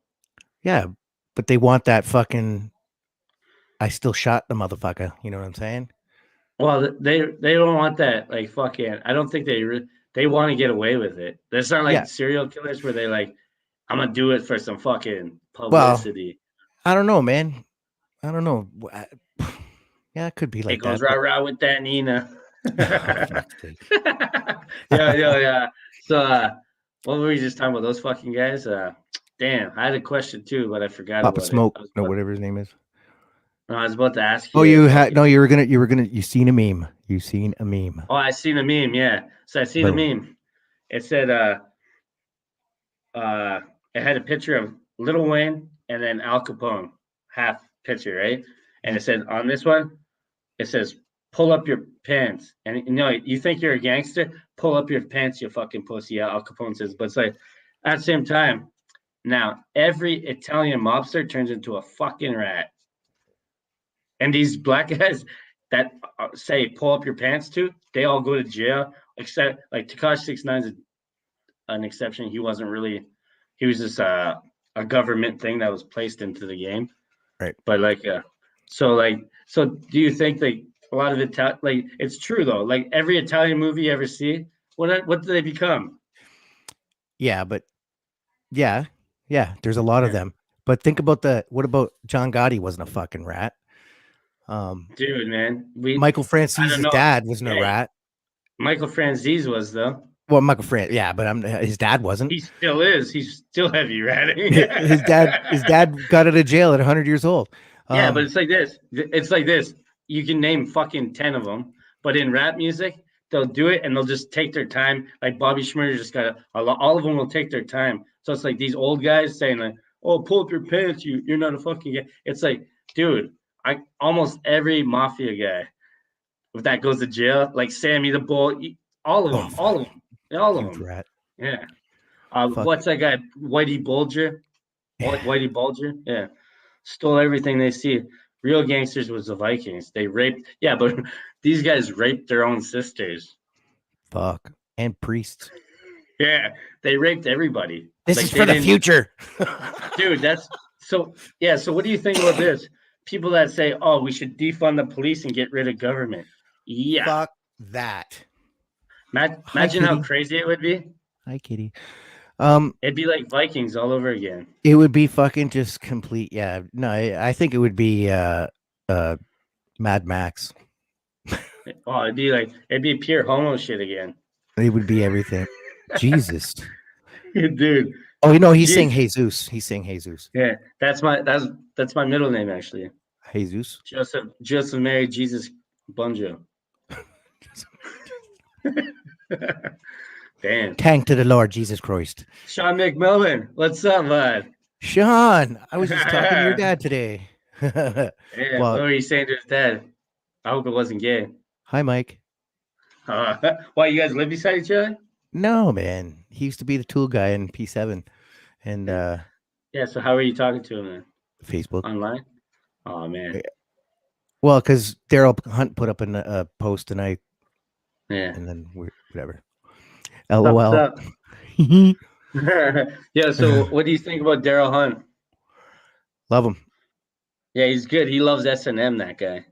Yeah, but they want that fucking. I still shot the motherfucker. You know what I'm saying? Well, they don't want that. Like fucking, I don't think they want to get away with it. There's not like serial killers where they like, I'm gonna do it for some fucking publicity. Well, I don't know, man. I don't know. Yeah, it could be like that. It goes rah with that Nina. yeah. So, what were we just talking about? Those fucking guys. Damn, I had a question too, but I forgot. Papa Smoke, whatever his name is. No, I was about to ask you. Oh, you seen a meme. You seen a meme. Oh, I seen a meme. Yeah. So I seen a meme. It said, it had a picture of Lil Wayne and then Al Capone, half picture, right? And it said on this one, it says, pull up your pants. And you think you're a gangster? Pull up your pants, you fucking pussy. Al Capone says, but it's like at the same time, now every Italian mobster turns into a fucking rat. And these black guys that say pull up your pants too, they all go to jail, except like Tekashi 6ix9ine is an exception. He was just a government thing that was placed into the game. Right. But so do you think like a lot of it, like it's true though, like every Italian movie you ever see, what do they become? Yeah, but yeah, there's a lot of them. But think about what about John Gotti wasn't a fucking rat. Dude, man, Michael Francese's dad wasn't a rat. Michael Franzese was though. Well, Michael Franzese, yeah, but his dad wasn't. He still is. He's still heavy ratting. his dad got out of jail at 100 years old. Yeah, but it's like this. It's like this. You can name fucking 10 of them, but in rap music, they'll do it and they'll just take their time. Like Bobby Shmurda just got all of them will take their time. So it's like these old guys saying like, "Oh, pull up your pants, you're not a fucking guy." It's like, dude. Almost every mafia guy that goes to jail, like Sammy the Bull, all of them. Rat. Yeah. What's that guy? Whitey Bulger. Whitey Bulger. Yeah. Stole everything they see. Real gangsters was the Vikings. They raped. Yeah, but these guys raped their own sisters. Fuck. And priests. Yeah, they raped everybody. This is for the future. Dude, that's so. Yeah. So what do you think about this? People that say, "Oh, we should defund the police and get rid of government." Yeah, fuck that. Imagine how crazy it would be. Hi, Kitty. It'd be like Vikings all over again. It would be fucking just complete. Yeah, no, I think it would be Mad Max. Oh, it'd be pure homo shit again. It would be everything. Jesus, dude. Oh, he's saying Jesus. He's saying Jesus. Yeah, that's my middle name actually. Jesus. Joseph Mary Jesus Bunjo. Damn. Thank to the Lord Jesus Christ. Sean McMillan, what's up, bud? Sean, I was just talking to your dad today. Yeah, what were you saying to his dad? I hope it wasn't gay. Hi, Mike. Why, you guys live beside each other? No, man. He used to be the tool guy in P7. And yeah, so how are you talking to him then? Facebook. Online? Oh, man. Well, because Daryl Hunt put up a post tonight. Yeah. And then whatever. LOL. Yeah, so what do you think about Daryl Hunt? Love him. Yeah, he's good. He loves S&M, that guy.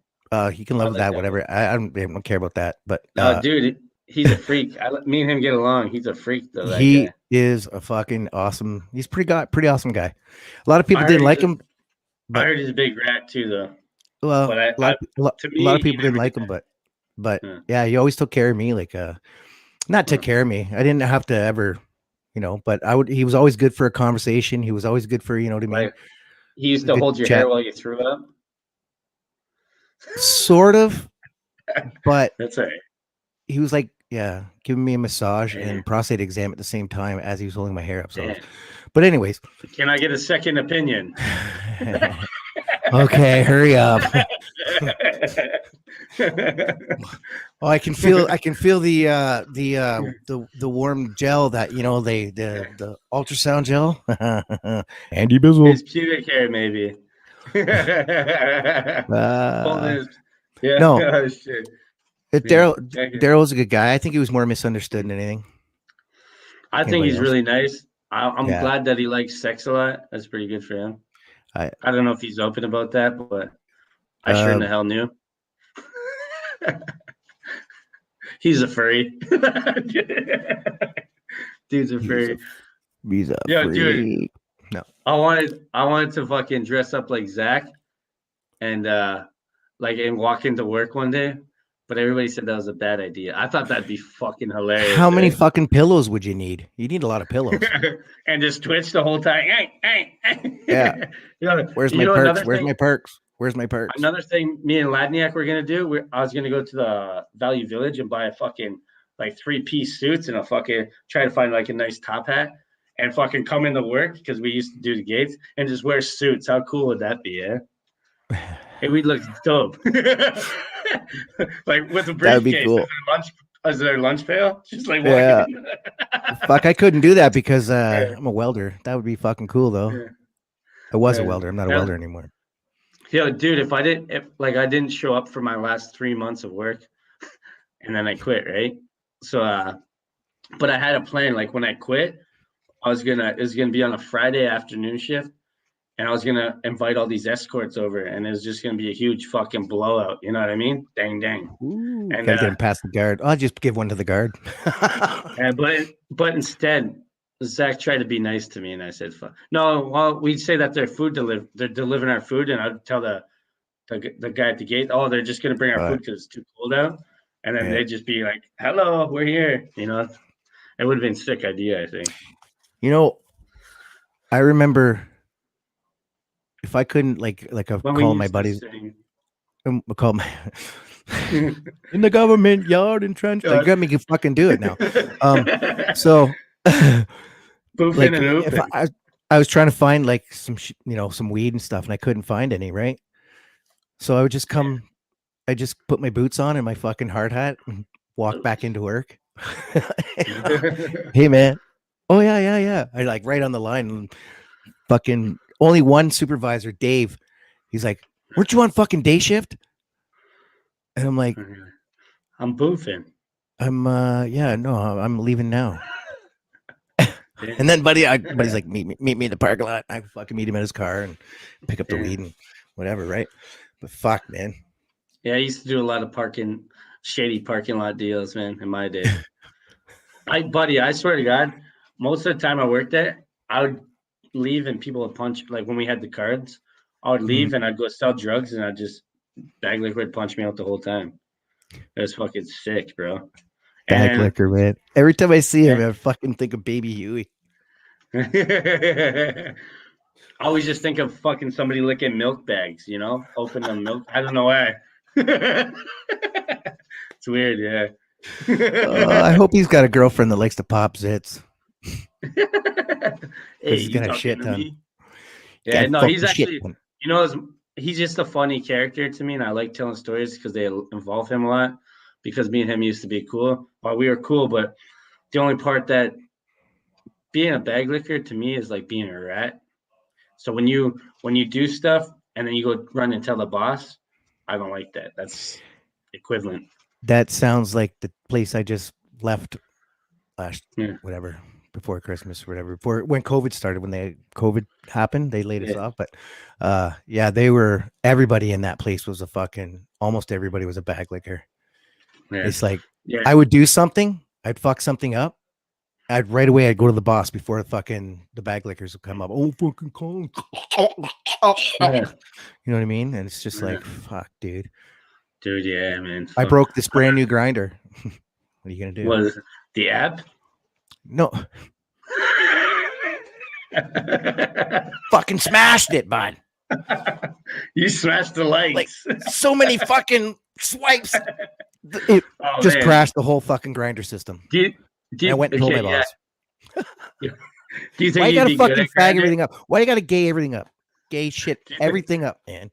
He can love that, whatever. I don't care about that. But no, dude, he's a freak. Me and him get along. He's a freak, though. He is a fucking awesome. He's pretty awesome guy. A lot of people didn't like him. But, I heard he's a big rat too, though. Well, a lot of people didn't like him, but yeah, he always took care of me. Like, not took care of me. I didn't have to ever, But he was always good for a conversation. He was always good for, what I mean. Like, he used to hold your hair while you threw up. Sort of, but that's right. He was like, giving me a massage and prostate exam at the same time as he was holding my hair up. So, but anyways, can I get a second opinion? Okay, hurry up. Oh, I can feel the warm gel that the ultrasound gel. Andy Bizzle. His pubic hair, maybe. Holding his, yeah. No, Oh, shit. Daryl Okay. Daryl's a good guy. I think he was more misunderstood than anything. I think he's really nice. I'm Yeah. glad that he likes sex a lot. That's pretty good for him. I don't know if he's open about that, but I sure in the hell knew. He's a furry. Dude's a furry. He's a Yeah, freak. dude. No. I wanted to fucking dress up like Zach and walk into work one day, but everybody said that was a bad idea. I thought that'd be fucking hilarious. How many fucking pillows would you need? You need a lot of pillows. And just twitch the whole time. Yeah. Where's my perks? Where's my perks? Where's my perks? Another thing me and Ladniak were gonna do, I was gonna go to the Value Village and buy a fucking like 3-piece suits and try to find like a nice top hat and fucking come into work because we used to do the gates and just wear suits. How cool would that be, eh? And we'd look dope. Like with a briefcase. That would be cool. As their lunch pail, just like walking. Yeah. Fuck, I couldn't do that because I'm a welder. That would be fucking cool though. Yeah. I was a welder. I'm not a welder anymore. Yeah, dude. If I didn't show up for my last 3 months of work, and then I quit, right? So, but I had a plan. Like when I quit, it was gonna be on a Friday afternoon shift, and I was gonna invite all these escorts over, and it was just gonna be a huge fucking blowout. You know what I mean? Dang, dang. Ooh, and gotta get him past the guard. I'll just give one to the guard. But instead, Zach tried to be nice to me, and I said, "Fuck." No, well, we'd say that they're delivering our food, and I'd tell the guy at the gate, "Oh, they're just gonna bring our food because it's too cold out," and then they'd just be like, "Hello, we're here." You know, it would have been a sick idea, I think. You know, I remember if I couldn't call my buddies, call my in the government yard and trench. You got me to fucking do it now. So. Like, if I was trying to find like some weed and stuff, and I couldn't find any, right? So I would just I just put my boots on and my fucking hard hat and walk back into work. Hey man, oh yeah. I like right on the line. And fucking only one supervisor, Dave. He's like, "Weren't you on fucking day shift?" And I'm like, "I'm boofing." I'm leaving now. And then buddy's like, meet me in the parking lot. I fucking meet him in his car and pick up the weed and whatever, right? But fuck, man. Yeah, I used to do a lot of shady parking lot deals, man, in my day. I swear to God, most of the time I worked there, I would leave and people would punch. Like when we had the cards, I would leave and I'd go sell drugs and I'd just bag liquor would punch me out the whole time. It was fucking sick, bro. Bag liquor, man. Every time I see him, I fucking think of Baby Huey. I always just think of fucking somebody licking milk bags, opening a milk. I don't know why. It's weird, yeah. I hope he's got a girlfriend that likes to pop zits. Hey, he's got a shit ton. Yeah, no, he's actually, he's just a funny character to me, and I like telling stories because they involve him a lot. Because me and him used to be cool. Well, we were cool, but the only part that being a bag licker to me is like being a rat. So when you do stuff and then you go run and tell the boss, I don't like that. That's equivalent. That sounds like the place I just left before Christmas or whatever. Before when COVID started, when COVID happened, they laid us off. But everybody in that place was almost everybody was a bag licker. Yeah. It's like I would do something, I'd fuck something up, I'd right away go to the boss before the bag lickers would come up. Oh, fucking call. You know what I mean? And it's just like, fuck, dude. Dude, yeah, man. I broke this brand new grinder. What are you gonna do? What is it? The app? No. Fucking smashed it, bud. You smashed the lights. Like so many fucking swipes. It just crashed the whole fucking grinder system. I went and told my boss. Do you think why you gotta fucking fag everything up? Why you gotta gay everything up? Gay shit, everything up, man.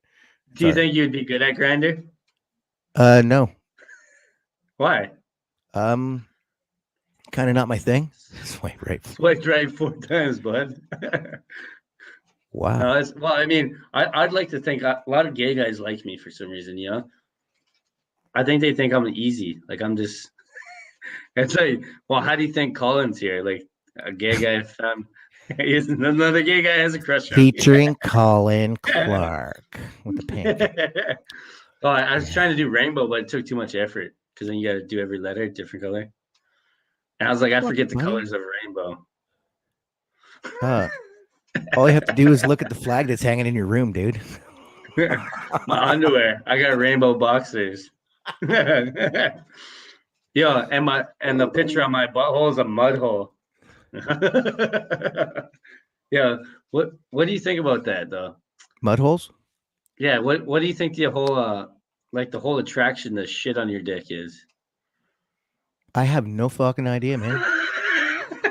Do you think you'd be good at Grindr? No. Why? Kind of not my thing. Swipe right. Swiped right 4 times, bud. Wow. No, well, I mean, I'd like to think a lot of gay guys like me for some reason, you know? I think they think I'm easy. Like, I'm just, it's like, well, how do you think Colin's here? Like, a gay guy found, another gay guy has a crush on me. Featuring Colin Clark with the pink. Oh, I was trying to do rainbow, but it took too much effort because then you got to do every letter different color. And I was like, I forget the colors of rainbow. All you have to do is look at the flag that's hanging in your room, dude. My underwear. I got rainbow boxers. Yeah, and the picture on my butthole is a mud hole. Yeah. What do you think about that though? Mud holes? Yeah, what do you think the whole attraction to shit on your dick is? I have no fucking idea, man.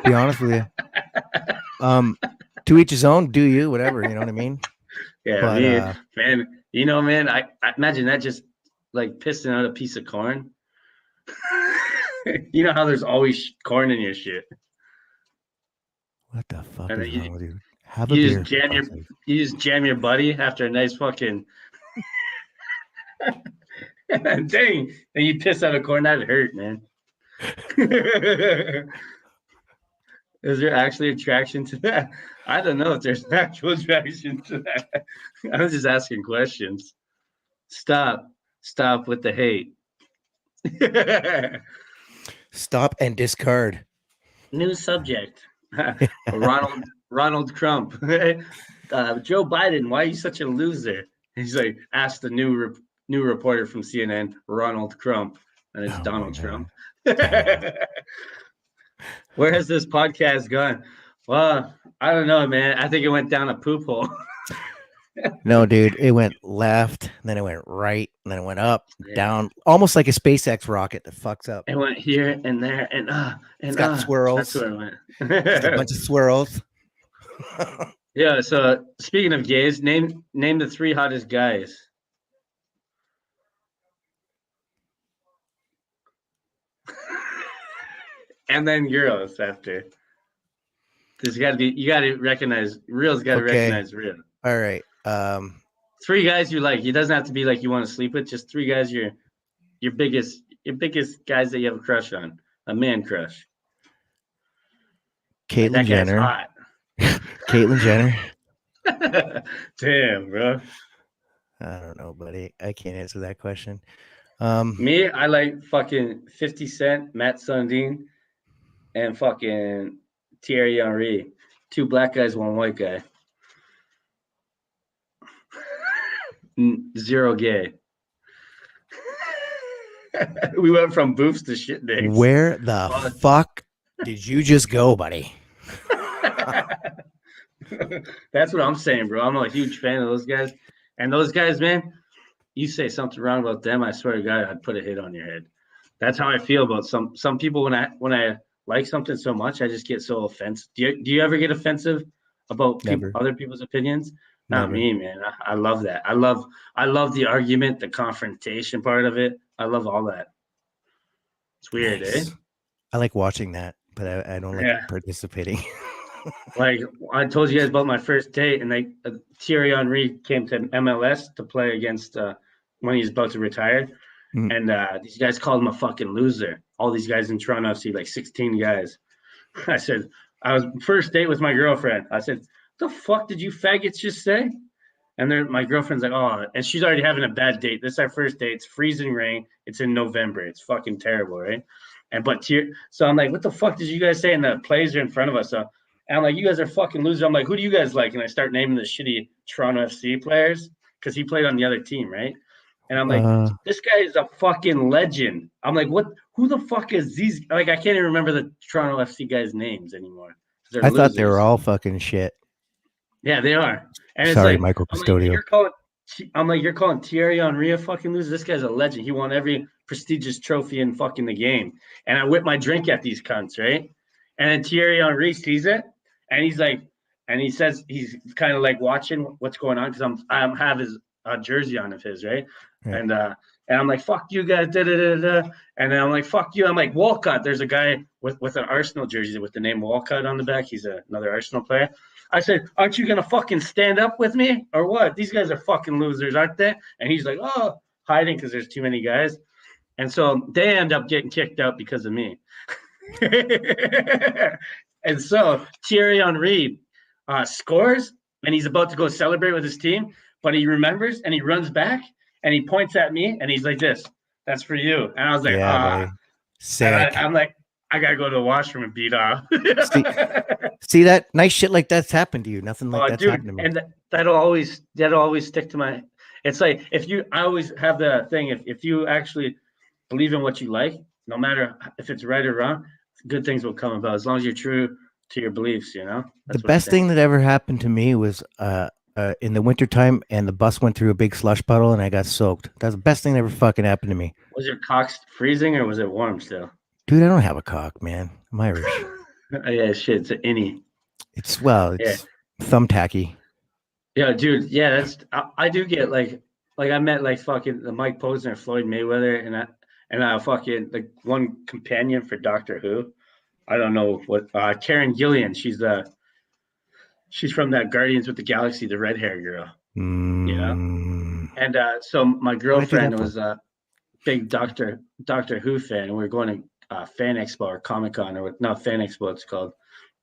Be honest with you. To each his own, do you, whatever, you know what I mean? Yeah, but, man, man, I imagine that just like pissing out a piece of corn. You know how there's always corn in your shit. What the fuck is wrong with you? Have a beer. You just jam your buddy after a nice fucking dang, and you piss out a corn, that'd hurt, man. Is there actually attraction to that? I don't know if there's actual attraction to that. I was just asking questions. Stop with the hate. Stop and discard. New subject. Ronald Trump. Joe Biden, why are you such a loser? He's like, asked the new reporter from CNN, Ronald Trump, and it's Donald Trump. Where has this podcast gone? Well, I don't know, man. I think it went down a poop hole. No, dude, it went left, then it went right, and then it went up, down, almost like a SpaceX rocket that fucks up. It went here and there, and it's got swirls. That's where it went. Just a bunch of swirls. Yeah. So speaking of gays, name the 3 hottest guys. And then girls after. There's got to be. You got to recognize. Real's got to recognize real. All right. 3 guys you like. It doesn't have to be like you want to sleep with. Just 3 guys your biggest guys that you have a crush on. A man crush. Caitlyn Jenner. Hot. Caitlyn Jenner. Damn, bro. I don't know, buddy. I can't answer that question. Me, I like fucking 50 Cent, Matt Sundin, and fucking Thierry Henry. 2 black guys, 1 white guy. 0 gay. We went from boofs to shit dicks. Where the fuck did you just go, buddy? That's what I'm saying, bro. I'm a huge fan of those guys. And those guys, man, you say something wrong about them, I swear to God, I'd put a hit on your head. That's how I feel about some people. When I like something so much, I just get so offensive. Do you ever get offensive about other people's opinions? Not me, man. I love that. I love the argument, the confrontation part of it. I love all that. It's weird, eh? I like watching that, but I don't like participating. Like I told you guys about my first date, and Thierry Henry came to MLS to play against when he's about to retire, and these guys called him a fucking loser. All these guys in Toronto FC, like 16 guys. I said, I was first date with my girlfriend. I said, the fuck did you faggots just say? And my girlfriend's like, oh, and she's already having a bad date. This is our first date. It's freezing rain. It's in November. It's fucking terrible, right? So I'm like, what the fuck did you guys say? And the plays are in front of us. So I'm like, you guys are fucking losers. I'm like, who do you guys like? And I start naming the shitty Toronto FC players because he played on the other team, right? And I'm like, this guy is a fucking legend. I'm like, what? Who the fuck is these? Like, I can't even remember the Toronto FC guys' names anymore. I thought they were all fucking shit. Yeah, they are. And it's sorry, like, Michael Custodio. I'm like, you're calling Thierry Henry a fucking loser? This guy's a legend. He won every prestigious trophy in fucking the game. And I whip my drink at these cunts, right? And then Thierry Henry sees it, and he's like, and he says he's kind of like watching what's going on because I have jersey on of his, right? Yeah. And I'm like, fuck you guys, da da da da. And then I'm like, fuck you. I'm like, Walcott. There's a guy with an Arsenal jersey with the name Walcott on the back. He's another Arsenal player. I said, aren't you gonna fucking stand up with me or what? These guys are fucking losers, aren't they? And he's like, oh, hiding because there's too many guys. And so they end up getting kicked out because of me. And so Thierry Henry scores, and he's about to go celebrate with his team, but he remembers and he runs back and he points at me and he's like this, that's for you. And I was like, buddy. Sick. I'm like, I gotta go to the washroom and beat off. see that nice shit like that's happened to you. Nothing like that's happened to me. And that'll always stick to my. It's like I always have the thing. If you actually believe in what you like, no matter if it's right or wrong, good things will come about as long as you're true to your beliefs. That's the best thing that ever happened to me was in the wintertime, and the bus went through a big slush puddle and I got soaked. That's the best thing that ever fucking happened to me. Was your cock freezing or was it warm still? Dude, I don't have a cock, man. I'm Irish. Yeah, shit. It's an innie. It's thumbtacky. Yeah, dude. Yeah, I do get like I met like fucking the Mike Posner, Floyd Mayweather, and I fucking like one companion for Doctor Who. I don't know what Karen Gillian. She's from that Guardians with the Galaxy, the red hair girl. And so my girlfriend was a big Doctor Who fan, and we we're going to Fan Expo or Comic Con or not Fan Expo it's called,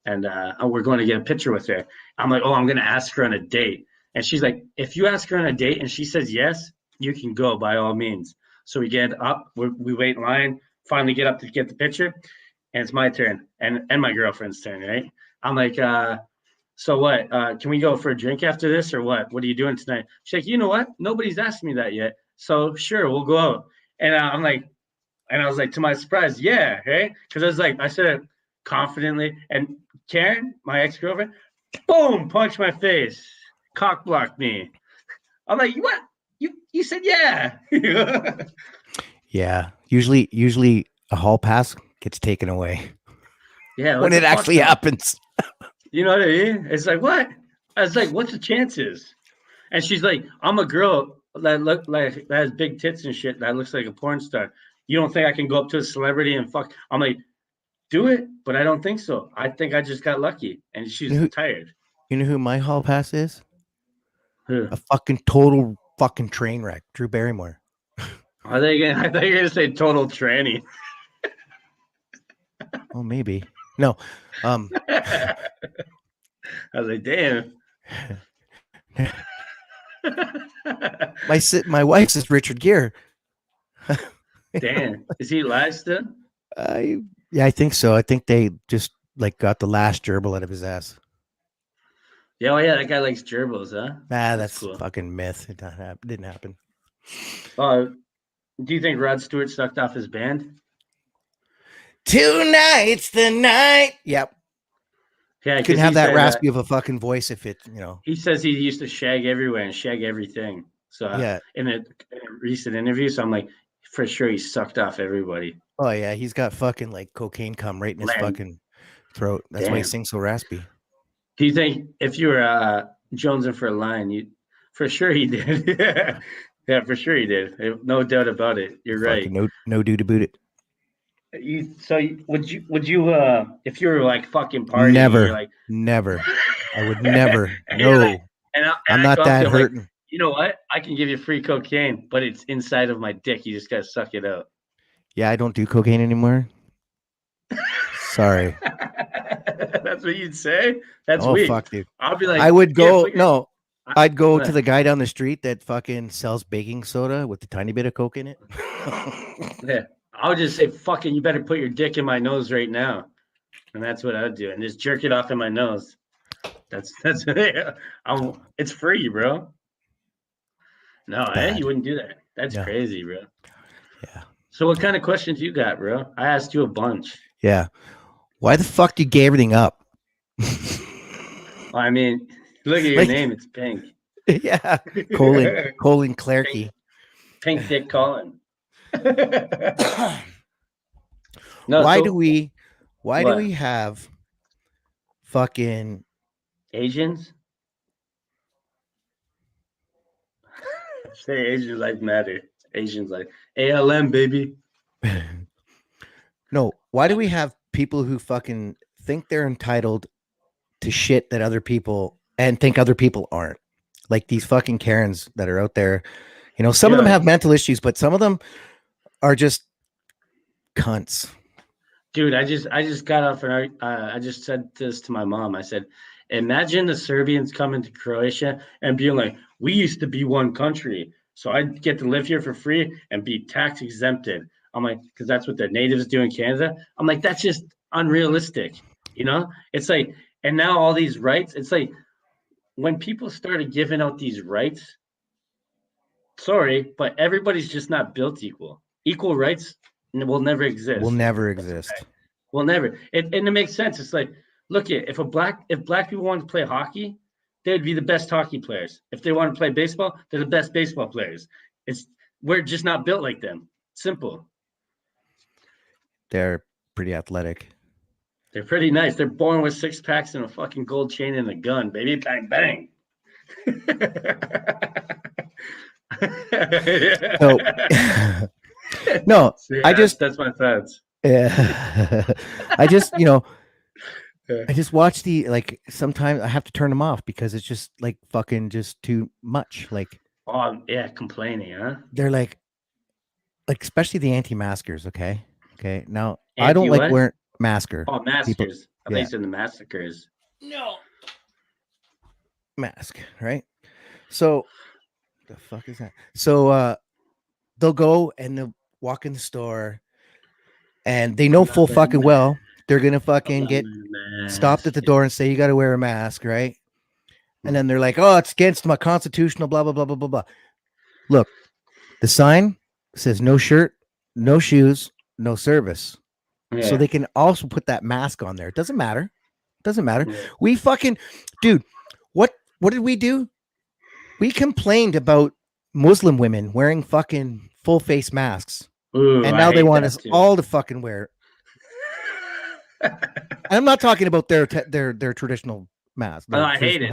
and we're going to get a picture with her. I'm like, oh, I'm going to ask her on a date, and she's like, if you ask her on a date and she says yes, you can go by all means. So we get up, we wait in line, finally get up to get the picture, and it's my turn and my girlfriend's turn, right? I'm like, so what? Can we go for a drink after this or what? What are you doing tonight? She's like, you know what? Nobody's asked me that yet. So sure, we'll go out. And I'm like, and I was like, to my surprise, yeah, hey? Because I was like, I said it confidently. And Karen, my ex-girlfriend, boom, punched my face, cock blocked me. I'm like, what? You said yeah. Yeah. Usually a hall pass gets taken away. Yeah. When it actually happens. You know what I mean? It's like, what? I was like, what's the chances? And she's like, I'm a girl that has big tits and shit that looks like a porn star. You don't think I can go up to a celebrity and fuck? I'm like, do it, but I don't think so. I think I just got lucky. And she's tired. You know who my hall pass is? Who? A fucking total fucking train wreck. Drew Barrymore. I thought you were gonna say total tranny. Oh, maybe. No. I was like, damn. My wife's is Richard Gere. Damn. Is he alive still? Yeah, I think so. I think they just like got the last gerbil out of his ass. Yeah, oh yeah, that guy likes gerbils, huh? That's cool. Fucking myth. It didn't happen. Do you think Rod Stewart sucked off his band? Tonight's the night. Yep. Yeah, couldn't have that raspy of a fucking voice if it, He says he used to shag everywhere and shag everything. So yeah, in a recent interview, so I'm like, for sure he sucked off everybody. Oh yeah, he's got fucking like cocaine cum right in his fucking throat. That's why he sings so raspy. Do you think if you were jonesing for a line, for sure he did? Yeah, for sure he did. No doubt about it. You're right. No dude to boot it. Would you if you were like fucking partying? Never. I would never. No. I'm not that hurting. Like, you know what? I can give you free cocaine, but it's inside of my dick. You just gotta suck it out. Yeah, I don't do cocaine anymore. Sorry. That's what you'd say? That's weak. Fuck, dude. I'll be like, I would go. No, I'd go to the guy down the street that fucking sells baking soda with a tiny bit of coke in it. Yeah. I would just say, fucking, you better put your dick in my nose right now. And that's what I would do. And just jerk it off in my nose. That's it's free, bro. No, you wouldn't do that. That's crazy, bro. Yeah. So what kind of questions you got, bro? I asked you a bunch. Yeah. Why the fuck do you gave everything up? I mean, look at your name. It's Pink. Yeah. Colin Clarkey. Pink Dick Colin. Why do we have fucking Asians? Say Asian life matter. Asians like ALM, baby. No, why do we have people who fucking think they're entitled to shit that other people and think other people aren't? Like these fucking Karens that are out there. You know, some of them Yeah. have mental issues, but some of them are just cunts. Dude, I just got off and I just said this to my mom. I said, imagine the Serbians coming to Croatia and being like, we used to be one country, so I'd get to live here for free and be tax exempted. I'm like, because that's what the natives do in Canada. I'm like, that's just unrealistic. You know, it's like, and now all these rights. It's like when people started giving out these rights. Sorry, but everybody's just not built equal. Equal rights will never exist. Will never exist. Will never. And it makes sense. It's like, look at if black people wanted to play hockey, they'd be the best hockey players. If they want to play baseball, they're the best baseball players. We're just not built like them. Simple. They're pretty athletic. They're pretty nice. They're born with 6-packs and a fucking gold chain and a gun, baby. Bang bang. So, no, See, that's my thoughts. I just, you know, I just watch sometimes I have to turn them off because it's just like fucking just too much. Like, oh yeah, complaining, huh? they're like especially the anti-maskers. Okay. Now I don't like wearing masker. Oh, maskers. I think yeah. it's in the massacres. No. Mask, right? So the fuck is that? So they'll go and they'll walk in the store and they know full fucking well they're gonna fucking get stopped at the door and say you got to wear a mask, right? And then they're like, oh, it's against my constitutional blah blah blah blah blah blah. Look, the sign says no shirt, no shoes, no service. Yeah. So they can also put that mask on there. It doesn't matter. Yeah. We fucking dude, what did we do? We complained about Muslim women wearing fucking full face masks. Ooh, and now they want us all to fucking wear. I'm not talking about their traditional masks. No, I hate it.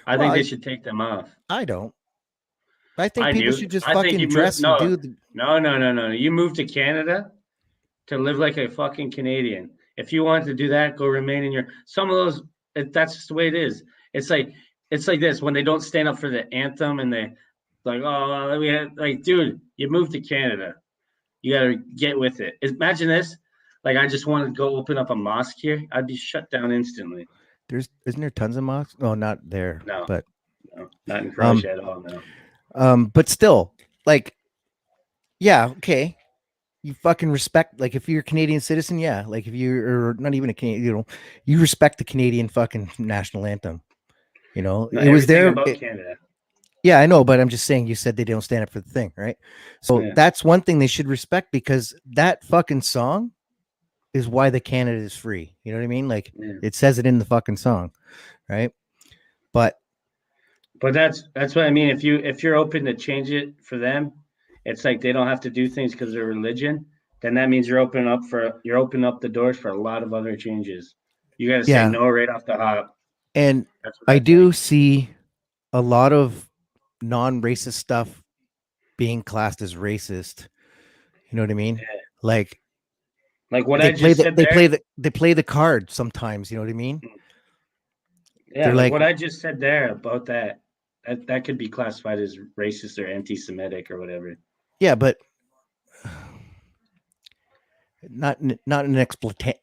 I think they should take them off. I don't. I think people should just fucking dress and do the. No. You moved to Canada to live like a fucking Canadian. If you want to do that, go remain in your. Some of those, that's just the way it is. It's like this when they don't stand up for the anthem and they like, oh, we had like, dude, you moved to Canada. You got to get with it. Imagine this. Like, I just want to go open up a mosque here. I'd be shut down instantly. Isn't there tons of mosques? Oh, not there. No, but no, not in Croatia at all. No. But still, like, yeah, okay. You fucking respect, like, if you're a Canadian citizen, yeah. Like, if you're not even a Canadian, you know, you respect the Canadian fucking national anthem. You know, it was there. Canada. Yeah, I know, but I'm just saying you said they don't stand up for the thing, right? So that's one thing they should respect because that fucking song is why the Canada is free. You know what I mean? Like it says it in the fucking song, right? But that's what I mean. If you're open to change it for them, it's like they don't have to do things because of their religion. Then that means you're opening up the doors for a lot of other changes. You got to say no right off the hop. And I do see a lot of non-racist stuff being classed as racist. You know what I mean? Yeah. Like what I just said. They play the card sometimes. You know what I mean? Yeah, like what I just said there about that could be classified as racist or anti-Semitic or whatever. Yeah, but not in an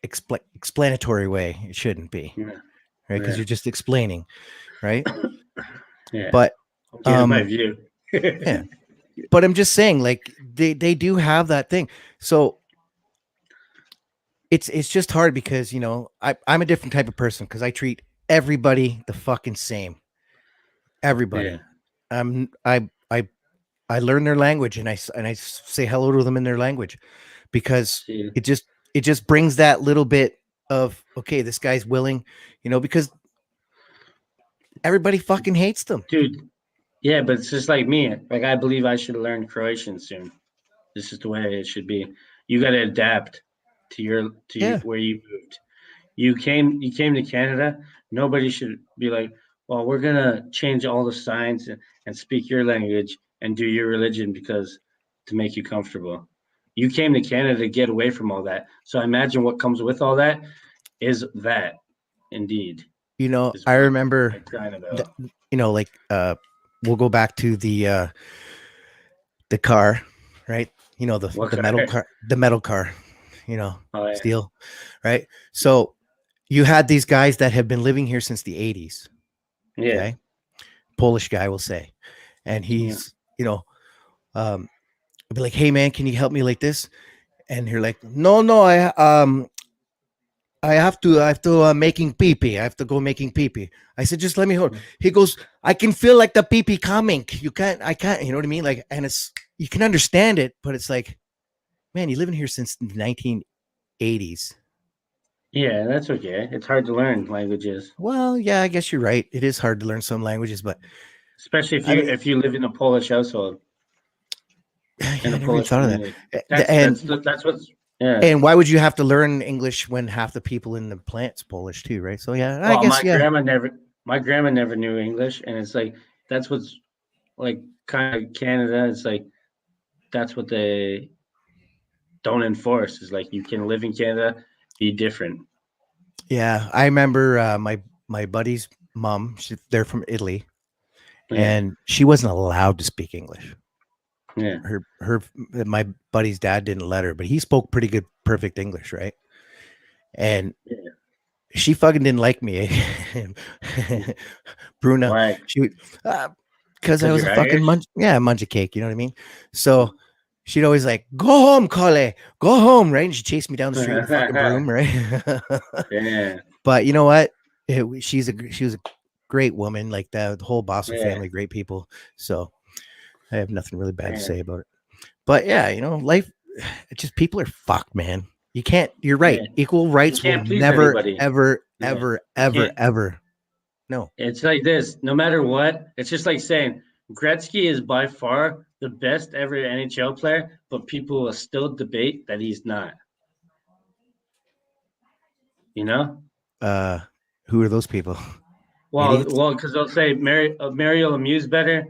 explanatory way. It shouldn't be, right? Because you're just explaining, right? Yeah. But my view. Yeah. But I'm just saying, like they do have that thing. So it's just hard because you know I'm a different type of person because I treat everybody the fucking same. Everybody. Yeah. I learn their language and I say hello to them in their language because it just brings that little bit of okay, this guy's willing, you know, because everybody fucking hates them, dude. Yeah, but it's just like me. Like I believe I should learn Croatian soon. This is the way it should be. You got to adapt to where you moved. You came to Canada. Nobody should be like, well, we're gonna change all the signs and speak your language and do your religion because to make you comfortable. You came to Canada to get away from all that. So I imagine what comes with all that is that indeed. You know, Is I what remember I'm crying about. like we'll go back to the car, right? You know, What the kind? metal car, you know, Oh, yeah. steel, right? So you had these guys that have been living here since the 80s. Yeah. Okay. Polish guy will say. And he's, I'll be like, hey man, can you help me like this? And you're like, no, I have to making pee pee. I have to go making pee pee. I said, just let me hold. He goes, I can feel like the pee pee coming. I can't, you know what I mean? Like, and you can understand it, but it's like, man, you're living here since the 1980s. Yeah, that's okay. It's hard to learn languages, Well, yeah, I guess you're right. It is hard to learn some languages, but especially I mean, if you live in a Polish household yeah, in I a never even Polish thought of that. community. That's what's yeah. And why would you have to learn English when half the people in the plant's Polish too, right? So yeah, I Well, guess yeah. my grandma never knew English, and it's like that's what's like kind of Canada. It's like that's what they don't enforce. Is like you can live in Canada, be different. Yeah, I remember my buddy's mom. They're from Italy, Yeah, and she wasn't allowed to speak English. yeah, My buddy's dad didn't let her, but he spoke pretty good, perfect English, right? And yeah. she fucking didn't like me, Bruna. Why? She would, because I Because was you're a fucking Irish. munch of cake. You know what I mean? So she'd always like, go home, Collie, go home, right? And she chased me down the street with a fucking broom, right? Yeah, But you know what? She was a great woman, like the whole Boston yeah, family, great people. So I have nothing really bad to yeah, say about it. But yeah, life, it's just people are fucked, man. You can't. You're right. yeah. Equal You rights will can't please never, everybody. ever, Yeah, ever, you ever, can't. ever. No. It's like this. No matter what, it's just like saying Gretzky is by far the best ever NHL player, but people will still debate that he's not. You know? Who are those people? Well, Idiots. well, because they'll say Mario Lemieux's better,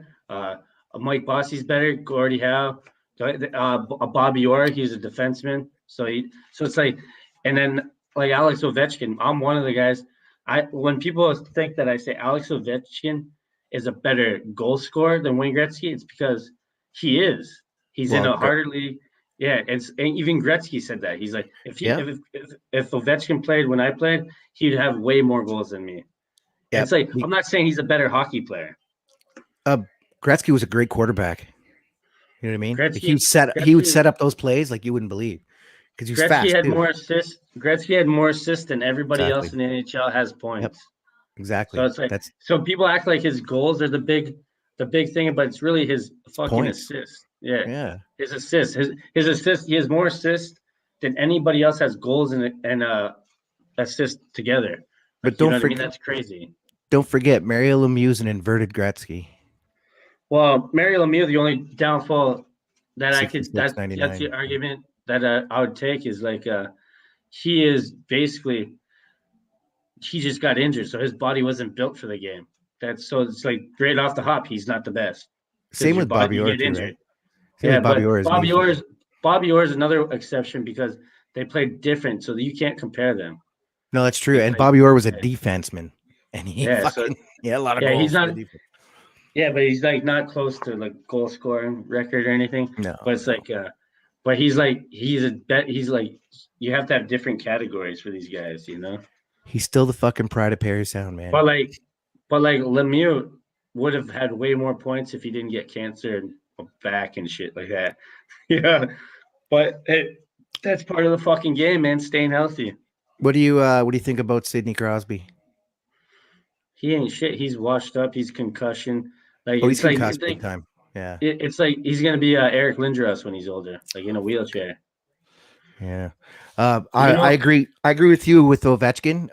Mike Bossy's better, Gordie Howe, Bobby Orr, he's a defenseman. So it's like, and then like Alex Ovechkin, I'm one of the guys. When people think that I say Alex Ovechkin is a better goal scorer than Wayne Gretzky, it's because he is. He's in Well, a harder league. Yeah, and even Gretzky said that. He's like, yeah, if Ovechkin played when I played, he'd have way more goals than me. yeah. It's like I'm not saying he's a better hockey player. Gretzky was a great quarterback. You know what I mean? Like he would Gretzky, set up those plays like you wouldn't believe because he was Gretzky fast had too. more assists. Gretzky had more assists than everybody Exactly. else in the NHL has Yep. points. Exactly. So it's like so people act like his goals are the big thing, but it's really his fucking points. assists. Yeah. Yeah. His assists. His assists, he has more assists than anybody else has goals and assists together. But Like you know what I mean? That's crazy. don't forget Mario Lemieux's an inverted Gretzky. Well, Mario Lemieux, the only downfall that I could 66, that's the 99. argument that I would take is like he is basically he just got injured, so his body wasn't built for the game. So it's like right off the hop, he's not the best because Same your with body Bobby you Orr get too, injured. right? Same Yeah, with Bobby but Orr. Bobby Orr is another exception because they played different, so you can't compare them. No, that's true. They And played, Bobby Orr was a yeah, defenseman, and he yeah. So he had a lot of yeah, he's goals for not. the defense. Yeah, but he's like not close to like goal scoring record or anything. No, But it's like, but he's like he's like you have to have different categories for these guys, you know. he's still the fucking pride of Perry Sound, man. But like Lemieux would have had way more points if he didn't get cancer and back and shit like that. Yeah, but that's part of the fucking game, man. Staying healthy. What do you think about Sidney Crosby? He ain't shit. He's washed up. He's concussion. Like Oh, he's it's like concussed big time. Yeah, it's like he's gonna be Eric Lindros when he's older, like in a wheelchair. yeah. You know, I agree. I agree with you with Ovechkin.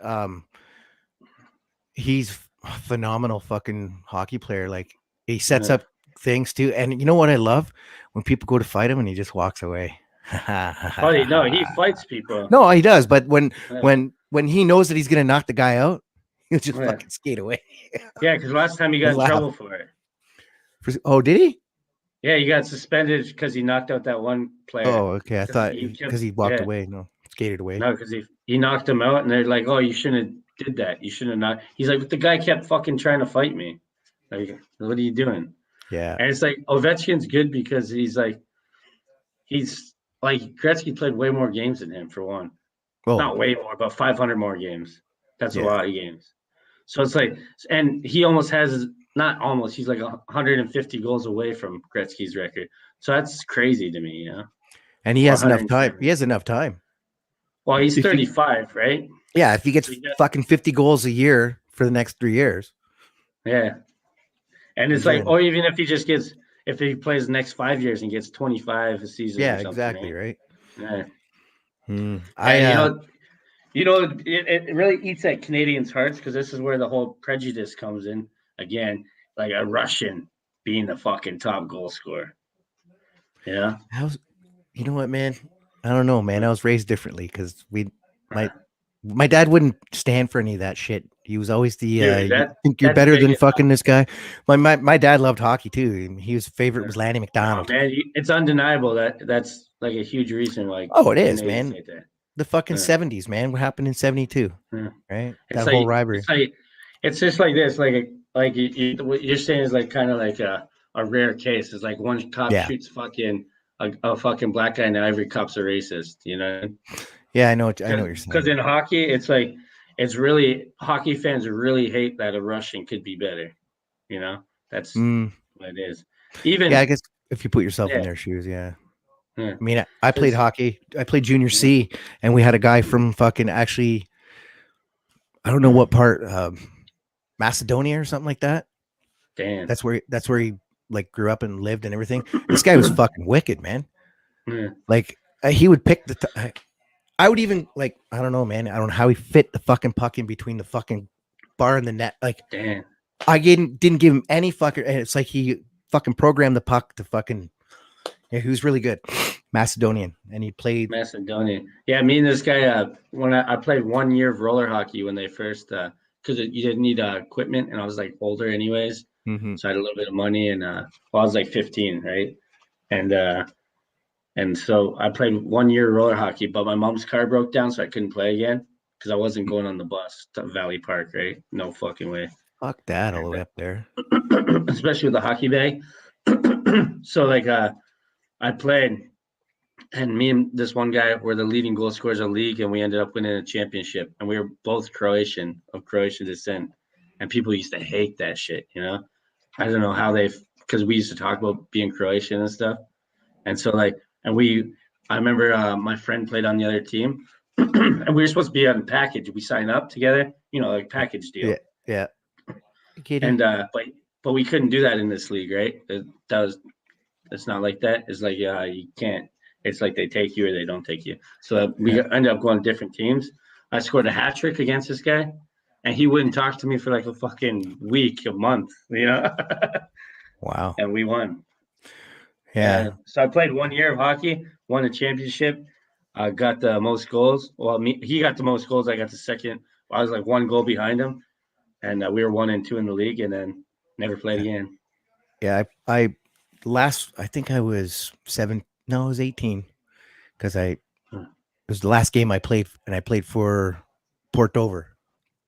He's a phenomenal fucking hockey player. Like he sets up things too. And you know what I love? When people go to fight him and he just walks away. no, he fights people. No, he does. But when he knows that he's gonna knock the guy out, he'll just fucking skate away. Yeah, because last time he got in trouble for it. Oh, did he? Yeah, he got suspended because he knocked out that one player. Oh, okay. I thought He because he walked away. No, skated away. No, because he knocked him out, and they're like, "Oh, you shouldn't have did that. You shouldn't have not." He's like, "But the guy kept fucking trying to fight me. Like, what are you doing?" Yeah. And it's like Ovechkin's good because he's like Gretzky played way more games than him for one. Oh, Not way more, but 500 more games. That's a Yeah. lot of games. So it's like, and he almost has not almost. He's like 150 goals away from Gretzky's record. So that's crazy to me, you know. and he Or has enough time. 107. He has enough time. Well, he's If he- 35, right? Yeah, if he gets So he got- fucking 50 goals a year for the next 3 years. Yeah. And it's He's like, in. or even if he plays the next 5 years and gets 25 a season Yeah, or something. exactly, right? Yeah. Hmm. And it really eats at Canadians' hearts because this is where the whole prejudice comes in again, like a Russian being the fucking top goal scorer. Yeah. You know what, man? I don't know, man. I was raised differently because my dad wouldn't stand for any of that shit. He was always the Dude, you think you're that's better big than enough. fucking this guy. My dad loved hockey too. His favorite was Lanny Oh, McDonald. man, it's undeniable that's like a huge reason why. Oh, it is, Canadians man. hate that. The fucking Yeah. 70s, man. What happened in 72? Yeah. Right? It's That whole rivalry. It's just like this, what you're saying is like kind of like a rare case. It's like one cop Yeah. shoots fucking a fucking black guy, and every cop's a racist. You know? Yeah, I know what you're saying. Because in hockey, it's like hockey fans really hate that a Russian could be better. You know, that's what it is. Even Yeah, I guess if you put yourself in Yeah. their shoes, yeah. Yeah. I mean, I played 'Cause- hockey. I played junior C, and we had a guy from fucking actually, I don't know what part, Macedonia or something like that. damn. That's where he like grew up and lived and everything. This guy was fucking wicked, man. Yeah. Like he would pick I would even like, I don't know, man. I don't know how he fit the fucking puck in between the fucking bar and the net. Like Damn. I didn't give him any fucking. And it's like he fucking programmed the puck to fucking. Yeah, he was really good, Macedonian, and he played. Macedonia. Yeah, me and this guy. When I played 1 year of roller hockey when they first, because you didn't need equipment, and I was like older anyways, Mhm. so I had a little bit of money, and I was like 15, right? And so I played 1 year of roller hockey, but my mom's car broke down, so I couldn't play again because I wasn't going on the bus to Valley Park, right? No fucking way. Fuck that, all the way up there. Especially with the hockey bag. So like I played, and me and this one guy were the leading goal scorers of the league, and we ended up winning a championship. And we were both of Croatian descent, and people used to hate that shit. You know, I don't know how because we used to talk about being Croatian and stuff. And so like, I remember my friend played on the other team, and we were supposed to be on package. We signed up together, like package deal. Yeah. And but we couldn't do that in this league, right? It's not like that. It's like you can't. It's like they take you or they don't take you. So we ended up going different teams. I scored a hat trick against this guy, and he wouldn't talk to me for like a fucking week, a month, Wow. And we won. Yeah. So I played 1 year of hockey, won a championship. I got the most goals. Well, he got the most goals. I got the second. I was like 1 goal behind him, and we were 1 and 2 in the league, and then never played again. Yeah. I think I was 7. No, I was 18 because it was the last game I played, and I played for Port Dover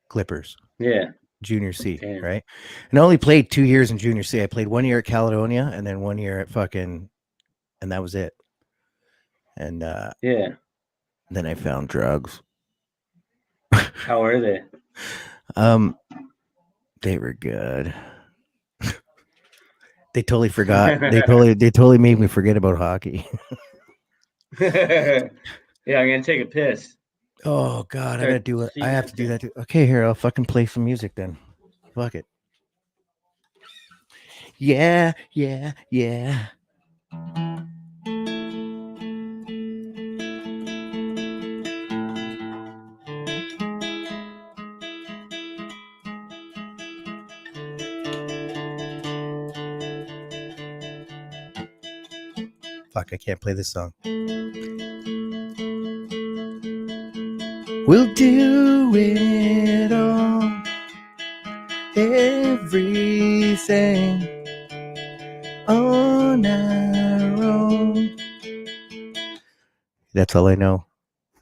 Clippers. Yeah. Junior C, Damn. right? And I only played 2 years in junior C. I played 1 year at Caledonia and then 1 year at and that was it. And then I found drugs. How are they? They were good. They totally forgot. They totally made me forget about hockey. Yeah, I'm gonna take a piss. Oh God, I gotta do it. I have to do that too. Okay, here, I'll fucking play some music then. Fuck it. Yeah. Fuck, I can't play this song. We'll do it all. Everything. narrow. That's all I know.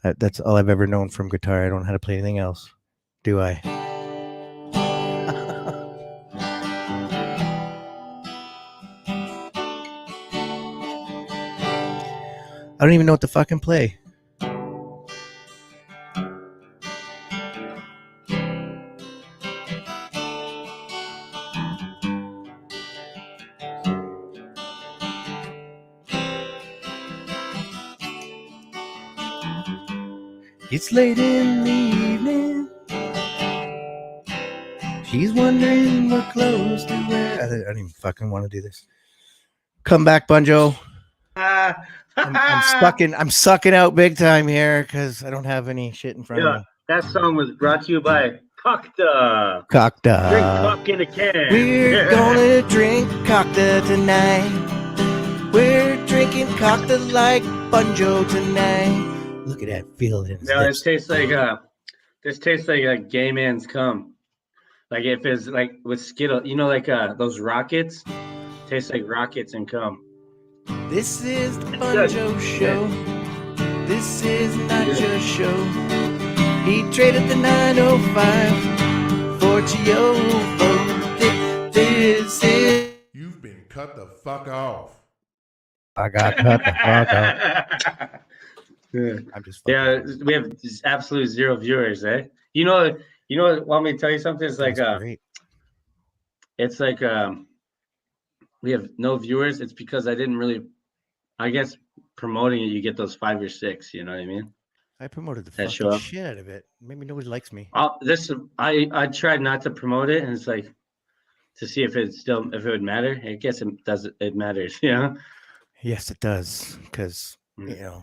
That's all I've ever known from guitar. I don't know how to play anything else. Do I? I don't even know what to fucking play. It's late in the evening. She's wondering what clothes to wear. I don't even fucking want to do this. Come back, Bunjo. I'm sucking out big time here because I don't have any shit in front of me. That song was brought to you by Cockta. Cockta. Drink cock in a can. We're gonna drink Cockta tonight. We're drinking Cockta like Bunjo tonight. Look at that feeling. No, this tastes like a gay man's cum. Like if it's like with Skittle, you know, like those rockets. Tastes like rockets and cum. This is the Bunjo show. This is not your show. He traded the 905 for Gio. This is. You've been cut the fuck off. I got cut the fuck off. I'm just. We have absolute zero viewers, eh? You know. Want me to tell you something? It's like great. It's like we have no viewers. It's because I didn't really. I guess promoting it, you get those 5 or 6. You know what I mean? I promoted the fucking shit out of it. Maybe nobody likes me. I tried not to promote it, and it's like to see if it would matter. I guess it does. It matters, you know. Yes, it does, because you know,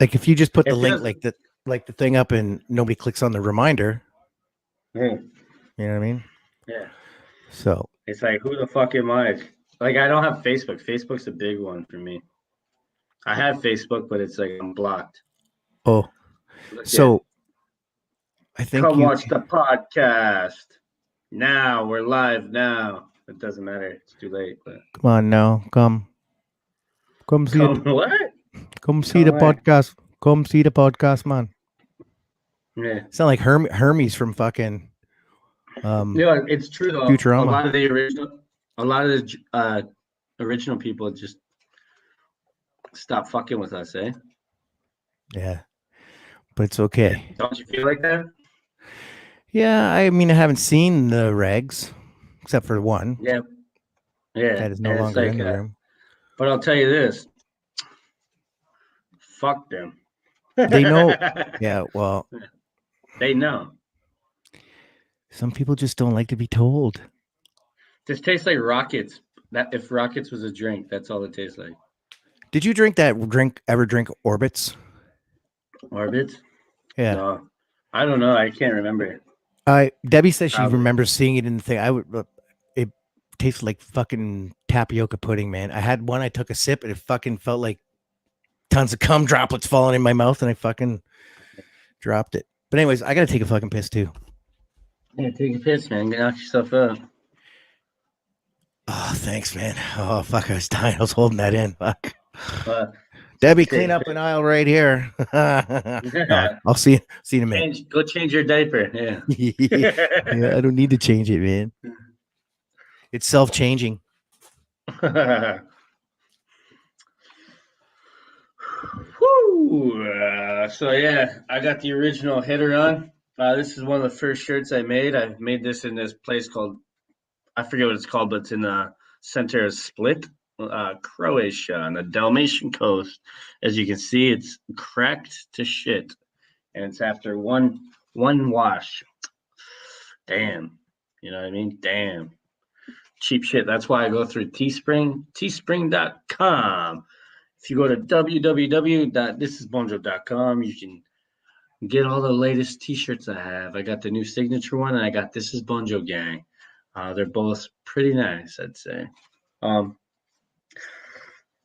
like if you just put the link like the thing up and nobody clicks on the reminder. You know what I mean? Yeah. So it's like, who the fuck am I? Like, I don't have Facebook. Facebook's a big one for me. I have Facebook, but it's like I'm blocked. Oh, so I think come watch the podcast now. We're live now. It doesn't matter. It's too late. But come on now, come see it. What? Come see the podcast. Come see the podcast, man. Yeah. Sound like Hermes from fucking. Yeah, it's true though. Futurama. A lot of the original people just stop fucking with us, eh? Yeah, but it's okay. Don't you feel like that? Yeah, I mean, I haven't seen the regs except for one. Yeah. That is no longer in the room. But I'll tell you this. Fuck them. They know. Yeah, well. They know. Some people just don't like to be told. This tastes like Rockets. That if Rockets was a drink, that's all it tastes like. Did you ever drink Orbits? Orbits? Yeah. No. I don't know. I can't remember. Debbie says she remembers seeing it in the thing. It tastes like fucking tapioca pudding, man. I had one, I took a sip, and it fucking felt like tons of cum droplets falling in my mouth, and I fucking dropped it. But anyways, I gotta take a fucking piss too. Yeah, take a piss, man. Knock yourself out. Oh, thanks, man. Oh, fuck, I was dying. I was holding that in. Fuck. Debbie, clean up an aisle right here. I'll see you in a minute. Go change your diaper. Yeah. Yeah, I don't need to change it, man. It's self-changing. Woo! So yeah, I got the original header on. This is one of the first shirts I made. I made this in this place called, I forget what it's called, but it's in the center of Split, Croatia, on the Dalmatian coast. As you can see, it's cracked to shit, and it's after one wash. Damn, you know what I mean? Damn, cheap shit. That's why I go through teespring.com. If you go to www.thisisbunjo.com, you can get all the latest t-shirts I have. I got the new signature one, and I got This Is Bunjo Gang. They're both pretty nice, I'd say.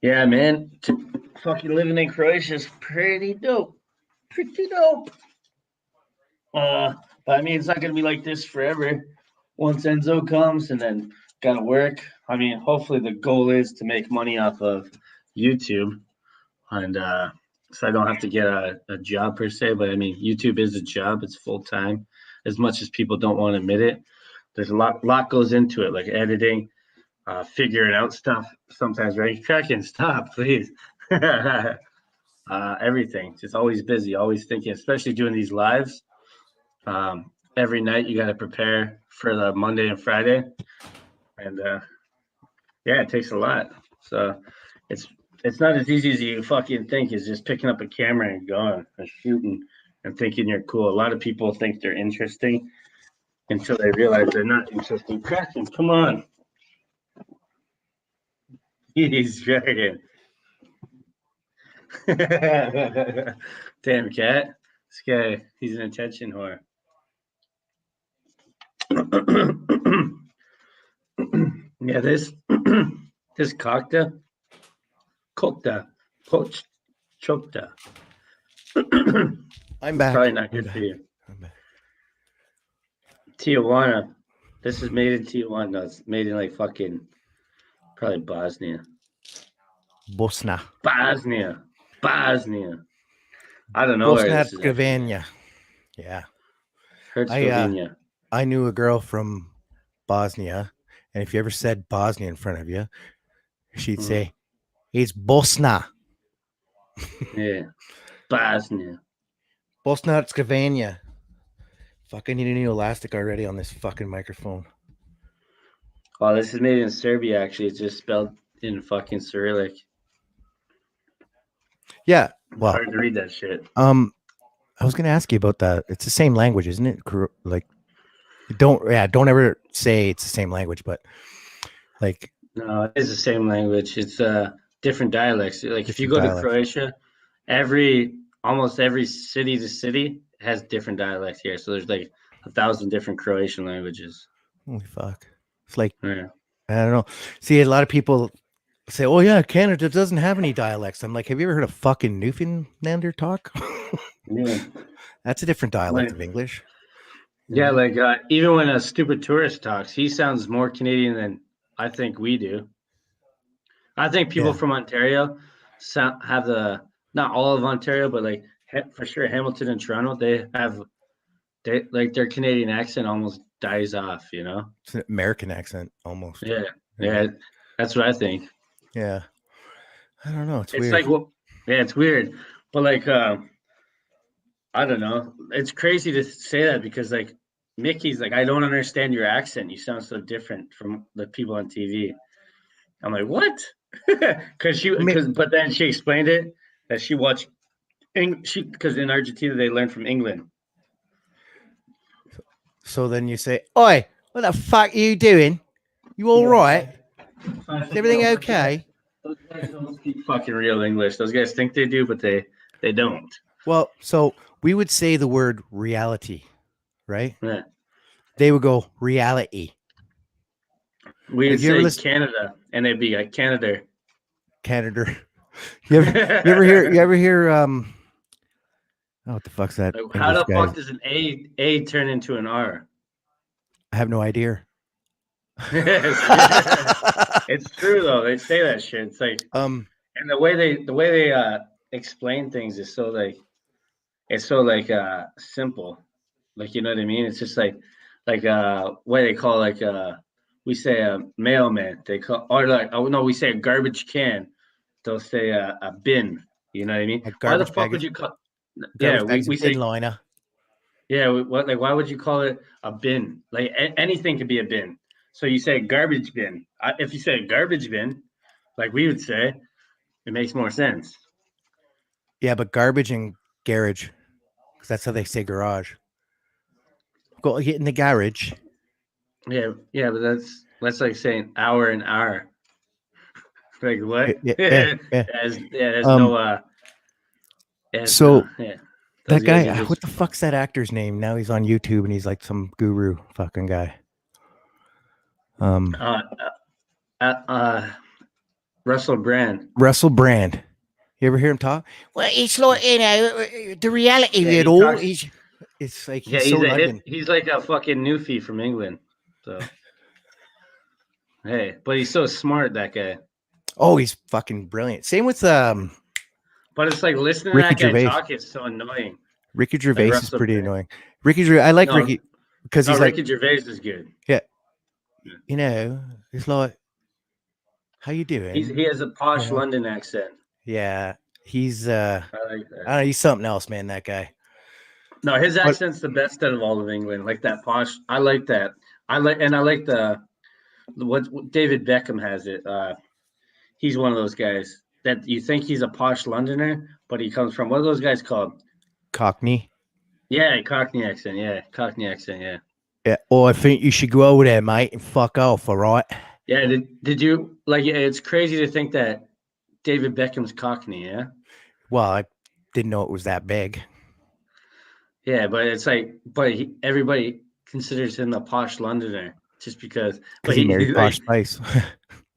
Yeah, man, fucking living in Croatia is pretty dope. But I mean, it's not gonna be like this forever. Once Enzo comes, and then gotta work. I mean, hopefully the goal is to make money off of YouTube, and so I don't have to get a job per se. But I mean, YouTube is a job; it's full time. As much as people don't want to admit it, there's a lot goes into it, like editing, figuring out stuff. Sometimes, right? Cracking, stop, please. Everything, just always busy, always thinking. Especially doing these lives. Every night you got to prepare for the Monday and Friday, and yeah, it takes a lot. So it's not as easy as you fucking think. It's just picking up a camera and going and shooting and thinking you're cool. A lot of people think they're interesting until they realize they're not interesting. Kraken, come on. He's dragging. Damn cat. This guy, he's an attention whore. Yeah, this cockta, chokta. I'm back. Probably not good for you. Tijuana. This is made in Tijuana. No, it's made in like fucking probably Bosnia. Bosnia. I don't know where Bosnia this is. Herzegovina. Yeah. Herzegovina. I knew a girl from Bosnia, and if you ever said Bosnia in front of you, she'd say, "It's Bosnia." Yeah. Bosnia. Bosnia Herzegovina. Fuck, I need a new elastic already on this fucking microphone. Oh, this is made in Serbia, actually. It's just spelled in fucking Cyrillic. Yeah. Well, hard to read that shit. I was gonna ask you about that. It's the same language, isn't it? Like, don't ever say it's the same language, but like, no, it is the same language. It's different dialects. Like if you go dialects. to Croatia, almost every city to city has different dialects here. So there's like 1,000 different Croatian languages. Holy fuck! It's like, yeah. I don't know. See, a lot of people say, "Oh yeah, Canada doesn't have any dialects." I'm like, have you ever heard of fucking Newfoundlander talk? Yeah. That's a different dialect of English. Yeah, like even when a stupid tourist talks, he sounds more Canadian than I think we do. I think people from Ontario have not all of Ontario, but like for sure Hamilton and Toronto, they like their Canadian accent almost dies off, you know? It's an American accent almost. Yeah, that's what I think. Yeah. I don't know. It's weird. Like, well, yeah, it's weird. But like, I don't know. It's crazy to say that because like Mickey's like, I don't understand your accent. You sound so different from the people on TV. I'm like, what? But then she explained it that she watched because in Argentina they learned from England. So then you say, "Oi, what the fuck are you doing? You all right? Is everything okay?" Those guys don't speak fucking real English. Those guys think they do, but they don't. Well, so we would say the word reality, right? Yeah. They would go reality. We would say Canada, and they'd be like Canada. You ever hear oh, what the fuck's that? Like, how the fuck does an A turn into an R? I have no idea. It's true though. They say that shit. It's like and the way they explain things is so like simple. Like, you know what I mean? It's just like what they call like we say a mailman. They call, or like, oh no, we say a garbage can. They'll say a bin. You know what I mean? Why the fuck would you call? Yeah, we say liner. Yeah, why would you call it a bin? Like anything could be a bin. So you say garbage bin. If you say garbage bin, like we would say, it makes more sense. Yeah, but garbage and garage, because that's how they say garage. Go get in the garage. Yeah, but that's like saying hour and hour. Like what? Yeah. There's no. That guy, what the fuck's that actor's name? Now he's on YouTube and he's like some guru fucking guy. Russell Brand. You ever hear him talk? Well, it's like, you know, the reality of it all is. It's like he's like a fucking newfie from England. So Hey, but he's so smart, that guy. Oh, he's fucking brilliant. Same with But it's like listening to Ricky that guy Gervais. talk is so annoying. Ricky Like Gervais is Russell pretty Brand. annoying. Ricky Gervais, I like No, Ricky because no, he's like, Ricky Gervais is good. you know, he's like, how you doing? He has a posh Yeah. London accent. Yeah, he's I like I that. don't know, he's something else, man. That guy. No, his But- accent's the best out of all of England. Like that posh. I like that. I like the what David Beckham has it. He's one of those guys that you think he's a posh Londoner, but he comes from what are those guys called? Cockney. Yeah, Cockney accent. Yeah, Cockney accent. Yeah. Yeah. Oh, I think you should go over there, mate, and fuck off. All right. Yeah. Did you like? It's crazy to think that David Beckham's Cockney. Yeah. Well, I didn't know it was that big. Yeah, but it's like, everybody considers him a posh Londoner just because. Because he married he's Posh like, Spice.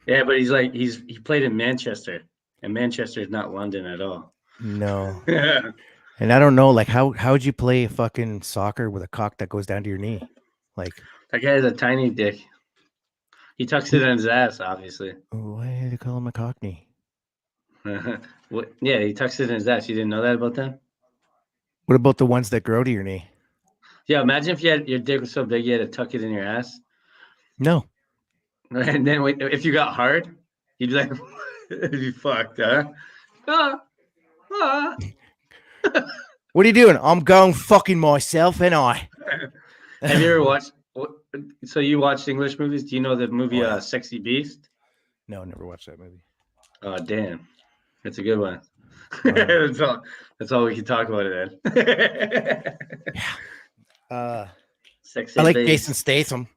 yeah, but he played in Manchester, and Manchester is not London at all. No. Yeah. And I don't know, like how'd you play fucking soccer with a cock that goes down to your knee? Like, That guy has a tiny dick. He tucks it in his ass, obviously. why do they call him a cockney? Yeah, he tucks it in his ass. You didn't know that about them? What about the ones that grow to your knee? Yeah, imagine if your dick was so big you had to tuck it in your ass. No. And then if you got hard, you'd be like, it'd be fucked, huh? Ah, ah. What are you doing? I'm going fucking myself, and I. Have you ever watched? So you watched English movies? Do you know the movie Oh, yeah. Sexy Beast? No, never watched that movie. Oh damn, it's a good one. Wow. That's all we can talk about it then. Sexy I like Beast. Jason Statham.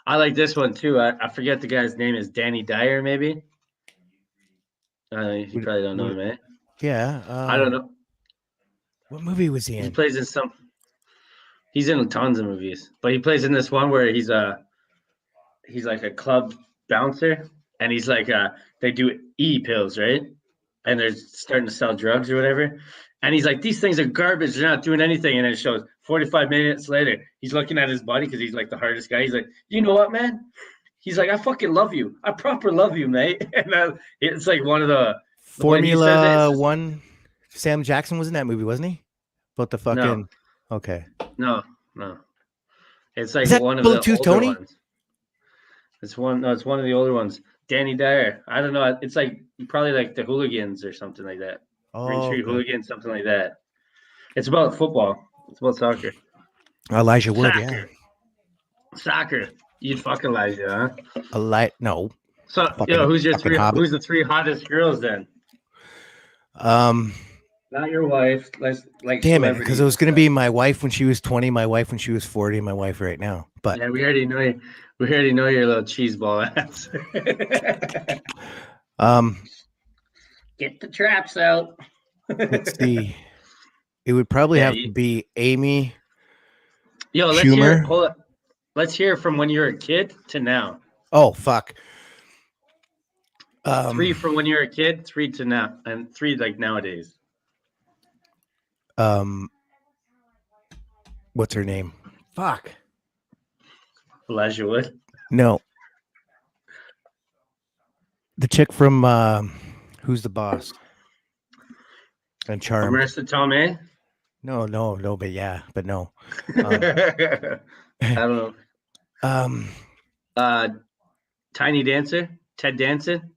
I like this one too. I forget the guy's name is Danny Dyer, maybe. You probably don't know him, eh? Yeah. I don't know. What movie was he He in? plays in some. He's in tons of movies, but he plays in this one where he's like a club bouncer, and he's like they do pills, right? And they're starting to sell drugs or whatever. And he's like, these things are garbage. They're not doing anything. And it shows 45 minutes later, he's looking at his body because he's like the hardest guy. He's like, you know what, man? He's like, I fucking love you. I proper love you, mate. And it's like one of the Formula One. Sam Jackson was in that movie, wasn't he? About the fucking. No. Okay. No. It's like that one of the Bluetooth older Tony? ones. It's one of the older ones. Danny Dyer. I don't know. It's like probably like the Hooligans or something like that. Green Oh, Street okay. Hooligans, something like that. It's about football. It's about soccer. Elijah Wood, yeah. Soccer. You'd fuck Elijah, huh? No. So, Fucking- who's fucking Hobbit. who's the three hottest girls then? Not your wife. Like Damn it, because celebrities it was and going to stuff. be my wife when she was 20, my wife when she was 40, and my wife right now. But Yeah, we already know you. We already know your little cheese ball ass. Get the traps out. let's see. It would probably Yeah, have to be Amy. Yo, let's Schumer. hear. Hold up. Let's hear from when you were a kid to now. Oh, fuck. 3 from when you were a kid, 3 to now, and 3 like nowadays. What's her name? Fuck. Elijah Wood. No. The chick from Who's the Boss? And Charmed. Marissa Tomei. No, but yeah, but no. I don't know. Tiny Dancer, Ted Danson.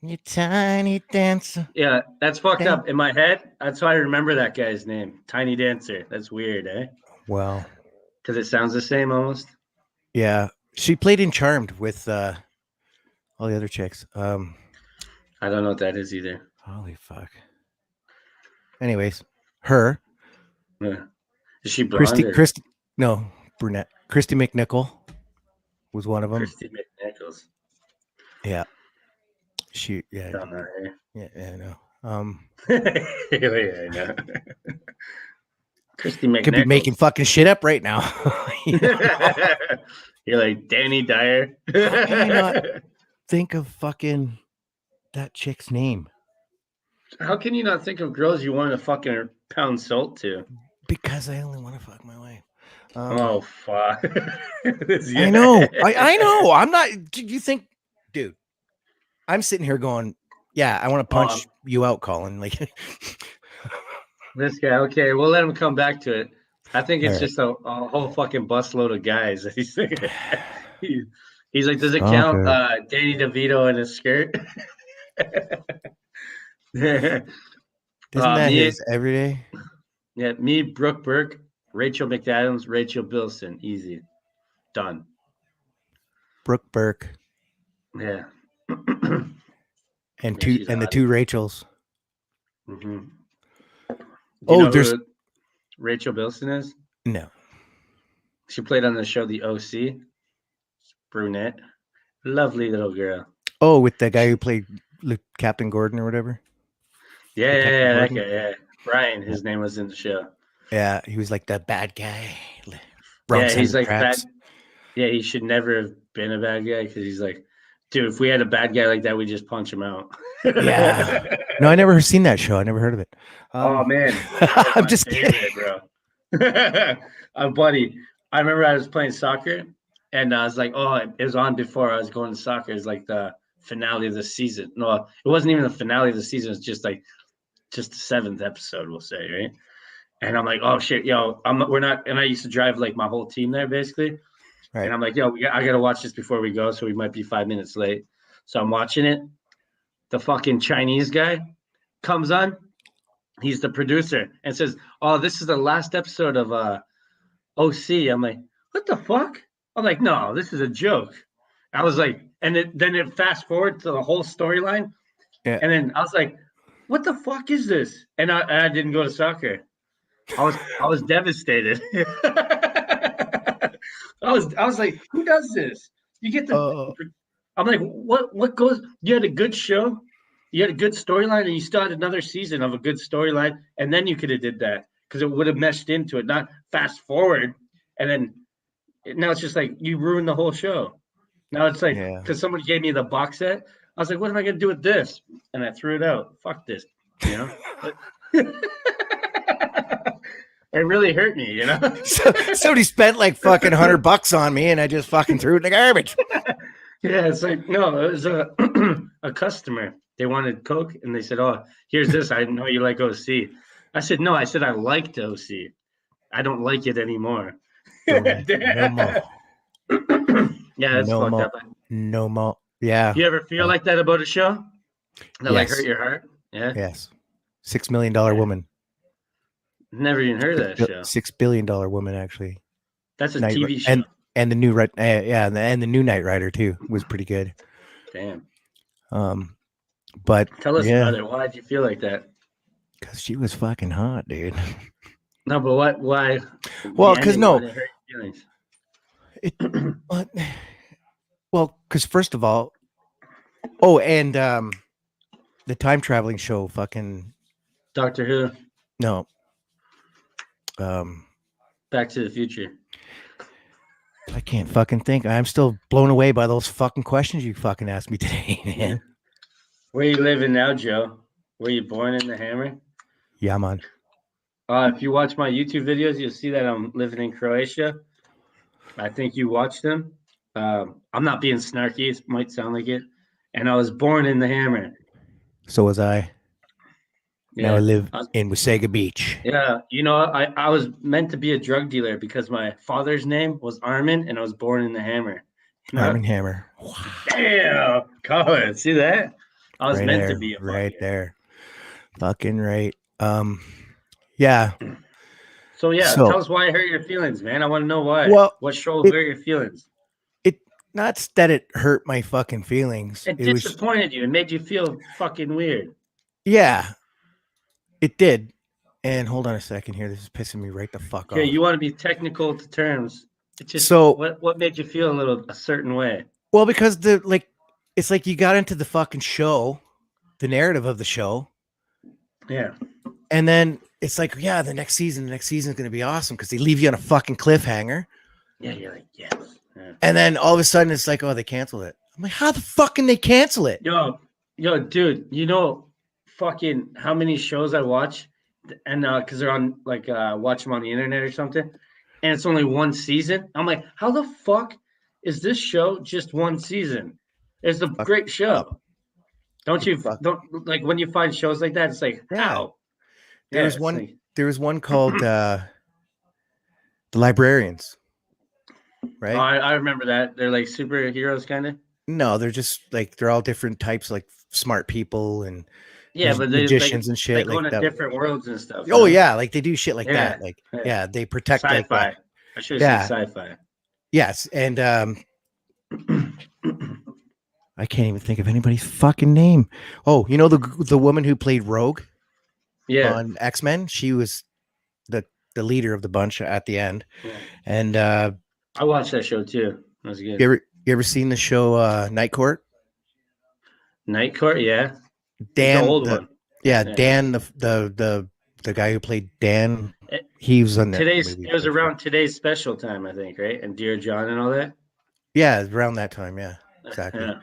You tiny dancer. Yeah, that's fucked up in my head. That's why I remember that guy's name, Tiny Dancer. That's weird, eh? Well, because it sounds the same almost. Yeah, she played in Charmed with all the other chicks. I don't know what that is either. Holy fuck. Anyways, her. Yeah. Is she blonde? Christy, no, brunette. Christy McNichol was one of them. Christy McNichols. Yeah. She, yeah. Don't know her. Yeah, I know. Yeah, I know. Christy McNichols. Could be making fucking shit up right now. You're like Danny Dyer. How can I not think of fucking that chick's name? How can you not think of girls you want to fucking pound salt to? Because I only want to fuck my wife. Oh fuck! I know. I know. I'm not. Do you think, dude? I'm sitting here going, yeah, I want to punch you out, Colin. Like this guy. Okay, we'll let him come back to it. I think it's All right. just a whole fucking busload of guys. He's like, does it Okay. count? Danny DeVito in his skirt. Isn't that me, his everyday? yeah, me, Brooke Burke, Rachel McAdams, Rachel Bilson, easy, done. Brooke Burke Yeah, and Yeah, two she's and the hot. two Rachels. Mm-hmm. There's who Rachel Bilson is? no. She played on the show The OC. Brunette, lovely little girl. Oh, with the guy who played Captain Gordon or whatever. Yeah, that Gordon? guy. Yeah, Brian. His name was in the show. Yeah, he was like the bad guy. Yeah, he's like traps. bad. Yeah, he should never have been a bad guy because he's like, dude, if we had a bad guy like that, we just punch him out. Yeah. No, I never seen that show. I never heard of it. Oh man, I'm just kidding, bro. Buddy, I remember I was playing soccer, and I was like, oh, it was on before I was going to soccer. It's like the finale of the season. No, it wasn't even the finale of the season. It's just the 7th episode, we'll say, right? And I'm like, oh shit, yo, we're not. And I used to drive like my whole team there, basically. Right. And I'm like, yo, I gotta watch this before we go, so we might be 5 minutes late. So I'm watching it. The fucking Chinese guy comes on. He's the producer and says, "Oh, this is the last episode of OC." I'm like, "What the fuck?" I'm like, "No, this is a joke." I was like, and then it fast forward to the whole storyline, Yeah. and then I was like, "What the fuck is this?" And I didn't go to soccer. I was devastated. I was like, "Who does this?" You get the. I'm like, what goes? You had a good show. You had a good storyline, and you still had another season of a good storyline, and then you could have did that because it would have meshed into it, not fast forward, and then now it's just like you ruined the whole show. Now it's like because somebody gave me the box set, I was like, what am I gonna do with this? And I threw it out. Fuck this, you know. It really hurt me, you know. Somebody spent like fucking $100 on me, and I just fucking threw it in the garbage. Yeah, it's like no, it was a a customer. They wanted Coke, and they said, "Oh, here's this. I know you like OC." I said, "No." I said, "I liked OC. I don't like it anymore." No more. Yeah, that's no fucked more. up. No more. Yeah. You ever feel like that about a show that like hurt your heart? Yeah. Yes. $6 million woman. Never even heard of that show. $6 billion woman, actually. That's a TV show. And the new and the new Knight Rider too was pretty good. Damn. But tell us about it. Why'd you feel like that? Because she was fucking hot, dude. No, but what? Why? Well, because no. It hurt your feelings. Well, because first of all, and the time traveling show, fucking Doctor Who. No. Back to the Future. I can't fucking think. I'm still blown away by those fucking questions you fucking asked me today, man. Where you living now, Joe? Were you born in the Hammer? Yeah, man. If you watch my YouTube videos, you'll see that I'm living in Croatia. I think you watched them. I'm not being snarky. It might sound like it. And I was born in the Hammer. So was I. Yeah. Now I live in Wasaga Beach. Yeah. You know, I was meant to be a drug dealer because my father's name was Armin and I was born in the Hammer. You know? Armin Hammer. Wow. Damn. Colin, see that? I was meant to be a right there. Fucking right. Yeah. So tell us why it hurt your feelings, man. I want to know why. Well, what show hurt your feelings? It not that it hurt my fucking feelings. It disappointed you and made you feel fucking weird. Yeah. It did. And hold on a second here. This is pissing me right the fuck off. Yeah, you want to be technical to terms. It's just what made you feel a certain way? Well, because it's like you got into the fucking show, the narrative of the show. Yeah. And then it's like, yeah, the next season is going to be awesome because they leave you on a fucking cliffhanger. Yeah, you're like, yes. Yeah. And then all of a sudden it's like, oh, they canceled it. I'm like, how the fuck can they cancel it? Yo, dude, you know fucking how many shows I watch and because they're on watch them on the internet or something. and it's only one season. I'm like, how the fuck is this show just one season? It's a great show. Don't like when you find shows like that, it's like, how? There was one called The Librarians. Right? Oh, I remember that. They're like superheroes kind of. No, they're just like they're all different types, like smart people and but magicians and shit. They go like into that. different worlds and stuff. Oh yeah, like they do shit like that. Like they protect sci-fi. Like, I should have said sci-fi. Yes, and I can't even think of anybody's fucking name. Oh, you know the woman who played Rogue? Yeah. On X-Men, she was the leader of the bunch at the end. Yeah. And I watched that show too. That was good. You ever seen the show Night Court? Night Court, yeah. Dan, the old one. Yeah, Dan, the guy who played Dan. He was on that. It was around Today's Special time, I think, right? And Dear John and all that. Yeah, around that time. Yeah, exactly.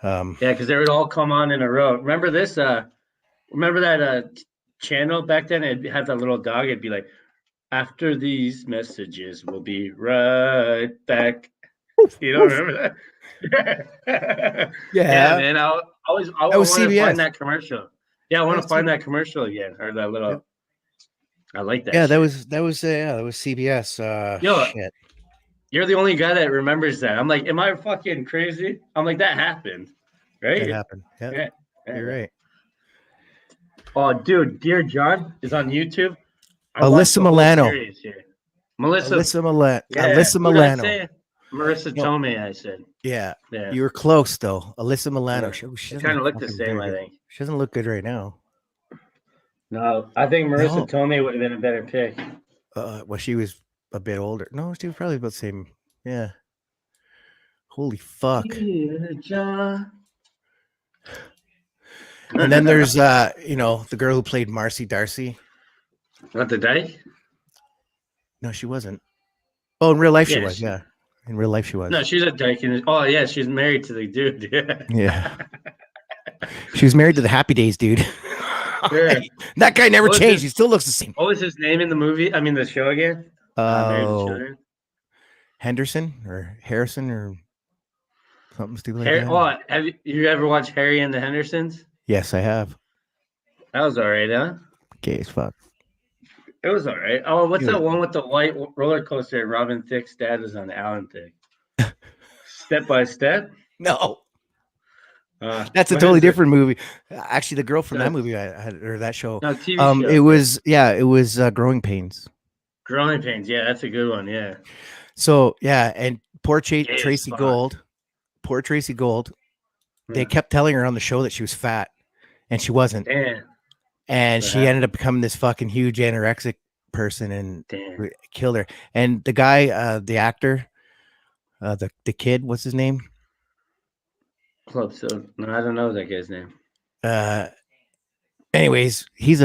Yeah, because they would all come on in a row. Remember this? Remember that channel back then? It had that little dog. It'd be like, after these messages, we'll be right back. You don't remember that? Yeah, man. I want to find that commercial. Yeah, I want to find that commercial again, or that little. Yep. I like that. Yeah, that was CBS. Shit. You're the only guy that remembers that. I'm like, am I fucking crazy? I'm like, that happened, right? It happened. Yeah, you're right. Oh, dude, Dear John is on YouTube. Alyssa Milano. Alyssa Milano. Marissa Tomei, I said. Yeah. You were close though. Alyssa Milano. She kind of looked the same, I think. She doesn't look good right now. No, I think Marissa Tomei would have been a better pick. Well, she was a bit older. No, she was probably about the same. Yeah. Holy fuck. John. And then there's the girl who played Marcy Darcy. Not the Dyke? No, she wasn't. Oh, in real life she was. Yeah. In real life she was. No, she's a Dyke. Yeah, she's married to the dude. Yeah. Yeah. She was married to the Happy Days dude. Yeah. That guy never changed. He still looks the same. What was his name in the movie? I mean, the show again? Henderson or Harrison or something stupid like that. Have you ever watched Harry and the Hendersons? Yes, I have. That was all right, huh? Gay as fuck. It was all right. Oh, what's that one with the white roller coaster? Robin Thicke's dad was on Alan Thicke. Step by Step? No. That's a totally different movie. Actually, the girl from that movie I had, or that show. No, TV show. It was Growing Pains. Growing Pains, yeah, that's a good one, yeah. So and poor Tracy Gold. Poor Tracy Gold. They kept telling her on the show that she was fat, and she wasn't. Damn. And she ended up becoming this fucking huge anorexic person and killed her. And the guy, the actor, the kid, what's his name? No, I don't know that guy's name. Anyways, he's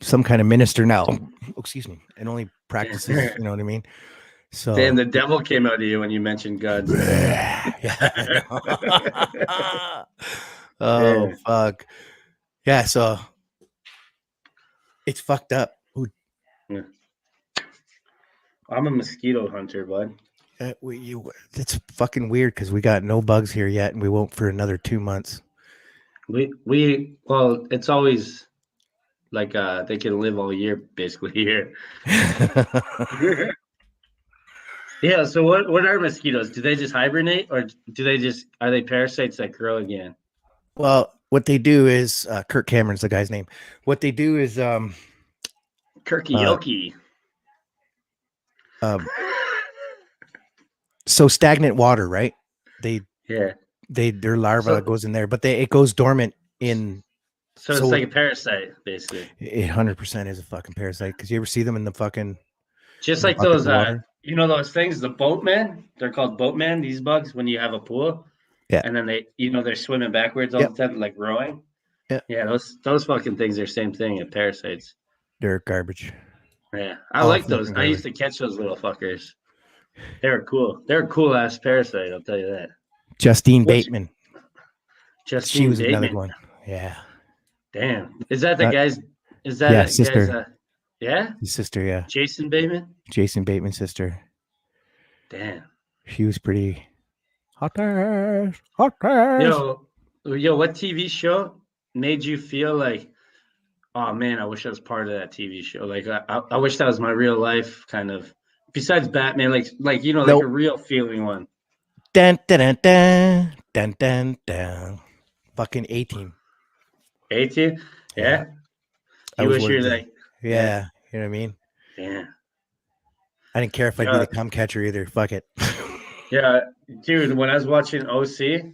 some kind of minister now. Oh, excuse me, and only practices. You know what I mean? So damn, the devil came out of you when you mentioned God. Oh fuck. Yeah, so it's fucked up. Yeah. I'm a mosquito hunter, bud. It's fucking weird because we got no bugs here yet, and we won't for another 2 months. Well, it's always like they can live all year basically here. Yeah. So what are mosquitoes? Do they just hibernate, or are they parasites that grow again? Well, what they do is Kirk Cameron's the guy's name. What they do is Kirkioki. So stagnant water, right? Their larva goes in there, but it goes dormant in. So it's like a parasite, basically. It 100% is a fucking parasite because you ever see them in the fucking. Just like those, those things, the boatmen. They're called boatmen. These bugs, when you have a pool. Yeah. And then they're swimming backwards all the time, like rowing. Yeah. Yeah. Those fucking things are same thing. Parasites. They're garbage. Yeah, I like those. I used to catch those little fuckers. They were cool. They're a cool ass parasite. I'll tell you that. Justine Bateman. Justine she was Bateman. another one. Yeah. Damn. Is that the guy's? Is that sister? Yeah, His sister, yeah. Jason Bateman. Jason Bateman's sister. Damn. She was pretty hot ass, hot ass. Yo, what TV show made you feel like, oh man, I wish I was part of that TV show. Like I wish that was my real life kind of. Besides Batman, like like a Nope. real feeling one. Dun, dun, dun, dun, dun, dun, dun. Fucking 18. 18? Yeah. Yeah. I You was wish one of you're the, like, yeah, yeah, you know what I mean? yeah, I didn't care if I'd be yeah, the cum catcher either. Fuck it. yeah, dude. When I was watching OC,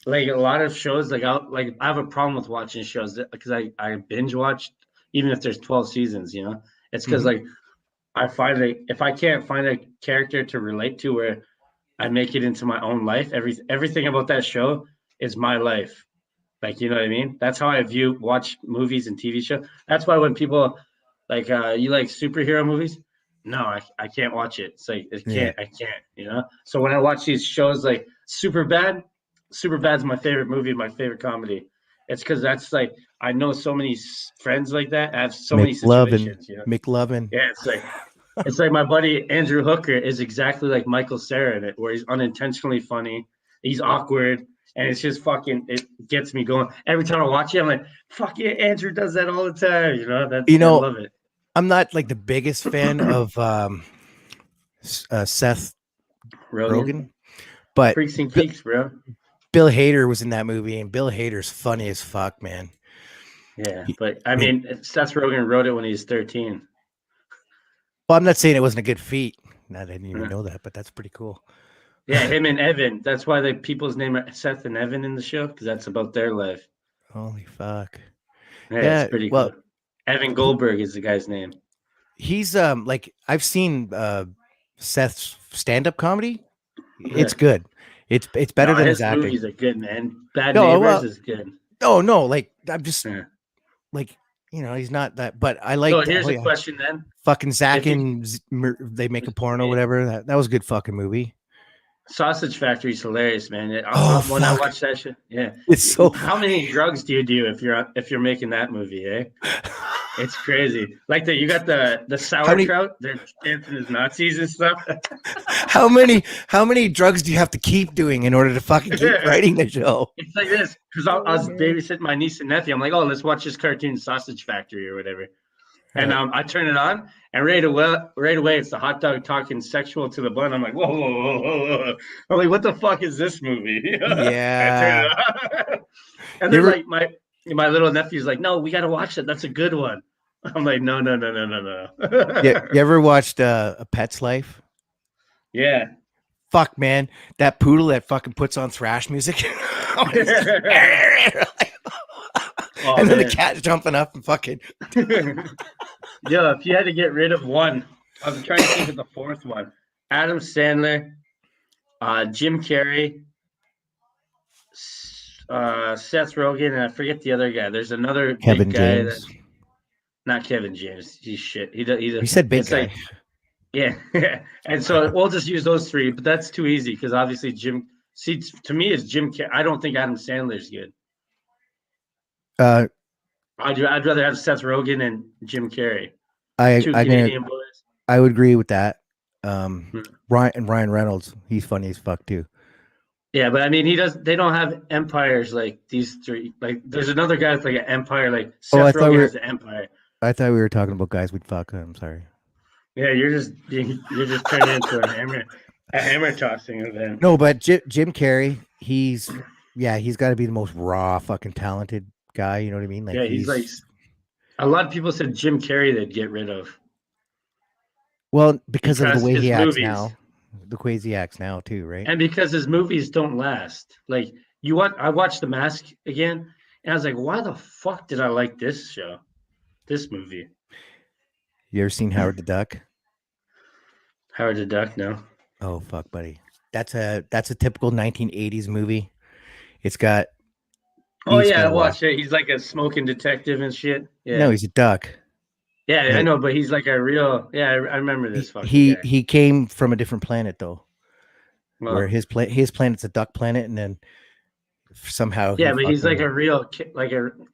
like a lot of shows, I have a problem with watching shows because I binge watch even if there's 12 seasons. It's because Mhm. like I find like if I can't find a character to relate to where I make it into my own life, everything about that show is my life. Like, you know what I mean? That's how I watch movies and TV shows. That's why when people like, you like superhero movies? No, I can't watch it. It's like, Yeah. I can't. So when I watch these shows like Superbad's my favorite movie, my favorite comedy. It's because that's like, I know so many friends like that. I have so many McLovin. situations. McLovin. Yeah, it's like my buddy Andrew Hooker is exactly like Michael Cera in it, where he's unintentionally funny. He's awkward, and it's just fucking. It gets me going every time I watch it. I'm like, "Fuck yeah, Andrew does that all the time." You I know, love it. I'm not like the biggest fan of Seth Rogan, Rogen, but Freaks and Geeks, bro. Bill Hader was in that movie, and Bill Hader's funny as fuck, man. Yeah, but I mean, Seth Rogen wrote it when he was 13. Well, I'm not saying it wasn't a good feat. I didn't even Yeah. know that, but that's pretty cool. Yeah, him and Evan. That's why the people's name are Seth and Evan in the show because that's about their life. Holy fuck. Yeah, Yeah, it's pretty well, cool. Evan Goldberg is the guy's name. he's like I've seen Seth's stand-up comedy. It's Yeah. good. It's better No, than his his acting. movies are good, man. Bad No, Neighbors well, is good. no, like I'm just Yeah. like he's not that. But I So liked. here's Oh a yeah, question then. fucking Zach If you and they make a porno, whatever. That was a good fucking movie. Sausage Factory is hilarious, man. Oh When I fuck, watch that shit, yeah. it's so. How many drugs do you do if you're making that movie, eh? It's crazy. Like you got the sauerkraut. They're dancing as Nazis and stuff. How many drugs do you have to keep doing in order to fucking keep writing the show? It's like this because I was babysitting my niece and nephew. I'm like, oh, let's watch this cartoon, Sausage Factory or whatever. And I turn it on, and right away, it's the hot dog talking sexual to the bun. I'm like, whoa, whoa, whoa, whoa, whoa. I'm like, what the fuck is this movie? I turn Yeah. it on, and then like my little nephew's like, no, we got to watch it. That's a good one. I'm like, no. Yeah, you ever watched A Pet's Life? Yeah. Fuck, man, that poodle that fucking puts on thrash music. Oh, and then man. the cat's jumping up and fucking. Yeah, if you had to get rid of one, I'm trying to think of the fourth one. Adam Sandler, Jim Carrey, Seth Rogen, and I forget the other guy. There's another Kevin big guy James. not Kevin James. He's shit. He said big it's guy. Like, yeah. And so we'll just use those three, but that's too easy because obviously to me, it's Jim Carrey. I don't think Adam Sandler's good. I'd rather have Seth Rogen and Jim Carrey. Two Canadian boys. I would agree with that. Ryan Reynolds, he's funny as fuck too. Yeah, but I mean, they don't have empires like these three. Like, there's another guy with like an empire. Like Seth Rogen has an empire. I thought we were talking about guys we'd fuck. I'm sorry. Yeah, you're just turning into a hammer tossing event. No, but Jim Carrey, he's got to be the most raw, fucking talented guy. You know what I mean? Like, yeah, he's like a lot of people said Jim Carrey they'd get rid of. Well, because of the way he acts movies. now, the way he acts now too, right? And because his movies don't last. Like I watched The Mask again, and I was like, why the fuck did I like this movie? You ever seen Howard the Duck? Howard the Duck, no. Oh fuck, buddy, that's a typical 1980s movie. It's got. Oh yeah, I watched it. He's like a smoking detective and shit. Yeah. No, he's a duck. Yeah, right? I know, but he's like a real. Yeah, I remember this fucking guy. He came from a different planet though, where his planet's a duck planet, and then somehow. Yeah, but he's like a real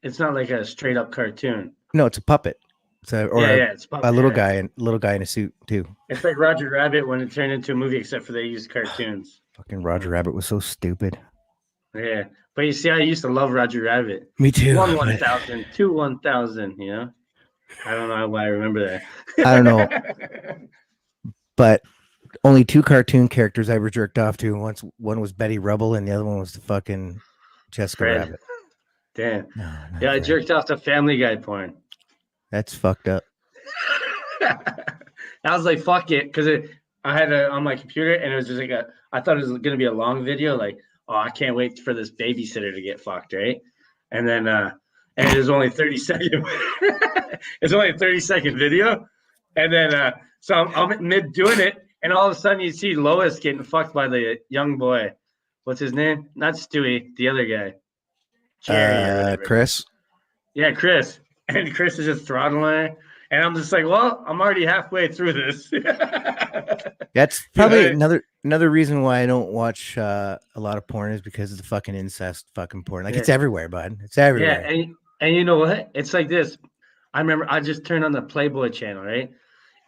It's not like a straight up cartoon. No, it's a puppet. So, or Yeah, it's a little yeah. guy in a suit too. It's like Roger Rabbit when it turned into a movie, except for they used cartoons. Fucking Roger Rabbit was so stupid. Yeah, but you see, I used to love Roger Rabbit. Me too. 1,000, 1,000. You know, I don't know why I remember that. I don't know, but only 2 cartoon characters I ever jerked off to. One was Betty Rubble, and the other one was the fucking Jessica Fred. Rabbit. Damn. No, not Yeah, I Fred. jerked off to Family Guy porn. That's fucked up. I was like, fuck it, because I had it on my computer, and it was just like I thought it was going to be a long video, like, oh, I can't wait for this babysitter to get fucked, right? And then, and it was only 30-second. It's only a 30-second video, and then, so I'm mid doing it, and all of a sudden you see Lois getting fucked by the young boy. What's his name? Not Stewie, the other guy. Jerry or whatever. Chris. Yeah, Chris. And Chris is just throttling her. And I'm just like, well, I'm already halfway through this. That's probably another reason why I don't watch a lot of porn is because of the fucking incest fucking porn. Like, it's everywhere, bud. It's everywhere. Yeah, and you know what? It's like this. I remember I just turned on the Playboy channel, right?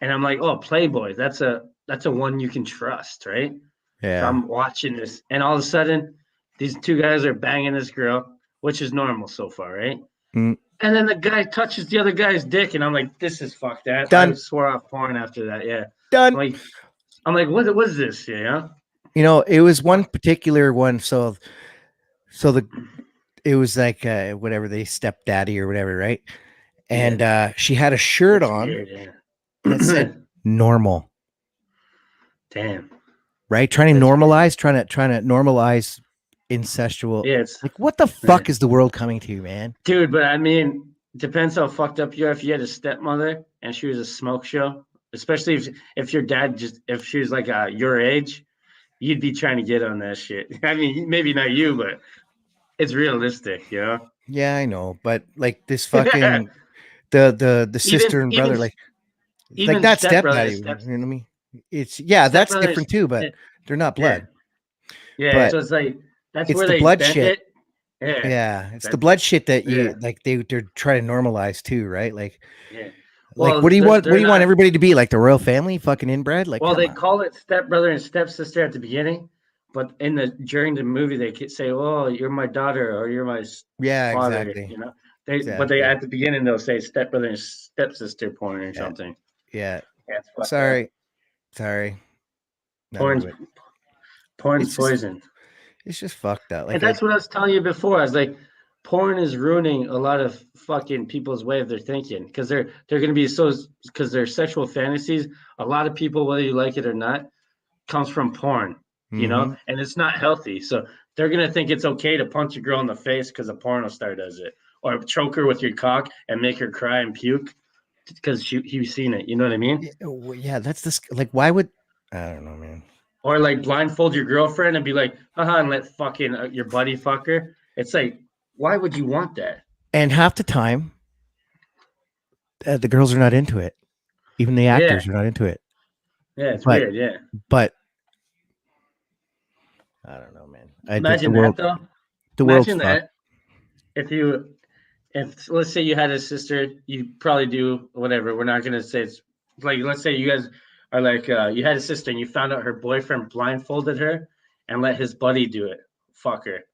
And I'm like, oh, Playboy, that's a one you can trust, right? Yeah. So I'm watching this, and all of a sudden, these 2 guys are banging this girl, which is normal so far, right? Mm. And then the guy touches the other guy's dick, and I'm like, "This is fucked." That Done. I swore off porn after that. Yeah, Done. I'm like, what is this? Yeah. You know, it was one particular one. So it was like whatever, they stepdaddy or whatever, right? And she had a shirt on that said normal. Damn. Right, trying to normalize incestual. Yeah, it's like, what the fuck is the world coming to, man? Dude, but I mean, depends how fucked up you are. If you had a stepmother and she was a smoke show, especially if your dad if she was like your age, you'd be trying to get on that shit. I mean, maybe not you, but it's realistic, you know? Yeah, I know, but like this fucking the sister and brother, like that stepdaddy, you know what I mean? It's that's different too, but they're not blood. Yeah, so it's like that's it's where the they blood bent shit. It. Yeah, it's the blood shit that you like they're trying to normalize too, right? Like, well, like what do you want? What do you want everybody to be like? The royal family, fucking inbred? Like, well, they call it stepbrother and stepsister at the beginning, but during the movie they could say, "Oh, you're my daughter," or "You're my father." Exactly. You know, but they at the beginning they'll say stepbrother and stepsister porn or something. Yeah. Sorry. Porn's poison. It's just fucked up. Like, and that's what I was telling you before. I was like, porn is ruining a lot of fucking people's way of their thinking because they're going to be because their sexual fantasies. A lot of people, whether you like it or not, comes from porn. You know, and it's not healthy. So they're going to think it's okay to punch a girl in the face because a porno star does it, or choke her with your cock and make her cry and puke because he's seen it. You know what I mean? Yeah, that's this. Like, why would I don't know, man. Or like blindfold your girlfriend and be like, and let fucking your buddy fuck her. It's like, why would you want that? And half the time, the girls are not into it. Even the actors are not into it. Yeah, it's weird. Yeah, but I don't know, man. Imagine that though. Imagine that if let's say you had a sister, you probably do whatever. We're not gonna say it's like, let's say you guys are like, you had a sister and you found out her boyfriend blindfolded her and let his buddy do it. Fuck her.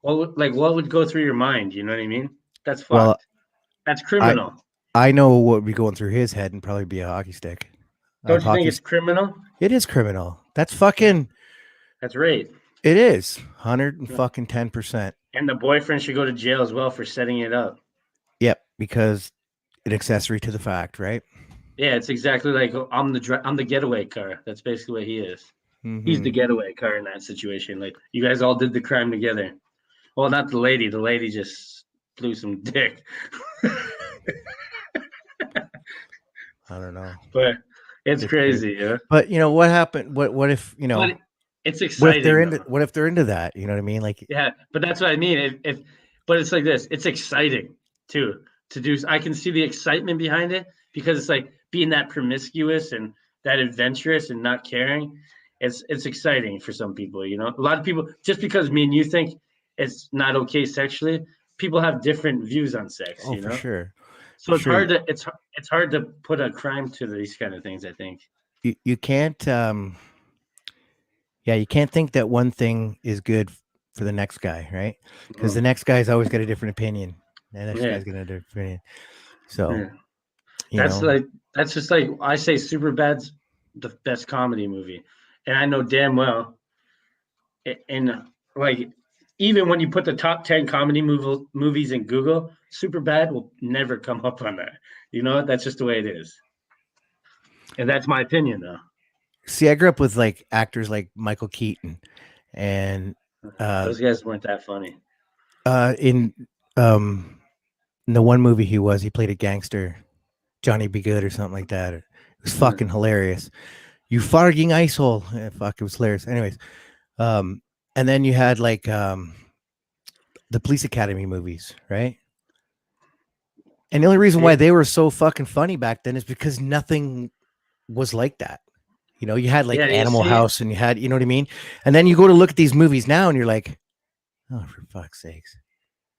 What would go through your mind? You know what I mean? That's fucked. Well, that's criminal. I know what would be going through his head and probably be a hockey stick. Don't you think it's criminal? It is criminal. That's fucking. That's rape. It is 110%. And the boyfriend should go to jail as well for setting it up. Yep, because an accessory to the fact, right? Yeah, it's exactly like I'm the getaway car. That's basically what he is. He's the getaway car in that situation. Like, you guys all did the crime together. Well, not the lady. The lady just blew some dick. I don't know, but it's crazy, yeah. But you know what happened? What if you know? But it's exciting. What if they're into that? You know what I mean? Like, yeah, but that's what I mean. But it's like this. It's exciting too to do. I can see the excitement behind it because it's like being that promiscuous and that adventurous and not caring. It's exciting for some people. You know, a lot of people, just because me and you think it's not okay sexually, people have different views on sex. Oh, you know? for sure. So it's Sure. hard to it's hard to put a crime to these kind of things, I think. You can't you can't think that one thing is good for the next guy, right? Because the next guy's always got a different opinion. The next Yeah. guy's got a different opinion. So Yeah. That's just like I say Superbad's the best comedy movie. And I know damn well and like even when you put the top 10 comedy movies in Google, Superbad will never come up on that. You know, that's just the way it is. And that's my opinion though. see, I grew up with like actors like Michael Keaton and Those guys weren't that funny. in the one movie he played a gangster, Johnny Be Good or something like that. It was fucking hilarious. You farting icehole. Fuck, it was hilarious. Anyways, and then you had like the Police Academy movies, right? And the only reason why they were so fucking funny back then is because nothing was like that. You know, you had like Animal House and you had, you know what I mean? And then you go to look at these movies now and you're like, oh, for fuck's sakes.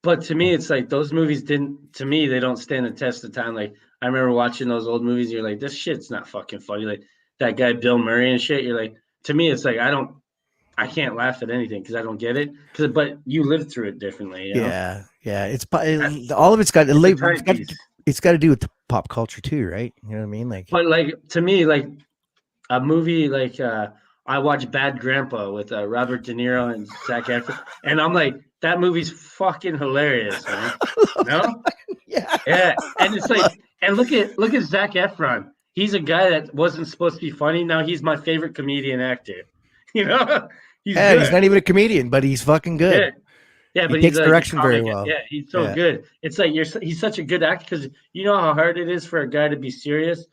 But to me, it's like those movies they don't stand the test of time. Like I remember watching those old movies. You're like, this shit's not fucking funny. Like that guy, Bill Murray and shit. You're like, to me, it's like, I can't laugh at anything because I don't get it. But you lived through it differently. You know? Yeah. It's all of it's got to do with the pop culture too, right? You know what I mean? Like, but like to me, like a movie like I watched Bad Grandpa with Robert De Niro and Zac Efron, and I'm like, that movie's fucking hilarious, man. No? Yeah. And it's like, and look at Zac Efron. He's a guy that wasn't supposed to be funny. Now he's my favorite comedian actor. You know? He's not even a comedian, but he's fucking good. Yeah, but he takes direction very well. Yeah, he's so good. It's like he's such a good actor because you know how hard it is for a guy to be serious,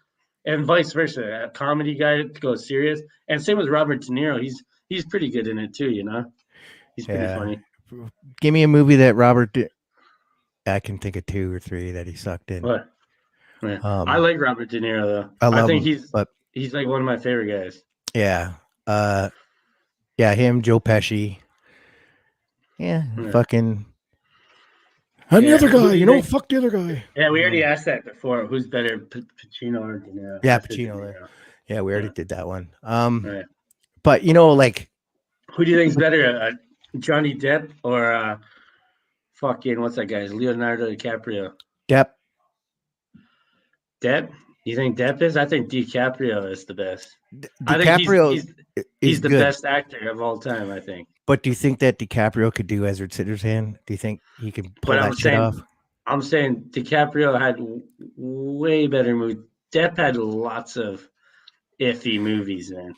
and vice versa. A comedy guy to go serious, and same with Robert De Niro. He's pretty good in it too. You know, he's pretty funny. Give me a movie that I can think of 2 or 3 that he sucked in. What? Yeah. I like Robert De Niro though. I think he's like one of my favorite guys. Yeah. Him, Joe Pesci. Yeah. Fucking. I'm the other guy, fuck the other guy. Yeah, we already asked that before. Who's better, Pacino or De Niro? Yeah, Pacino. Yeah, we already did that one. But like, who do you think is better, Johnny Depp or fucking what's that guy's Leonardo DiCaprio? Depp. You think Depp is? I think DiCaprio is the best. DiCaprio I think he's the best actor of all time, I think. But do you think that DiCaprio could do Edward Scissorhands? Do you think he can pull that shit off? I'm saying DiCaprio had way better movies. Depp had lots of iffy movies, man.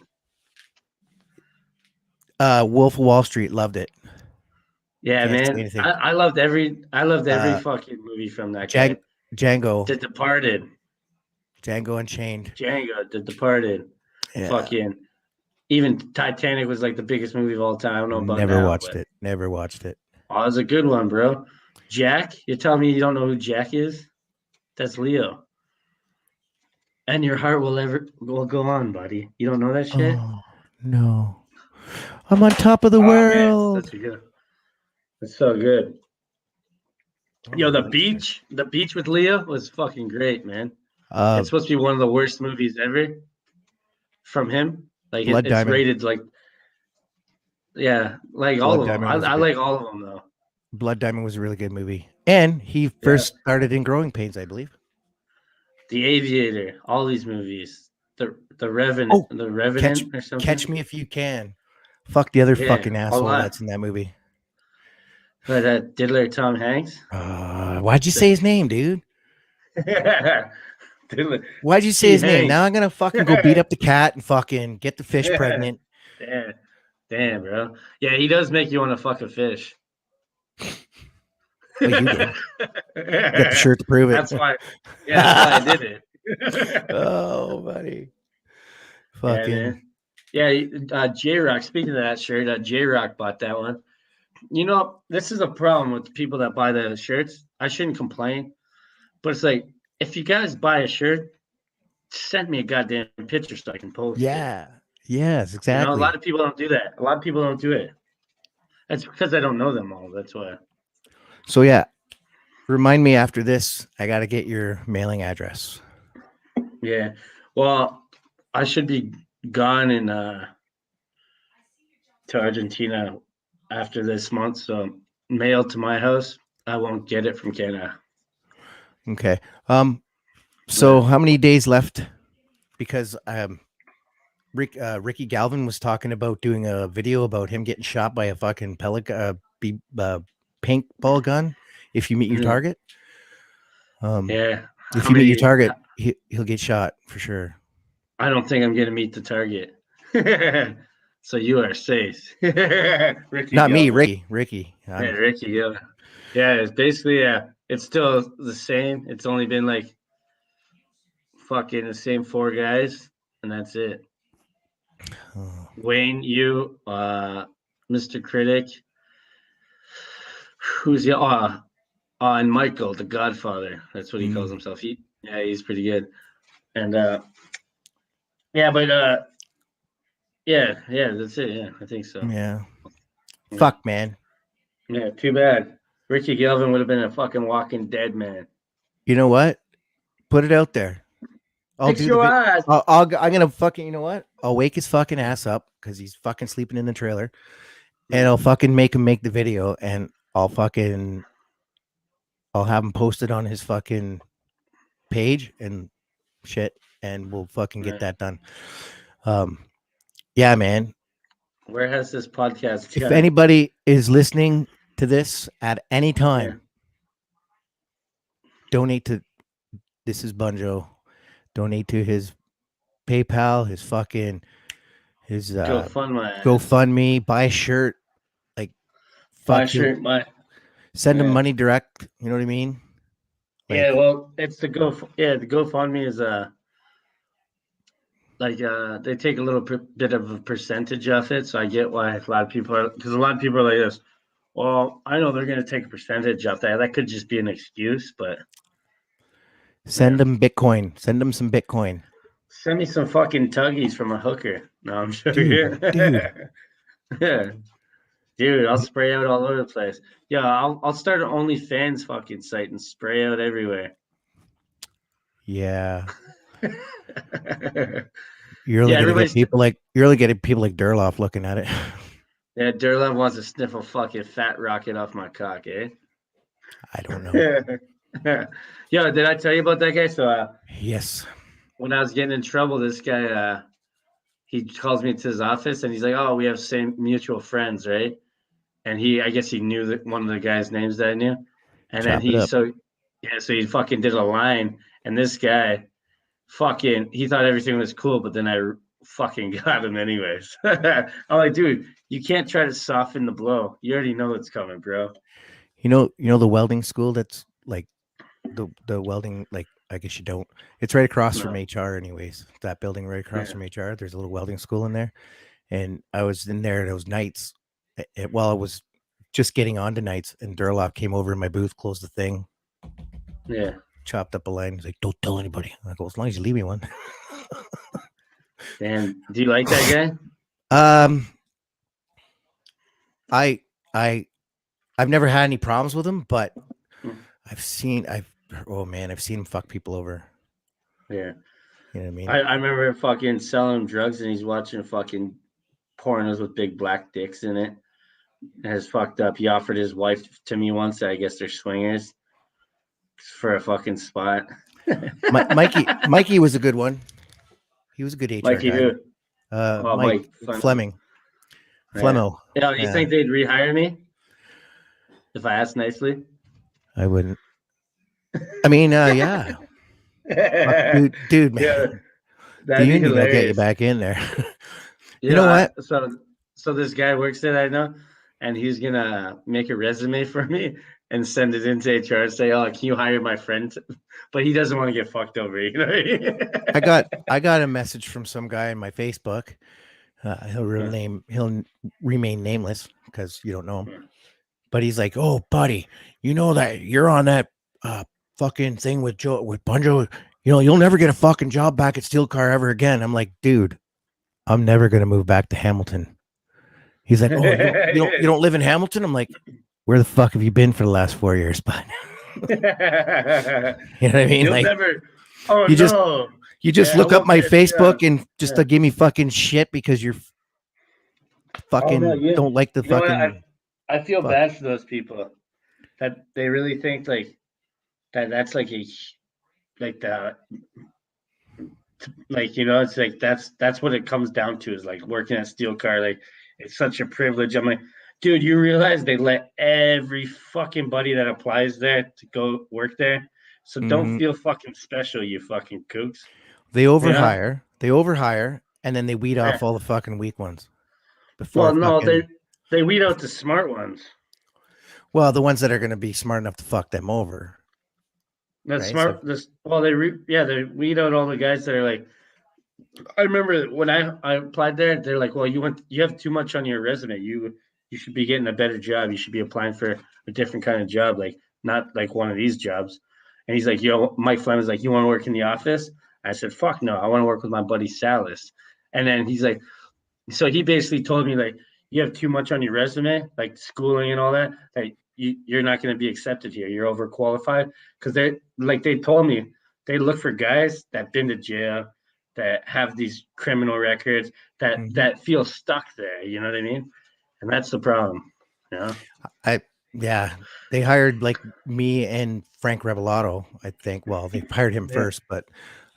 Wolf of Wall Street, loved it. Yeah, man. I loved every fucking movie from that guy. Django. The Departed. Django Unchained. The Departed. Yeah. Fucking. Even Titanic was like the biggest movie of all time. I don't know about Never watched it. Oh, it was a good one, bro. Jack? You're telling me you don't know who Jack is? That's Leo. And your heart will go on, buddy. You don't know that shit? Oh, no. I'm on top of the world. Man, that's so good. Yo, the beach with Leo was fucking great, man. It's supposed to be one of the worst movies ever from him. Like it's rated like, like all of them. I like all of them though. Blood Diamond was a really good movie, and he first started in Growing Pains, I believe. The Aviator, all these movies, the Revenant, the Revenant or something. Catch Me If You Can. Fuck the other fucking asshole that's in that movie. But Diddler Tom Hanks. Why'd you say his name, dude? Why'd you say his name? Now I'm gonna fucking go beat up the cat and fucking get the fish pregnant. Damn, bro. Yeah, he does make you want to fuck a fish. Well, you do. Get the shirt to prove it. That's why I did it. Oh, buddy. Fucking. J-Rock. Speaking of that shirt, J-Rock bought that one. You know, this is a problem with people that buy the shirts. I shouldn't complain, but it's like, if you guys buy a shirt, send me a goddamn picture so I can post it. Yes, exactly. You know, a lot of people don't do that. A lot of people don't do it. That's because I don't know them all. That's why. So Remind me after this. I got to get your mailing address. Yeah. Well, I should be gone in to Argentina after this month, so mail to my house. I won't get it from Canada. Okay. So how many days left? Because Ricky Galvin was talking about doing a video about him getting shot by a fucking paintball gun if you meet your target. Yeah. If you meet your target, he'll get shot for sure. I don't think I'm going to meet the target. So you are safe. Ricky Not me, Galvin. Ricky. Yeah, Ricky, yeah. Yeah, it's basically, it's still the same. It's only been like fucking the same 4 guys, and that's it. Oh. Wayne, you, Mr. Critic, who's the and Michael, the Godfather. That's what he calls himself. He's pretty good. And yeah, that's it. Yeah, I think so. Yeah. Fuck, man. Yeah, too bad. Ricky Galvin would have been a fucking walking dead man. You know what? Put it out there. I'll Fix your ass. I'm gonna fucking. You know what? I'll wake his fucking ass up because he's fucking sleeping in the trailer, and I'll fucking make him make the video, and I'll have him posted on his fucking page and shit, and we'll fucking get that done. Yeah, man. Where has this podcast If anybody is listening to this at any time, donate to Thisisbunjo. Donate to his PayPal, his GoFundMe, buy a shirt, like buy a shirt, send him money direct. You know what I mean? Like, yeah, well, it's the GoFundMe is they take a little bit of a percentage of it, so I get why a lot of people are, because a lot of people are like this. Well, I know they're going to take a percentage off that. That could just be an excuse, but send them Bitcoin. Send them some Bitcoin. Send me some fucking tuggies from a hooker. No, I'm sure. Dude. Yeah. Dude, I'll spray out all over the place. Yeah, I'll start an OnlyFans fucking site and spray out everywhere. Yeah. You're only getting people like Durloff looking at it. Yeah, Durloff wants to sniff a fucking fat rocket off my cock, eh? I don't know. Yo, did I tell you about that guy? So yes. When I was getting in trouble, this guy he calls me to his office and he's like, "Oh, we have same mutual friends, right?" And I guess he knew that one of the guys' names that I knew. And then so he fucking did a line, and this guy he thought everything was cool, but then I fucking got him anyways. I'm like, dude, you can't try to soften the blow. You already know it's coming, bro. You know the welding school that's like the welding, like, I guess you don't. It's right across from HR anyways. That building right across from HR. There's a little welding school in there. And I was in there those nights while I was just getting on to nights, and Durloff came over in my booth, closed the thing. Yeah. Chopped up a line. He's like, "Don't tell anybody." I go, "As long as you leave me one." And do you like that guy? I've never had any problems with him, but I've seen him fuck people over. Yeah. You know what I mean? I remember fucking selling him drugs and he's watching fucking pornos with big black dicks in it. Has fucked up. He offered his wife to me once. I guess they're swingers for a fucking spot. Mikey was a good one. He was a good HR Mikey guy. Who? Mike Fleming. Yeah. Flemmo. Yeah, you think they'd rehire me if I asked nicely? I wouldn't. I mean, yeah. Dude, man. Yeah, the union will get you back in there. You know what? So this guy works there, I know, and he's gonna make a resume for me and send it into HR and say, "Oh, can you hire my friend?" But he doesn't want to get fucked over. You know? I got a message from some guy in my Facebook. He'll remain nameless because you don't know him. But he's like, "Oh, buddy, you know that you're on that fucking thing with Bunjo. You know, you'll never get a fucking job back at Steel Car ever again." I'm like, "Dude, I'm never gonna move back to Hamilton." He's like, "Oh, you don't live in Hamilton?" I'm like, "Where the fuck have you been for the last 4 years, bud?" You know what I mean? You'll Like never. Oh you just no! you just Yeah, I look up won't my get a Facebook job. and just to give me fucking shit because you're Oh no! fucking don't like the You know what? fucking I feel fuck. bad for those people that they really think like that. That's like like the like it's like that's what it comes down to is like working at Steel Car. Like it's such a privilege. I'm like, dude, you realize they let every fucking buddy that applies there to go work there. So don't Mhm. feel fucking special, you fucking kooks. They Yeah. overhire, and then they weed Yeah. off all the fucking weak ones before Well, no, fucking. they weed out the smart ones. Well, the ones that are going to be smart enough to fuck them over, The right? So, smart this well they weed out all the guys that are like I remember when I applied there, they're like, well, you have too much on your resume. You should be getting a better job. You should be applying for a different kind of job, like not like one of these jobs. And he's like, Mike Fleming's like, you want to work in the office? I said, fuck no, I want to work with my buddy Salas. And then he's like, so he basically told me like, you have too much on your resume, like schooling and all that, that you're not going to be accepted here. You're overqualified because they told me they look for guys that been to jail, that have these criminal records, that mhm. that feel stuck there. You know what I mean? And that's the problem. You know? I yeah, they hired like me and Frank Revellato, I think. Well, they hired him Yeah. first, but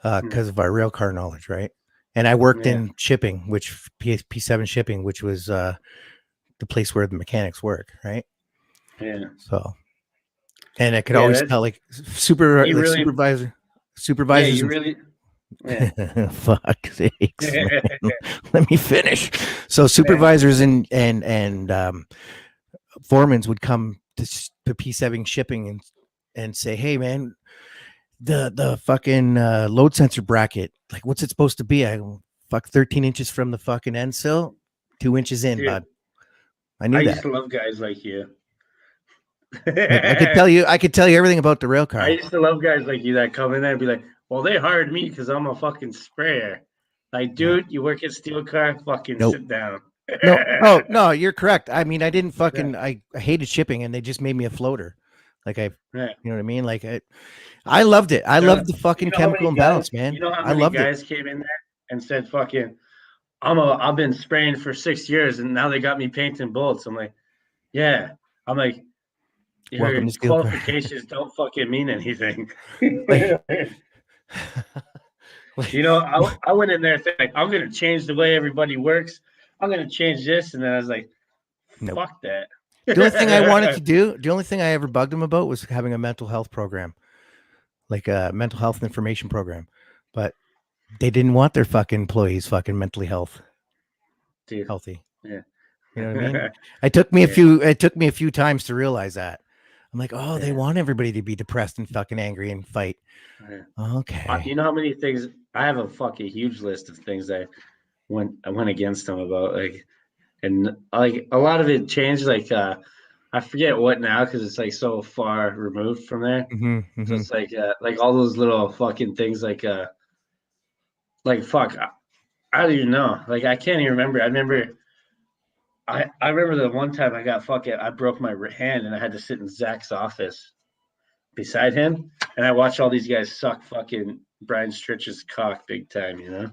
because of our rail car knowledge, right? And I worked Yeah. in shipping, which P7 shipping, which was the place where the mechanics work, right? Yeah. So, and I could Yeah. always That's tell like you really. Yeah. supervisors You and really. Yeah. fuck sakes, man. Let me finish. So supervisors and foremans would come to P7 shipping and say, hey man, the fucking load sensor bracket, like what's it supposed to be? I go, fuck 13 inches from the fucking end sill, 2 inches in, Dude, bud. I I knew used that. to love guys like you. Like I could tell you everything about the rail I car. used to love guys like you that come in there and be like, well, they hired me because I'm a fucking sprayer. Like, Yeah. dude, you work at Steel Car, fucking Nope. sit down. No, oh no, you're correct. I mean, I didn't Yeah, fucking I hated shipping and they just made me a floater. Like yeah. you know what I mean? Like I loved it. I loved the You fucking know how chemical many guys? imbalance, man. You know how I many loved it. guys came in there and said, "Fucking, I've been spraying for 6 years, and now they got me painting bullets." I'm like, yeah. I'm like, Welcome your to Steel Car. qualifications don't fucking mean anything. like, like, You know, I went in there thinking, like, I'm gonna change the way everybody works. I'm gonna change this, and then I was like, nope. fuck that. The only thing I wanted to do, the only thing I ever bugged him about was having a mental health program, like a mental health information program. But they didn't want their fucking employees fucking mentally Dude, healthy. yeah. You know what I mean? Yeah, It took me a few times to realize that. I'm like, oh, they yeah, want everybody to be depressed and fucking angry and fight. yeah. Okay. You know how many things I have a fucking huge list of things I went against them about, like, and like a lot of it changed. Like, I forget what now because it's like so far removed from there. Hmm, So hmm. it's like all those little fucking things, like fuck, I don't even know. Like I can't even remember. I remember the one time I broke my hand and I had to sit in Zach's office beside him, and I watched all these guys suck fucking Brian Stritch's cock big time. You know,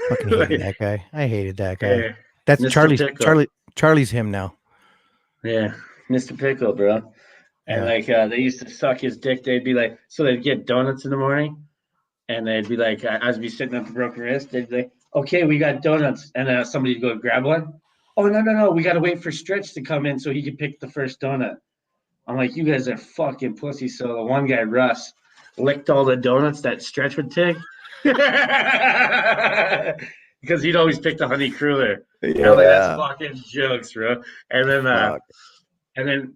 Fucking hated that guy. I hated that guy. yeah, That's Mr. Pickle, Charlie's him now. yeah, Mr. Pickle, bro. And Yeah. like they used to suck his dick. They'd be like, so they'd get donuts in the morning, and they'd be like, I'd be sitting at the broken wrist. They'd be like, okay, we got donuts, and somebody'd go grab one. Oh no, we got to wait for Stretch to come in so he can pick the first donut. I'm like, you guys are fucking pussies. So the one guy, Russ, licked all the donuts that Stretch would take because he'd always pick the honey cruller. And I'm like, that's Yeah. fucking jokes, bro. And then Fuck. and then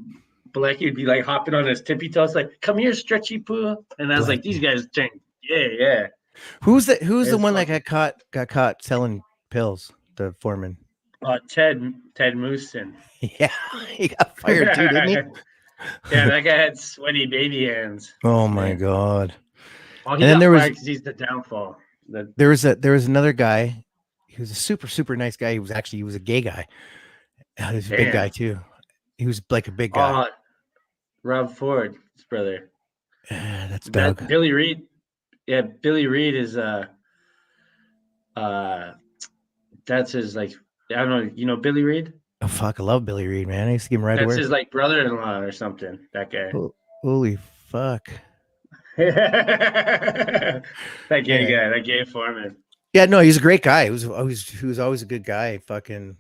Blackie would be like hopping on his tippy toes, like, come here, Stretchy Poo. And I was like, these Blackie. guys think, yeah. Who's the It's one that fucking got caught selling pills? The foreman. Ted Mooson. Yeah, he got fired too, didn't he? Yeah, that guy had sweaty baby hands. Oh my Man. god. Oh, And he then got fired because he's the downfall. there was another guy. He was a super nice guy. He was a gay guy. He was a big guy too. He was like a big guy. Rob Ford, his brother. That's Doug. Billy Reed. Yeah, Billy Reed is that's his like I don't know. You know Billy Reed? Oh fuck, I love Billy Reed, man. I used to give him right to That's work. his like brother-in-law or something. That guy. Holy fuck. That gay guy. That gay foreman. Yeah, no, he's a great guy. He was always a good guy. Fucking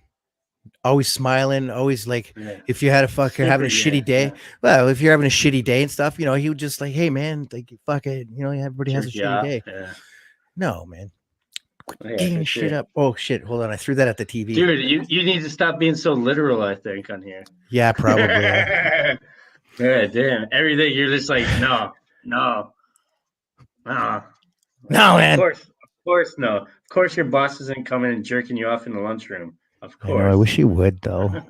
always smiling, always like if you had having a shitty day. Well, if you're having a shitty day and stuff, he would just like, hey man, like fuck it, everybody has a shitty day. Yeah. No, man. Yeah, shit up. Oh shit, hold on. I threw that at the TV. Dude, you need to stop being so literal, I think, on here. Yeah, probably. Yeah, damn. Everything you're just like, no. No, man. Of course, no. Of course, your boss isn't coming and jerking you off in the lunchroom. Of course. I wish he would, though.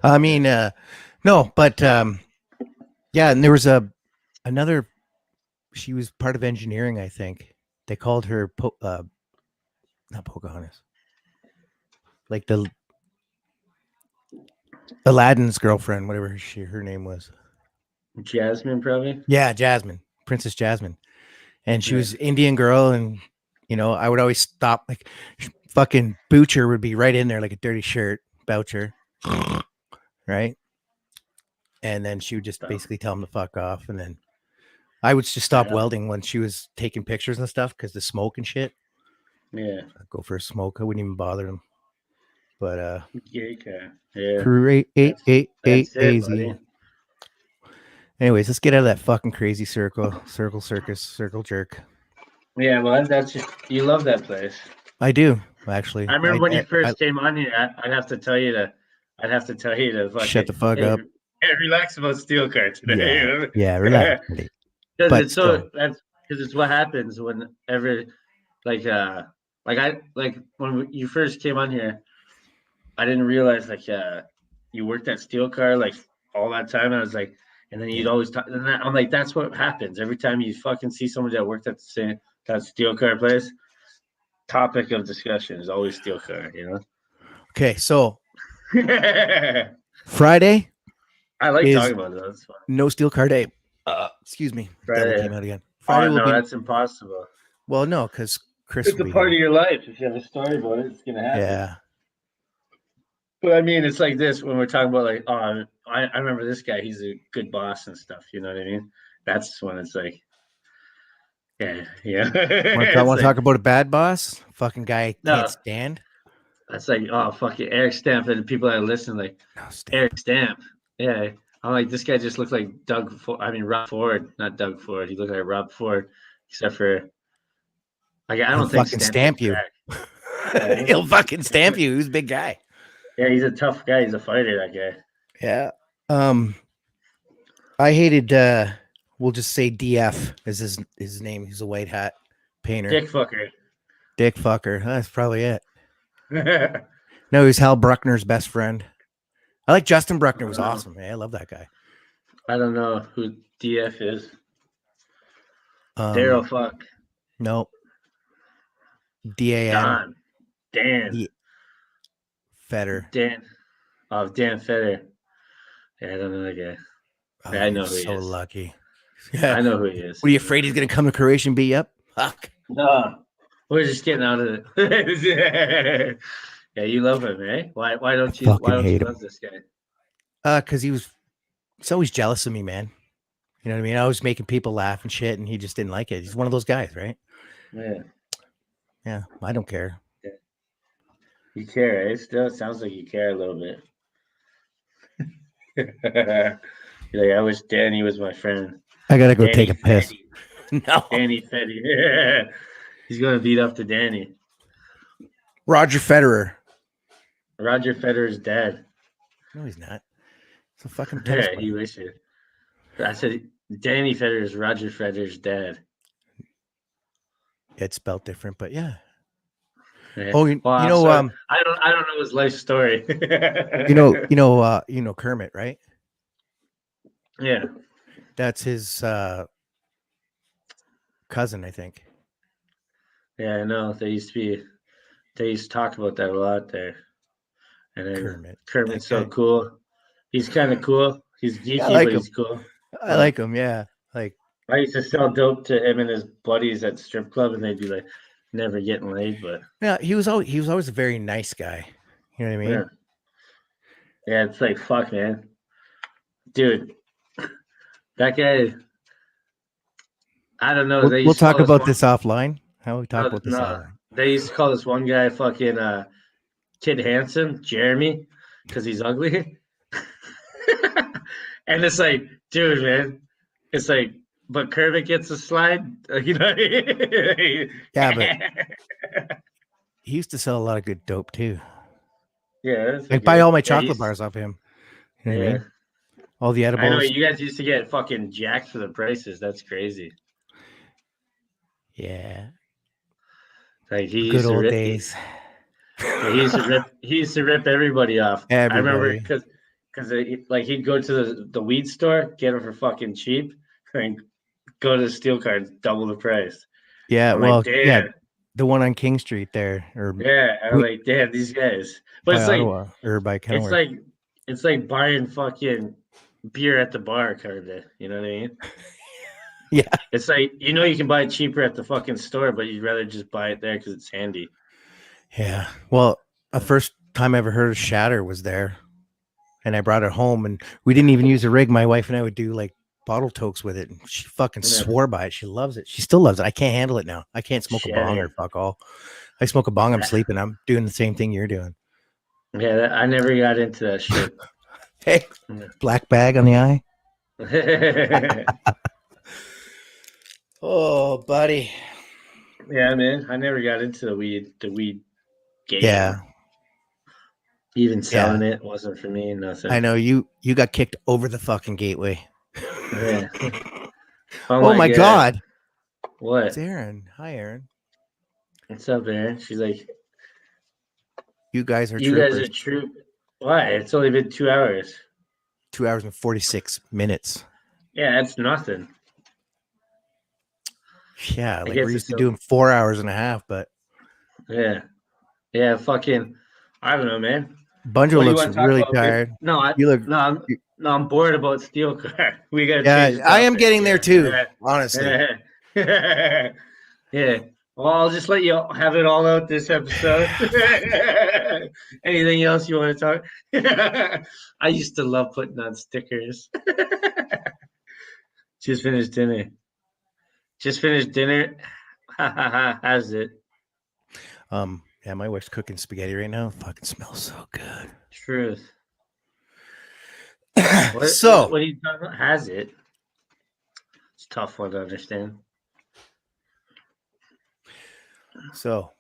I mean, no, but yeah, and there was another. She was part of engineering, I think. They called her not Pocahontas, like the Aladdin's girlfriend, whatever her name was. Jasmine, probably. Yeah, Jasmine, Princess Jasmine, and she was Indian girl, and I would always stop, like fucking Boucher would be right in there like a dirty shirt, Boucher, right? And then she would just basically tell him to fuck off, and then I would just stop welding when she was taking pictures and stuff because the smoke and shit. Yeah, I'd go for a smoke. I wouldn't even bother them. But yeah. Create That's easy. Anyways, let's get out of that fucking crazy circle circus, circle jerk. Yeah, well, that's just you love that place. I do, actually. I remember when you first came on here. I'd have to tell you to fucking shut the fuck up. Relax about Steel Car today. Yeah, relax. Because it's what happens whenever like when you first came on here, I didn't realize you worked at Steel Car like all that time. I was like, and then you'd always talk. And I'm like, that's what happens every time you fucking see somebody that worked at that Steel Car place. Topic of discussion is always Steel Car, Okay, so Friday. I like talking about it. That's fun. No Steel Car day. Excuse me. Friday came out again. Friday that's impossible. Well, no, because Chris. It's a part of your life. If you have a story about it, it's gonna happen. Yeah. But I mean, it's like this when we're talking about like, oh, I remember this guy. He's a good boss and stuff. You know what I mean? That's when it's like, yeah. Want to talk about a bad boss? Fucking guy can't stand. That's like, oh, fuck it, Eric Stamp, and the people that listen like, Eric Stamp. Yeah, I'm like, this guy just looked like Rob Ford, not Doug Ford. He looked like Rob Ford, except for, like, I don't think fucking stamp you. Yeah, he'll fucking stamp you. He's a big guy. Yeah, he's a tough guy. He's a fighter, that guy. Yeah. I hated. We'll just say DF is his name. He's a white hat painter. Dick fucker. That's probably it. No, he's Hal Bruckner's best friend. I like Justin Bruckner. Was awesome, man. I love that guy. I don't know who DF is. Daryl Fuck. Nope. Dan. Fetter. Dan Fetter. Yeah, I don't know that guy. Oh, I know who he is. So lucky. Yeah. I know who he is. Were you afraid he's gonna come to Croatia and beat you up? Fuck. No. We're just getting out of it. Yeah, you love him, eh? Why don't you love this guy? Because he's always jealous of me, man. You know what I mean? I was making people laugh and shit, and he just didn't like it. He's one of those guys, right? Yeah, I don't care. Yeah. You care, eh? Still, it sounds like you care a little bit. You're like, I wish Danny was my friend. I gotta go take a piss. No. Danny Fetty. Yeah. He's gonna beat up to Danny. Roger Federer. Roger Federer's dead. No, he's not. It's a fucking tennis player. He wishes. I said Danny Federer is Roger Federer's dad. It's spelled different, but yeah. Oh, I don't know his life story. you know Kermit, right? Yeah. That's his cousin, I think. Yeah, I know. They used to talk about that a lot there. And then Kermit's so cool. He's kind of cool. He's geeky, but he's cool. I like him. Yeah, like I used to sell dope to him and his buddies at strip club, and they'd be like, never getting laid, but yeah, he was always a very nice guy. You know what I yeah, mean? yeah. It's like fuck, man, dude. That guy, I don't know. They We'll used to talk call this about one. this offline. How we talk No, about this no, offline? they used to call this one guy fucking Kid Handsome, Jeremy, because he's ugly. And it's like, dude, man, it's like, but Kermit gets a slide, you know. Yeah, but he used to sell a lot of good dope too. Yeah, that's I buy all my yeah, chocolate bars off him. You know what I yeah. mean? All the I know edibles. you guys used to get fucking jacked for the prices. That's crazy. Yeah, Like he good used to old rip, days. yeah, he used to rip everybody off. I remember Everybody. because like he'd go to the weed store, get them for fucking cheap, and go to the steel cards, double the price. Yeah, I'm like, well, yeah, damn, the one on King Street there, or yeah. I'm like, damn, these guys. But by Ottawa, or by it's Kenilworth. like it's like buying fucking beer at the bar, kind of. You know what I mean? Yeah, It's like you can buy it cheaper at the fucking store, but you'd rather just buy it there because it's handy. yeah. Well, the first time I ever heard of Shatter was there, and I brought it home, and we didn't even use a rig. My wife and I would do like bottle tokes with it, and she fucking Yeah. swore by it. She loves it. She still loves it. I can't handle it now. I can't smoke a bong or Shatter. fuck all. I smoke a bong, I'm sleeping. I'm doing the same thing you're doing. Yeah, I never got into that shit. Hey, black bag on the eye. Yeah, Oh, buddy. man, I never got into the weed game. Yeah, Even selling it wasn't for me. Nothing. I know you got kicked over the fucking gateway. Yeah. Oh my God. What? It's Aaron. Hi, Aaron. What's up, Aaron? She's like, You guys are you troopers. guys are true. Why? It's only been 2 hours. 2 hours and 46 minutes. Yeah, that's nothing. Yeah, like guess we're it's used to so- doing 4 hours and a half, but Yeah, fucking. I don't know, man. Bunjo What do you looks want to talk really about, tired. babe? No, You look. I'm bored about steel car. We gotta Yeah, change the I am topic. getting there too. Yeah. Honestly. Yeah. Well, I'll just let you have it all out this episode. Anything else you want to talk? I used to love putting on stickers. Just finished dinner. How's it? Yeah, my wife's cooking spaghetti right now. It fucking smells so good. Truth. So what are you talking about? Has it? It's a tough one to understand. So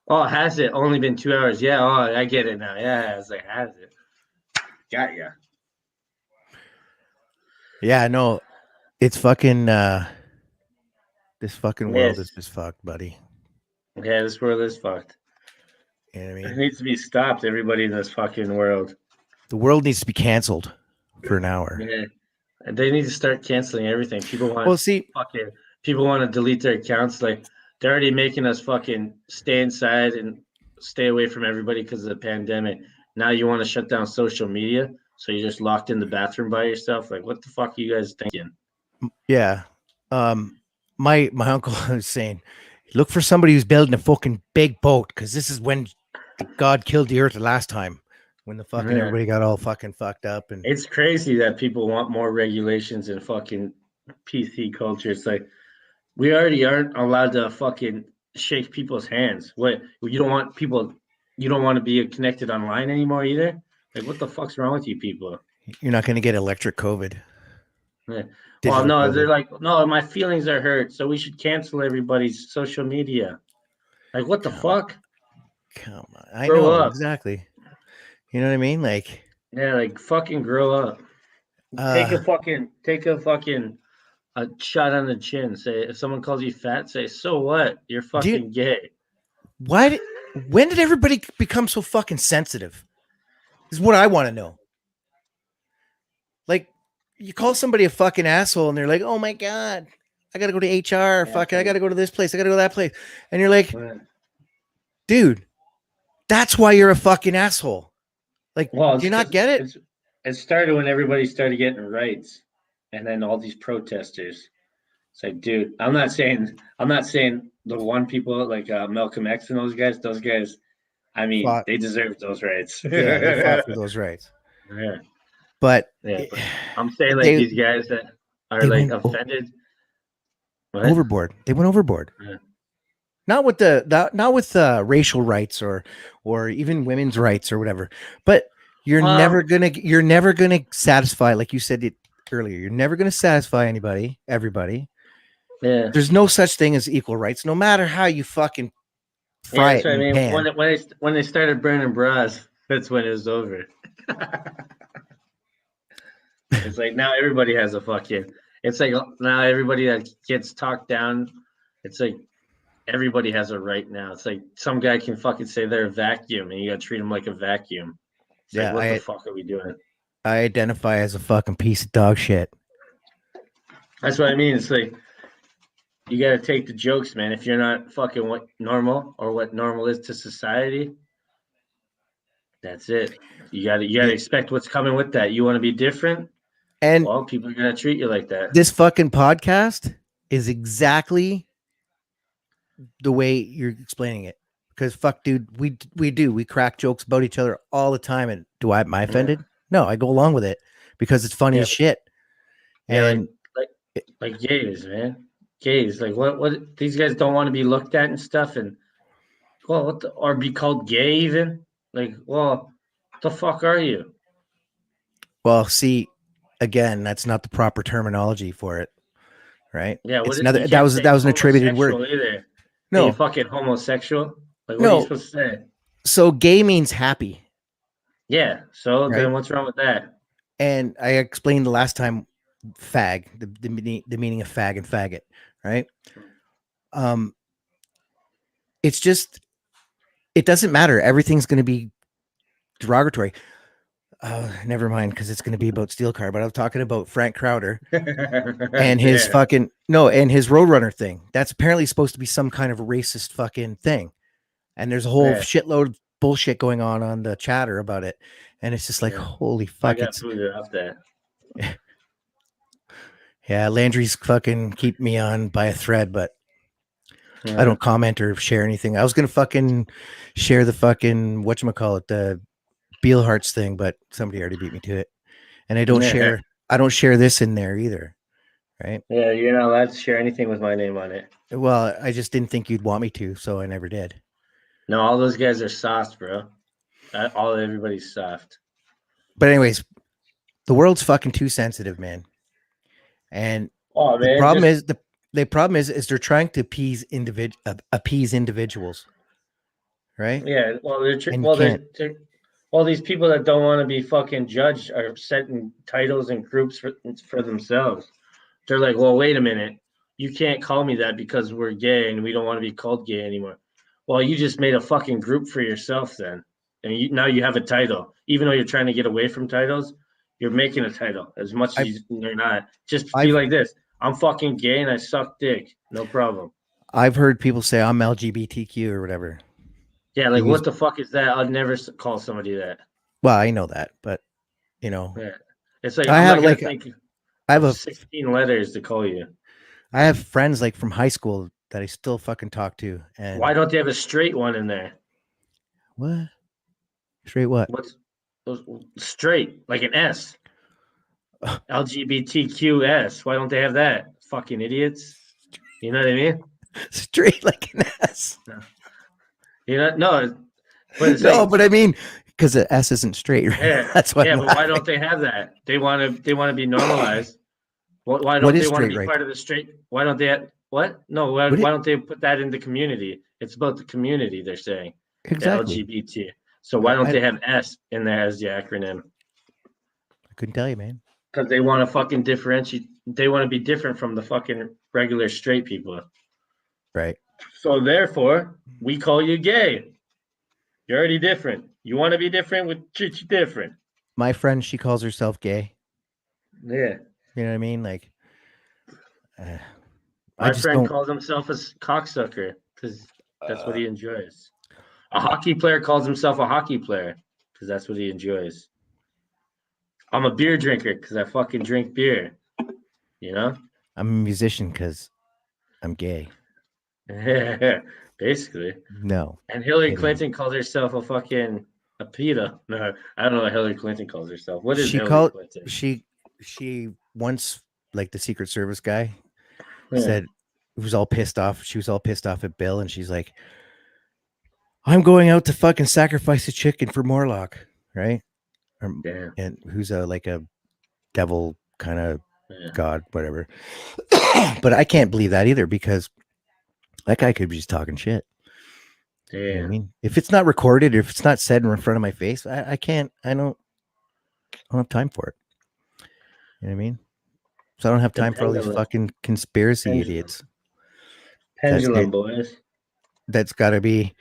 Oh, has it only been 2 hours? Yeah, oh, I get it now. Yeah, I was like, has it? Got ya. yeah, no, it's fucking this fucking world is Yes. just fucked, buddy. Yeah, this world is fucked. You know what I It mean? needs to be stopped, everybody in this fucking world. The world needs to be canceled for an hour. Yeah. They need to start canceling everything. People want Well, to delete their accounts. Like they're already making us fucking stay inside and stay away from everybody because of the pandemic. Now you want to shut down social media, so you're just locked in the bathroom by yourself. Like, what the fuck are you guys thinking? yeah. My uncle was saying, look for somebody who's building a fucking big boat, because this is when God killed the earth the last time, when the fucking Yeah. everybody got all fucking fucked up. And It's crazy that people want more regulations in fucking PC culture. It's like we already aren't allowed to fucking shake people's hands. What you don't want people, you don't want to be connected online anymore either. Like, what the fuck's wrong with you people? you're not going to get electric COVID. Yeah. Well, Digital no, COVID. they're like, no, my feelings are hurt, so we should cancel everybody's social media. Like, what the fuck? Come on. I Grow know up. exactly. You know what I mean? Like, Yeah, like fucking grow up. Take a fucking a shot on the chin. Say if someone calls you fat, say so what? You're fucking gay. when did everybody become so fucking sensitive? Is what I want to know. Like, you call somebody a fucking asshole and they're like, oh my God, I got to go to HR. Fucking, I got to go to this place. I got to go to that place. And you're like, dude, that's why you're a fucking asshole. Like, Well, do you not get it? it started when everybody started getting rights, and then all these protesters. It's like, dude, I'm not saying the one people like Malcolm X and those guys. Those guys, I mean, Fought, they deserve those rights. yeah, they fought for those rights. Yeah, But yeah. But I'm saying like they these guys that are they like went offended. What? overboard. They went overboard. Yeah. Not with racial rights or even women's rights or whatever. But you're never gonna satisfy, like you said it earlier. You're never gonna satisfy everybody. Yeah. There's no such thing as equal rights, no matter how you fucking Yeah, fry that's it what I in the mean. pan. When they started burning bras, that's when it was over. It's like now everybody has a fucking. It's like now everybody that gets talked down. It's like everybody has a right now. It's like some guy can fucking say they're a vacuum, and you gotta treat them like a vacuum. It's like, Yeah, what the fuck are we doing? I identify as a fucking piece of dog shit. That's what I mean. It's like you gotta take the jokes, man. If you're not fucking what normal or what normal is to society, that's it. You gotta expect what's coming with that. You want to be different. And Well, people are gonna treat you like that. this fucking podcast is exactly the way you're explaining it. Because fuck, dude, we crack jokes about each other all the time. And am I offended? Yeah. No, I go along with it because it's funny Yeah. as shit. Yeah, And like gays, man. Gays, like what these guys don't want to be looked at and stuff, and well, or be called gay even. Like, well, the fuck are you? well, see, again, that's not the proper terminology for it, right? Yeah, It's you another can't say that was an attributed word. homosexual either. Hey, you No, fucking homosexual. Like, what are you no. supposed to say? So gay means happy, Yeah. So right? then, what's wrong with that? And I explained the last time fag, the meaning of fag and faggot, right? It's just, it doesn't matter. Everything's going to be derogatory. Never mind, because it's going to be about Steel Car. But I was talking about Frank Crowder and his fucking and his Roadrunner thing. That's apparently supposed to be some kind of racist fucking thing. And there's a whole shitload of bullshit going on the chatter about it. And it's just like, holy fuck! I got booted off that. Yeah, Landry's fucking keep me on by a thread, but I don't comment or share anything. I was gonna fucking share the fucking whatchamacallit, the Beelhearts thing, but somebody already beat me to it. And I don't share this in there either. Right? Yeah, you're not allowed to share anything with my name on it. Well, I just didn't think you'd want me to, so I never did. No, all those guys are soft, bro. Everybody's soft. But anyways, the world's fucking too sensitive, man. And the problem is they're trying to appease individuals, right? Yeah, well, these people that don't want to be fucking judged are setting titles and groups for themselves. They're like, well, wait a minute, you can't call me that because we're gay and we don't want to be called gay anymore. Well, you just made a fucking group for yourself then, and now you have a title. Even though you're trying to get away from titles, you're making a title as much as you're not. Just be like this. I'm fucking gay and I suck dick. No problem. I've heard people say I'm LGBTQ or whatever. Yeah, like what the fuck is that? I'd never call somebody that. Well, I know that, but yeah, it's like I have 16 letters to call you. I have friends like from high school that I still fucking talk to. And why don't they have a straight one in there? What? Straight what? What's straight, like an S? LGBTQS. Why don't they have that? Fucking idiots. You know what I mean? Straight like an S. You know, no. But but I mean, because the S isn't straight, right? Yeah, that's why. Yeah, but why don't they have that? They want to be normalized. Why don't they want to be part of the straight? Why don't they have what? No, why don't they put that in the community? It's about the community. They're saying exactly the LGBT. So why don't they have S in there as the acronym? I couldn't tell you, man. Because they want to fucking differentiate. They want to be different from the fucking regular straight people. Right. So therefore, we call you gay. You're already different. You want to be different, we treat you different. My friend, she calls herself gay. Yeah. You know what I mean? Like, my friend calls himself a cocksucker because that's what he enjoys. A hockey player calls himself a hockey player because that's what he enjoys. I'm a beer drinker because I fucking drink beer. You know? I'm a musician because I'm gay. Basically. No. And Hillary kidding. Clinton calls herself a fucking a PETA. No, I don't know what Hillary Clinton calls herself. What is She Hillary called Clinton? she once, like, the Secret Service guy Yeah. said, he was all pissed off. She was all pissed off at Bill, and she's like, I'm going out to fucking sacrifice a chicken for Morlock, right? Damn. And who's like a devil kind of Yeah. god, whatever. But I can't believe that either, because that guy could be just talking shit. Damn. You know what I mean? If it's not recorded, if it's not said in front of my face, I can't. I don't have time for it. You know what I mean? So I don't have time for all these Pendulum. fucking conspiracy Pendulum. idiots. Pendulum, boys. That's got to be,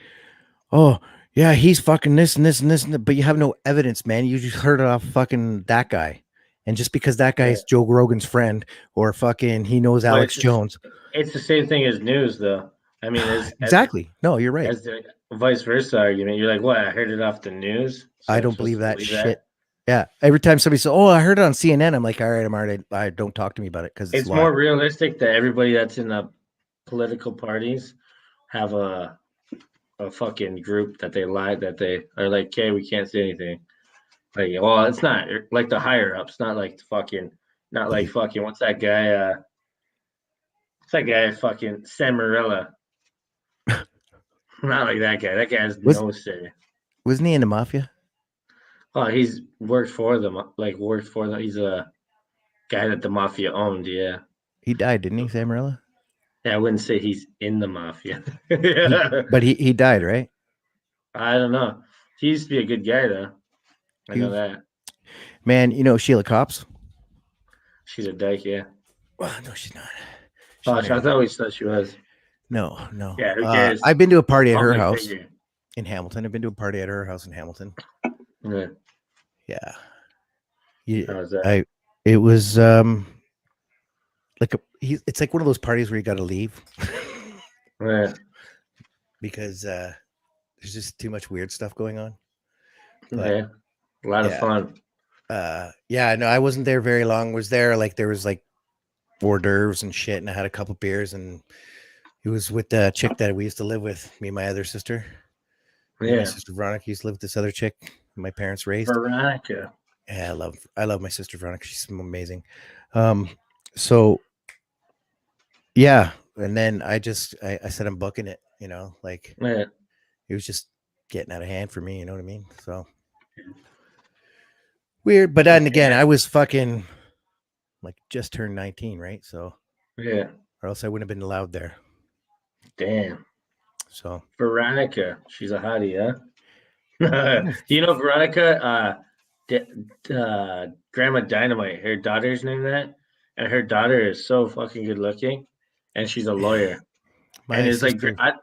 oh, yeah, he's fucking this and this and this, and that, but you have no evidence, man. You just heard it off fucking that guy. And just because that guy's Joe Rogan's friend, or fucking he knows Alex Jones. It's the same thing as news, though. I mean, exactly. No, you're right. As the vice versa argument, you're like, what? I heard it off the news. So I don't believe that shit. Yeah. Every time somebody says, oh, I heard it on CNN, I'm like, all right, I'm already, I don't talk to me about it, because it's more realistic that everybody that's in the political parties have a fucking group that they lie, that they are like, okay, we can't say anything. Like, well, it's not like the higher ups, not like fucking, what's that guy? Fucking Sam Morella. Not like that guy. That guy has no say. Wasn't he in the mafia? Oh, he's worked for them. He's a guy that the mafia owned. Yeah. He died, didn't he, Sam Morella? Yeah, I wouldn't say he's in the mafia. But he died, right? I don't know. He used to be a good guy, though. I know that. Man, you know Sheila Copps? She's a dyke, yeah. Well, no, she's not. I thought we said she was. No. Yeah, who cares? I've been to a party at her house in Hamilton. I've been to a party at her house in Hamilton. Yeah. Yeah. How was that? It was it's like one of those parties where you got to leave. Yeah. Because there's just too much weird stuff going on. But, yeah. A lot of fun. No, I wasn't there very long. Was there like there was like hors d'oeuvres and shit, and I had a couple beers, and it was with the chick that we used to live with, me and my other sister. Yeah. My sister Veronica used to live with this other chick my parents raised. Veronica. Yeah, I love my sister Veronica. She's amazing. So yeah, and then I said I'm booking it, you know, like it was just getting out of hand for me, you know what I mean? So weird, but then again, I was fucking like just turned 19, right? So yeah, or else I wouldn't have been allowed there. Damn. So Veronica, she's a hottie, huh? You know Veronica, Grandma Dynamite, her daughter's named that, and her daughter is so fucking good looking, and she's a lawyer. And it's sister, like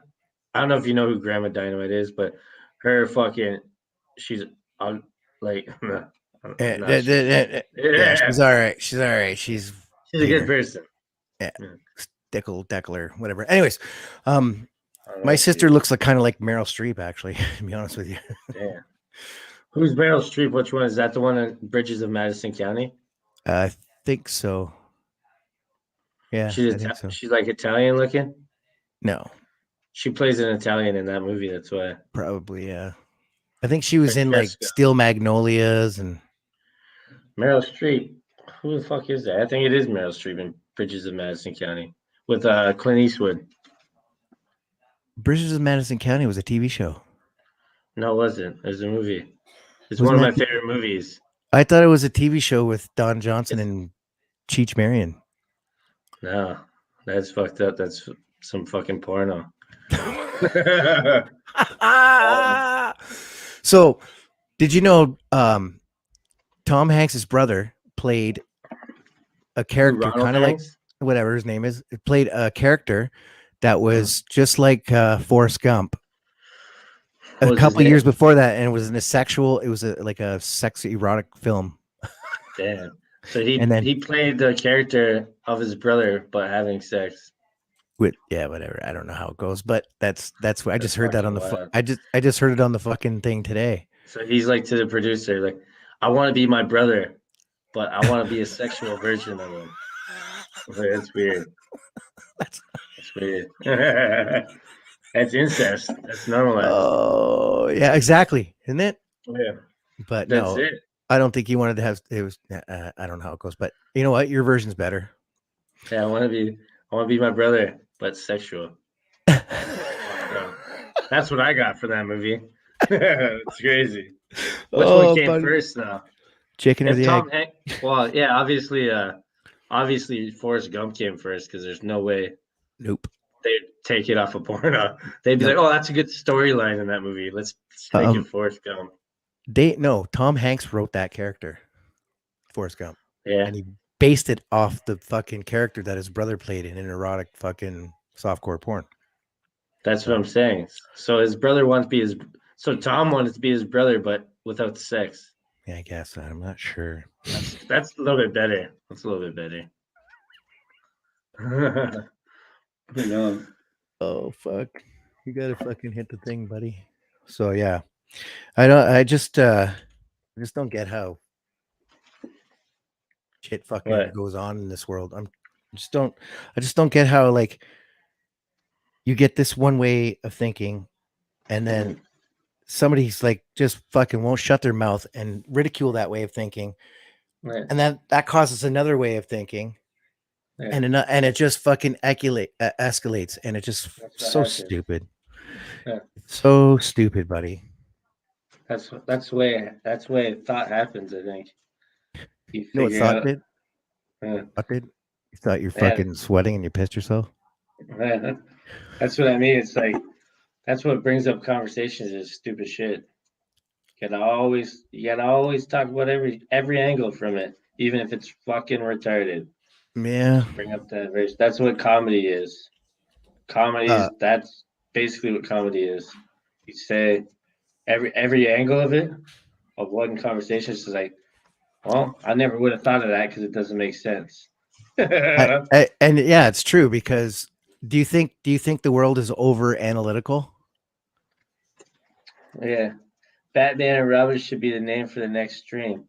I don't know if you know who Grandma Dynamite is, but her fucking she's like yeah, she's all right. She's all right. She's a good person. Yeah. Deckler, whatever. Anyways, my sister looks like kind of like Meryl Streep, actually, to be honest with you. Yeah. Who's Meryl Streep? Which one is that? The one in Bridges of Madison County? I think so. Yeah, she's like Italian looking. No, she plays an Italian in that movie. That's why. Probably, yeah. I think she was in like Steel Magnolias and Meryl Streep. Who the fuck is that? I think it is Meryl Streep in Bridges of Madison County with Clint Eastwood. Bridges of Madison County was a TV show. No, it wasn't. It was a movie. It's one of my favorite movies. I thought it was a TV show with Don Johnson and Cheech Marion. No, that's fucked up. That's some fucking porno. So, did you know Tom Hanks' brother played a character kind of like whatever his name is? It played a character that was just like Forrest Gump. A couple years before that, and it was it was like a sexy erotic film. Damn. So he played the character of his brother, but having sex. Whatever. I don't know how it goes, but that's what I just heard that on the I just heard it on the fucking thing today. So he's like to the producer, like, I want to be my brother. but I want to be a sexual version of him. That's weird. That's weird. That's incest. That's normalized. oh yeah, exactly, isn't it? Yeah, But that's no, it. I don't think he wanted to have. It was. I don't know how it goes, but you know what? Your version's better. Yeah, I want to be my brother, but sexual. So, that's what I got for that movie. It's crazy. Which one came buddy. first, though? Chicken or If the egg? Tom Hanks, well, yeah, obviously Forrest Gump came first because there's no way Nope. they'd take it off of porno. They'd be Nope. like, "Oh, that's a good storyline in that movie. Let's make it Forrest Gump." Tom Hanks wrote that character, Forrest Gump, Yeah, and he based it off the fucking character that his brother played in an erotic fucking softcore porn. that's what I'm saying. So his brother wanted to be his. So Tom wanted to be his brother, but without sex. Yeah, I guess I'm not sure. That's a little bit better. That's a little bit better. Who knows? Oh fuck! You gotta fucking hit the thing, buddy. So yeah, I just don't get how shit fucking What? goes on in this world. I just don't get how like you get this one way of thinking and then somebody's like just fucking won't shut their mouth and ridicule that way of thinking. Right. And that causes another way of thinking. Yeah. And it just fucking escalates and it just so happens. stupid. Yeah. So stupid, buddy. That's the way thought happens, I think. You know what figure thought out. did? Yeah. What did? You thought you're fucking sweating and you pissed yourself? Yeah. That's what I mean. It's like that's what brings up conversations is stupid shit. You gotta always talk about every angle from it, even if it's fucking retarded. Yeah. Bring up that verse. That's what comedy is. That's basically what comedy is. You say every angle of it of one conversation is like, well, I never would have thought of that because it doesn't make sense. And yeah, it's true because do you think the world is over analytical? Yeah. Batman and Robin should be the name for the next stream.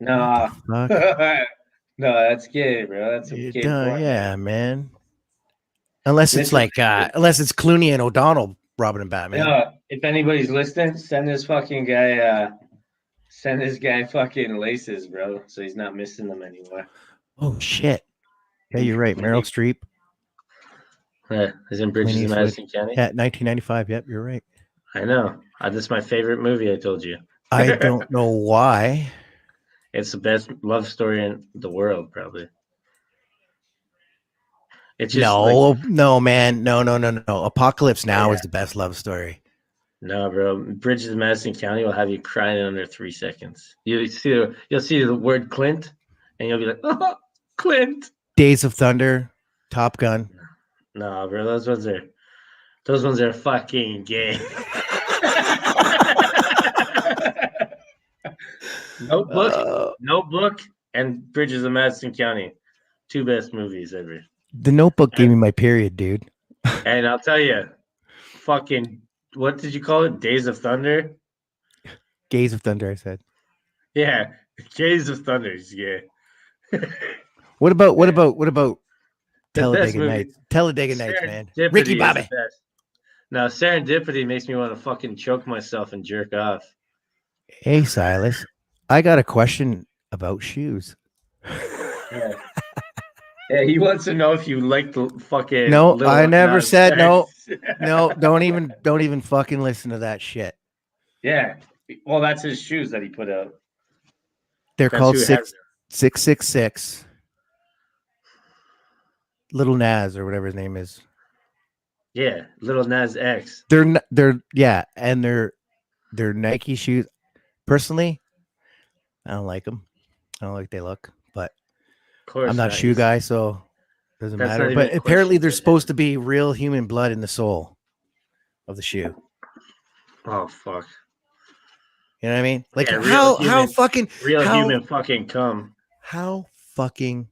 No. Fuck. No, that's gay, bro. That's a gay porn. Yeah, man. Unless it's like unless it's Clooney and O'Donnell, Robin and Batman. No, if anybody's listening, send this guy fucking laces, bro, so he's not missing them anymore. Oh shit. Yeah, you're right. Meryl Streep. Yeah, is in Bridges of Madison County. Yeah, 1995. Yep, you're right. I know. This is my favorite movie. I told you. I don't know why. It's the best love story in the world, probably. It's just no, man. No. Apocalypse Now is the best love story. No, bro. Bridges of Madison County will have you crying in under 3 seconds. You'll see the word Clint, and you'll be like, "Oh, Clint." Days of Thunder, Top Gun. No, bro. Those ones are fucking gay. Notebook, and Bridges of Madison County, 2 best movies ever. The Notebook gave me my period, dude. And I'll tell you, fucking, what did you call it? Days of Thunder? Gaze of Thunder, I said. Yeah, Days of Thunder is gay. What about Talladega Nights? Talladega Nights, man. Ricky Bobby. Now, Serendipity makes me want to fucking choke myself and jerk off. Hey, Silas, I got a question about shoes. Yeah. Yeah, he wants to know if you like the fucking. No, I never said no. No, don't even fucking listen to that shit. Yeah, well, that's his shoes that he put out. They're called 666. Little Nas or whatever his name is. Yeah, Little Nas X. And they're Nike shoes. Personally, I don't like them. I don't like they look, but I'm not a shoe guy, so it doesn't matter. But apparently, there's supposed to be real human blood in the sole of the shoe. Oh fuck! You know what I mean? Like yeah, how fucking human fucking cum. How fucking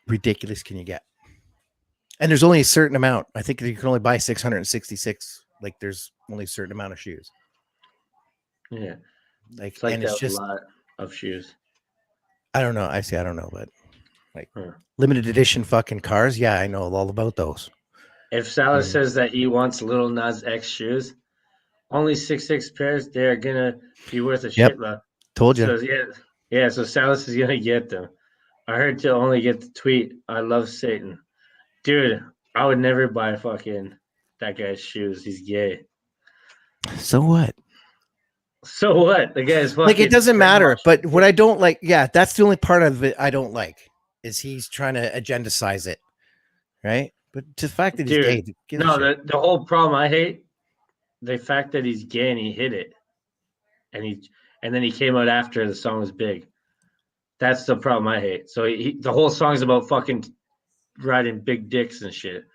ridiculous can you get? And there's only a certain amount. I think you can only buy 666. Like there's only a certain amount of shoes. Yeah, and it's just a lot. of shoes? I don't know. I don't know, but like Huh. limited edition fucking cars. Yeah, I know all about those. If Salah says that he wants Little Nas X shoes, only 6 pairs, they're gonna be worth a Yep. shitload. Told you. So yeah. So Salas is gonna get them. I heard to only get the tweet. I love Satan, dude. I would never buy fucking that guy's shoes. He's gay. So what? So what? The guy's fucking Like it doesn't matter. brainwashed. But what I don't like, yeah, that's the only part of it I don't like is he's trying to agendicize it, right? But the fact that he's gay, Dude, who gives a no, shit? the whole problem I hate the fact that he's gay and he hid it, and then he came out after the song was big. That's the problem I hate. So the whole song's about fucking riding big dicks and shit.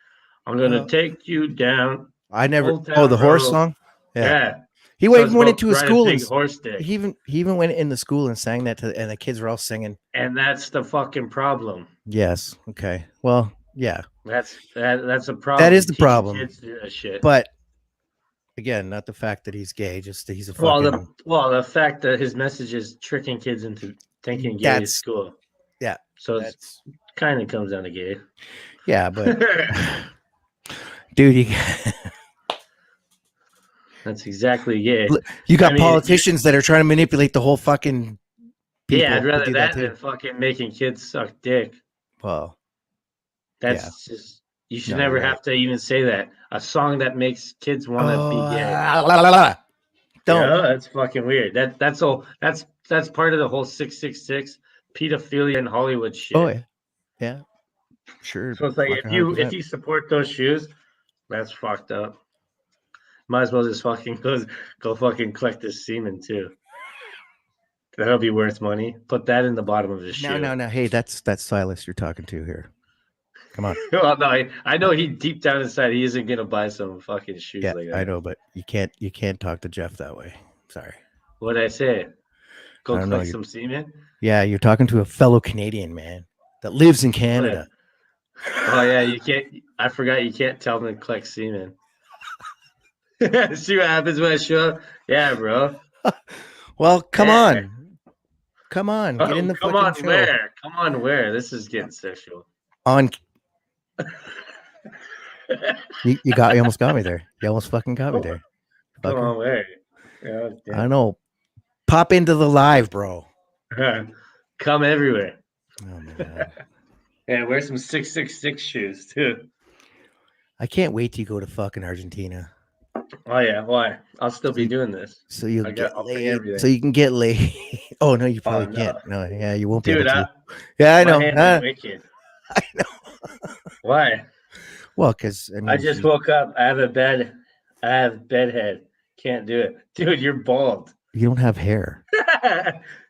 I'm gonna take you down. I never. Old Oh, the Town horse Road. song. Yeah. He So even it's went about into a riding school big and horse dick. he even went in the school and sang that and the kids were all singing. And that's the fucking problem. Yes. Okay. Well, yeah. That's a problem. That is the teaching problem. Kids to do that shit. But again, not the fact that he's gay, just that he's a fucking. The fact that his message is tricking kids into thinking gay is cool. Yeah. So it kind of comes down to gay. Yeah, but dude, that's exactly gay. You got politicians that are trying to manipulate the whole fucking people. Yeah, I'd rather do that too. than fucking making kids suck dick. Well, that's just you should never have to even say that. A song that makes kids want to be gay. Don't. Yeah, that's fucking weird. That's all. That's part of the whole 666 pedophilia in Hollywood shit. Oh yeah, sure. So it's like if you support those shoes, that's fucked up. Might as well just fucking go fucking collect this semen too. That'll be worth money. Put that in the bottom of his shoe. No. Hey, that's Silas you're talking to here. Come on. Well, no, I know he deep down inside he isn't gonna buy some fucking shoes like that. I know, but you can't talk to Jeff that way. Sorry. What'd I say? Go collect some semen? Yeah, you're talking to a fellow Canadian man that lives in Canada. Oh yeah, you can't. I forgot you can't tell them to collect semen. See what happens when I show up? Yeah, bro. Well, come on. Get in the fucking show. Come on, where? This is getting sexual. You almost got me there. You almost fucking got me there. Come on, where? Yeah, I know. Pop into the live, bro. Come everywhere. Oh my god. Yeah, wear some 666 shoes too. I can't wait till you go to fucking Argentina. Oh yeah, why? I'll still be doing this. So you'll get laid. So you can get laid. Oh no, you probably can't. No, yeah, you won't be able to. Yeah, I know. I know. Why? Well, because I just woke up. I have bedhead. Can't do it, dude. You're bald. You don't have hair,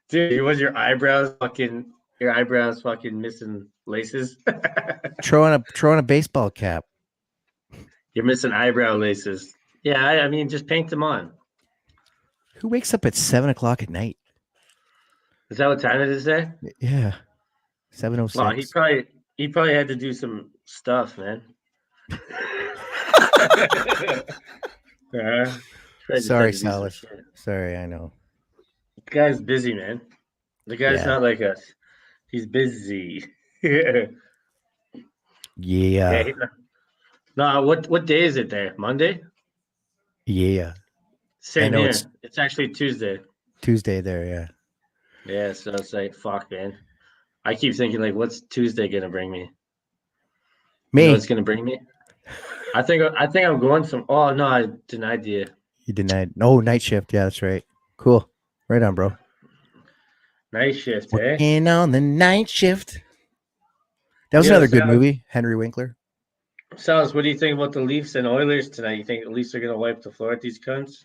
dude. Was your eyebrows fucking missing laces? throw on a baseball cap. You're missing eyebrow laces. Yeah, I mean, just paint them on. Who wakes up at 7:00 at night? Is that what time it is there? Yeah, 7:06. Well, he probably had to do some stuff, man. Sorry, Salas. Sorry, I know. The guy's busy, man. The guy's not like us. He's busy. Yeah. No, what day is it there? Monday? Yeah. Same here. It's actually Tuesday. Tuesday there, yeah. Yeah, so it's like, fuck, man. I keep thinking, like, what's Tuesday gonna bring me? Me? You know what's gonna bring me? I think I'm going some. Oh no, I denied you. You denied? No, night shift. Yeah, that's right. Cool. Right on, bro. Night shift, Working on the night shift. That was another good movie, Henry Winkler. Salas, what do you think about the Leafs and Oilers tonight? You think the Leafs are gonna wipe the floor at these cunts?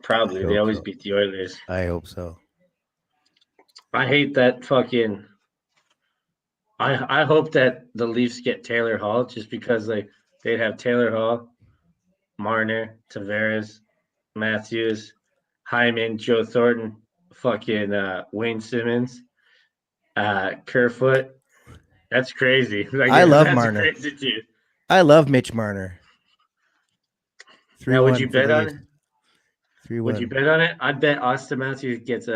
Probably. They always beat the Oilers. I hope so. I hate that fucking. I hope that the Leafs get Taylor Hall just because they'd have Taylor Hall, Marner, Tavares, Matthews, Hyman, Joe Thornton, fucking Wayne Simmons, Kerfoot. That's crazy. I love Marner. Crazy, dude. I love Mitch Marner. Now, would you bet on it? Would you 3-1. bet on it? I'd bet Austin Matthews gets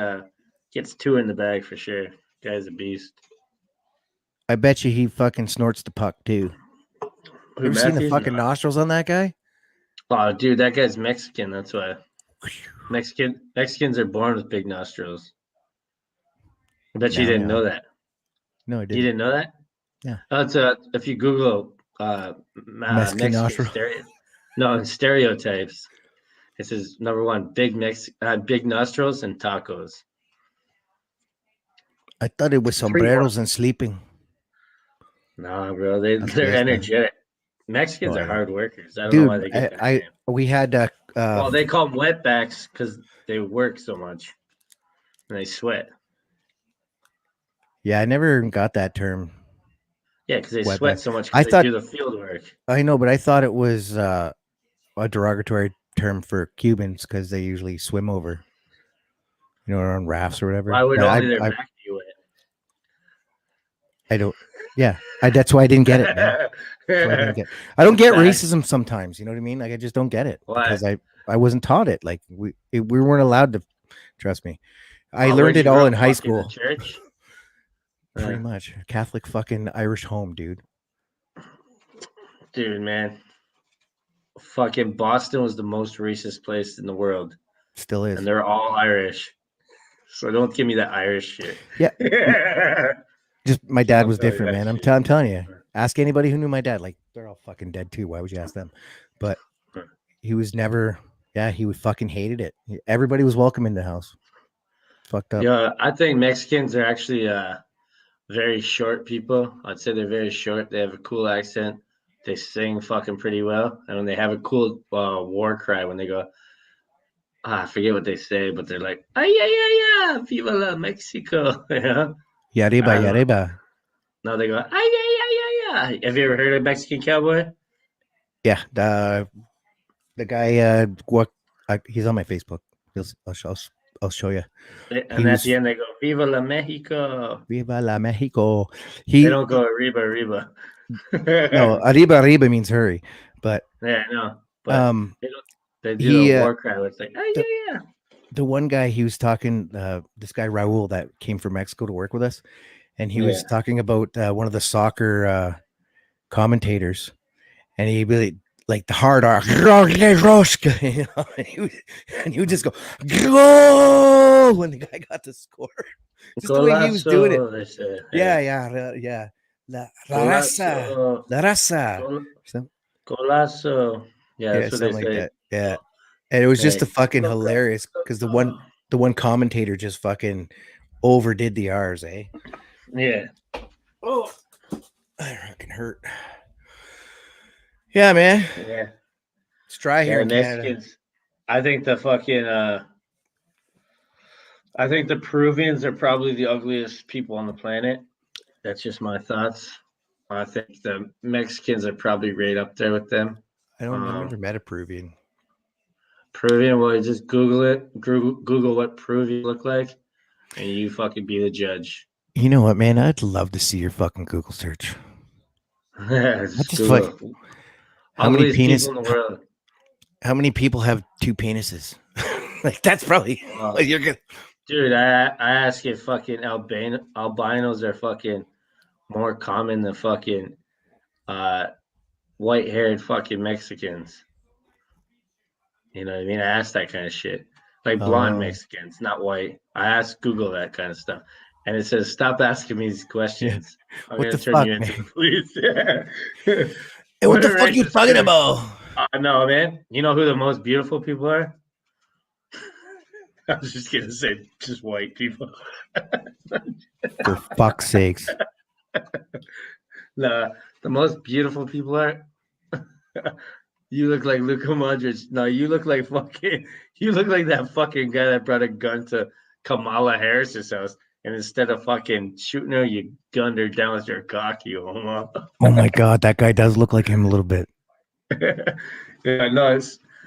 2 in the bag for sure. Guy's a beast. I bet you he fucking snorts the puck too. Who, You ever seen the Matthews? fucking No. nostrils on that guy? Oh, dude, that guy's Mexican. That's why. Mexicans are born with big nostrils. I bet you didn't know that. No, I You didn't. didn't know that? Yeah. That's if you Google Mexican nostril. Stereotypes. It says number 1, big nostrils and tacos. I thought it was 3-1. sombreros and sleeping. Nah, bro, That's what they're I thought. energetic. Mexicans No, I are know. hard workers. I don't know Dude, why they get that name. we had Well, they call them wetbacks because they work so much and they sweat. yeah, I never got that term. Yeah, because they Wetback. sweat so much I because thought- they do the field work. I know, but I thought it was a derogatory term for Cubans because they usually swim over, on rafts or whatever. Why would But only their I, back be wet? I don't. Yeah, that's why I didn't get it, man. That's why I don't get racism sometimes. You know what I mean? Like I just don't get it because I wasn't taught it. Like we weren't allowed to. Trust me, I learned it all in high school. In church? Pretty much Catholic fucking Irish home, dude. Dude, man, fucking Boston was the most racist place in the world. Still is, and they're all Irish. So don't give me that Irish shit. Yeah. Just my dad was different, man. I'm telling you. Ask anybody who knew my dad. Like they're all fucking dead too. Why would you ask them? But he was never. Yeah, he would fucking hated it. Everybody was welcome in the house. Fucked up. Yeah, I think Mexicans are actually very short people. I'd say they're very short. They have a cool accent. They sing fucking pretty well, and when they have a cool war cry when they go. I forget what they say, but they're like, "Ay yeah, viva la Mexico!" Yeah, Yareba. No, they go, "Ay yeah." Have you ever heard of Mexican cowboy? Yeah, the guy. He's on my Facebook. I'll show you. And at the end, they go, "Viva la Mexico!" Viva la Mexico. They don't go arriba. No, arriba means hurry, but yeah, no, but they do the war cry. It's like, yeah. The one guy he was talking, this guy Raul that came from Mexico to work with us, and he was talking about one of the soccer commentators, and he really like the hard R, and he would just go when the guy got the score. Just the way he was doing it. Yeah. La raza. Golazo. Yeah, that's what they say. That. Yeah. And it was just fucking hilarious because the one commentator just fucking overdid the R's, eh? Yeah. Oh, I fucking hurt. Yeah, man. Yeah. It's dry here in Canada. Mexicans. I think the fucking I think the Peruvians are probably the ugliest people on the planet. That's just my thoughts. I think the Mexicans are probably right up there with them. I've never met a Peruvian. Well, just Google it. Google what Peruvian look like, and you fucking be the judge. You know what, man? I'd love to see your fucking Google search. How many penises in the world? How many people have 2 penises? Like that's probably you're gonna. Dude, I ask if fucking albinos are fucking more common than fucking white-haired fucking Mexicans. You know what I mean? I ask that kind of shit. Like blonde Mexicans, not white. I ask Google that kind of stuff. And it says, stop asking me these questions. Yeah. I'm going to turn you into the police. Hey, what the fuck are you talking about? No, man. You know who the most beautiful people are? I was just going to say just white people. For fuck's sakes. No, the most beautiful people are... You look like Luka Modric. No, you look like that fucking guy that brought a gun to Kamala Harris's house, and instead of fucking shooting her, you gunned her down with your cock, you homo. Oh my god, that guy does look like him a little bit. Yeah, no,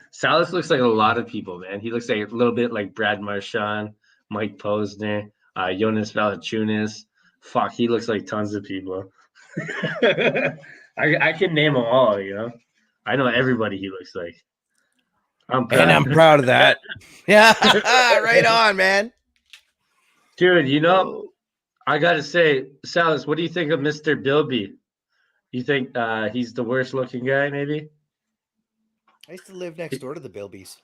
Salas looks like a lot of people, man. He looks like a little bit like Brad Marchand, Mike Posner, Jonas Valanciunas. Fuck, he looks like tons of people. I can name them all, you know. I know everybody he looks like. I'm proud. And I'm proud of that. Yeah, right on, man. Dude, you know, I gotta say, Salas, what do you think of Mr. Bilby? You think he's the worst looking guy, maybe? I used to live next door to the Bilbies.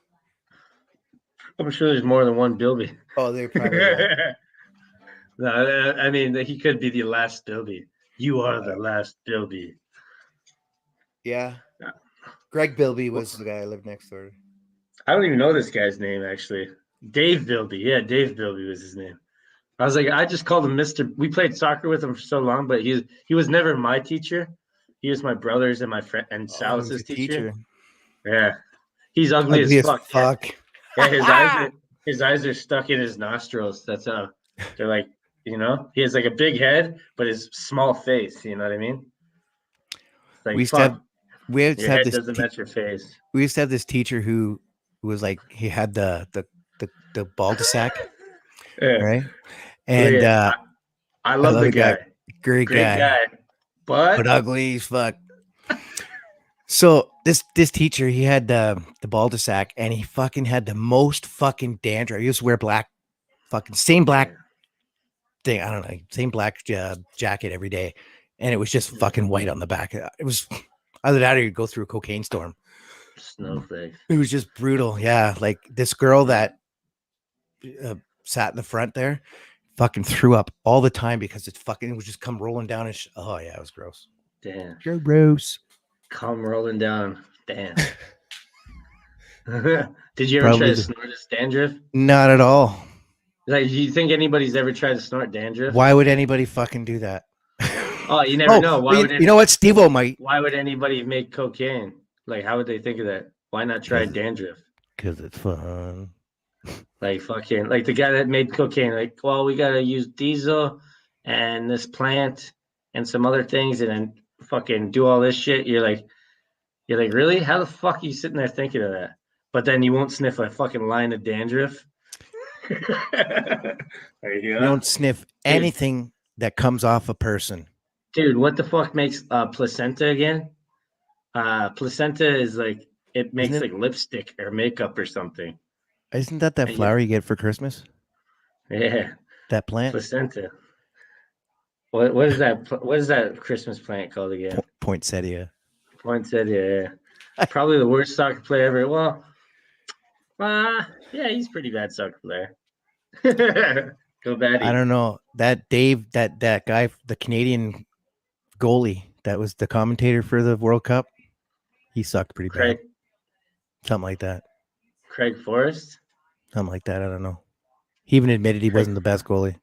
I'm sure there's more than one Bilby. Oh, they probably are. No, I mean, he could be the last Bilby. You are the last Bilby. Yeah. Greg Bilby was the guy I lived next door to. I don't even know this guy's name, actually. Dave Bilby. Yeah, Dave Bilby was his name. I was like, I just called him Mr. We played soccer with him for so long, but he was never my teacher. He was my brother's and my friend and Oh, he was Salas's a teacher. Yeah. He's ugly as fuck. Fuck. Yeah, his eyes are stuck in his nostrils. That's how they're like, you know, he has like a big head, but his small face. You know what I mean? Like, We used to have, your head doesn't match your face. We used to have this teacher who was like, he had the ball-de-sac, Yeah. right? And I love the guy. Great guy. But ugly as fuck. So this teacher, he had the ball-de-sac, and he fucking had the most fucking dandruff. He used to wear black, fucking same black thing. I don't know, same black jacket every day, and it was just fucking white on the back. It was either that or you'd go through a cocaine storm. Snowflake. It was just brutal. Yeah, like this girl that sat in the front there, fucking threw up all the time because it would just come rolling down. And oh yeah, it was gross. Damn. You're gross. Come rolling down. Damn. Did you ever try to snort his dandruff? Not at all. Like, do you think anybody's ever tried to snort dandruff? Why would anybody fucking do that? Oh, you never know. Why you know what, Steve-O might. Why would anybody make cocaine? Like, how would they think of that? Why not try dandruff? Because it's fun. Like fucking, like the guy that made cocaine. Like, well, we gotta use diesel and this plant and some other things, and then fucking do all this shit. You're like, really? How the fuck are you sitting there thinking of that? But then you won't sniff a fucking line of dandruff. You don't sniff anything that comes off a person. Dude, what the fuck makes placenta again? Placenta is like, it makes like lipstick or makeup or something. Isn't that flower you get for Christmas? Yeah. That plant? Placenta. What is that? What is that Christmas plant called again? Poinsettia. Poinsettia, yeah. Probably the worst soccer player ever. Well, yeah, he's a pretty bad soccer player. Go Batty. I don't know. That Dave, that guy, the Canadian goalie that was the commentator for the World Cup, he sucked pretty bad. Something like that. Craig Forrest? Something like that. I don't know. He even admitted he wasn't the best goalie.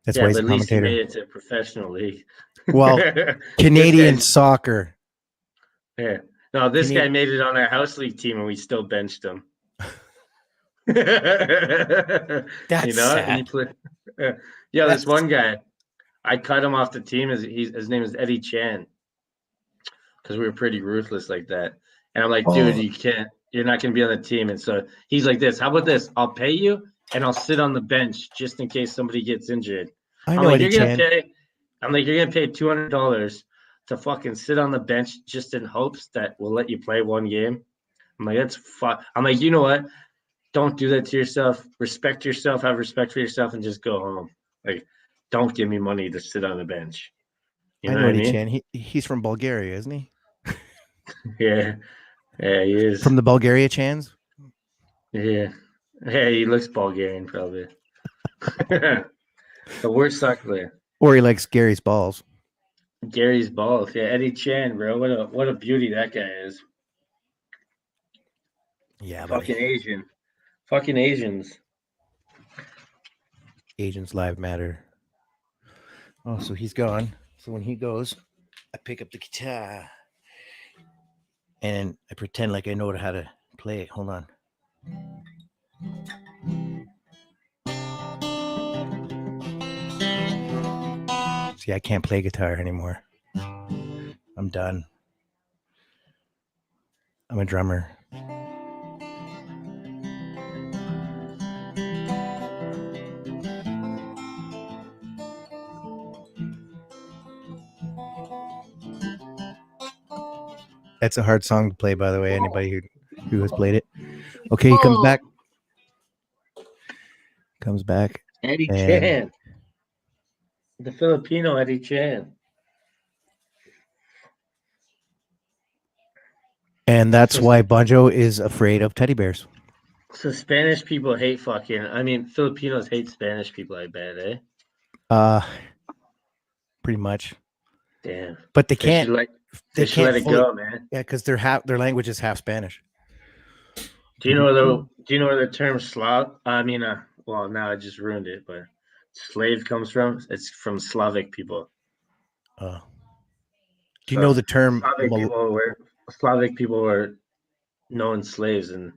That's why he's a commentator. At least he made it to a professional league. Well, Canadian soccer. Yeah. No, this guy made it on our house league team, and we still benched him. That's sad. This one guy, I cut him off the team. His name is Eddie Chan, because we were pretty ruthless like that. And I'm like, dude, you can't. You're not going to be on the team. And so he's like this. How about this? I'll pay you, and I'll sit on the bench just in case somebody gets injured. I know Eddie Chan. I'm like, you're going to pay $200 to fucking sit on the bench just in hopes that we'll let you play one game. I'm like, that's fuck. I'm like, you know what? Don't do that to yourself. Respect yourself. Have respect for yourself, and just go home. Like, don't give me money to sit on the bench. You know what I mean? Chan. He's from Bulgaria, isn't he? Yeah. Yeah, he is. From the Bulgaria Chans? Yeah. Yeah, he looks Bulgarian, probably. The worst soccer player. Or he likes Gary's balls. Gary's balls. Yeah, Eddie Chan, bro. What a beauty that guy is. Yeah, fucking Asian. Fucking Asians. Asians live matter. Oh, so he's gone. So when he goes, I pick up the guitar and I pretend like I know how to play it. Hold on. See, I can't play guitar anymore. I'm done. I'm a drummer. That's a hard song to play, by the way. Anybody who who has played it. Okay, he comes back. Comes back. Eddie And- Chan. The Filipino Eddie Chan. And that's why Bunjo is afraid of teddy bears. So Spanish people hate Filipinos hate Spanish people, I bet, eh? Pretty much. Damn. But they can't they should let it go, man. Yeah, because their language is half Spanish. Do you know where the term Slav well, now I just ruined it, but slave comes from? It's from Slavic people. Do you know the term Slavic people were known slaves, and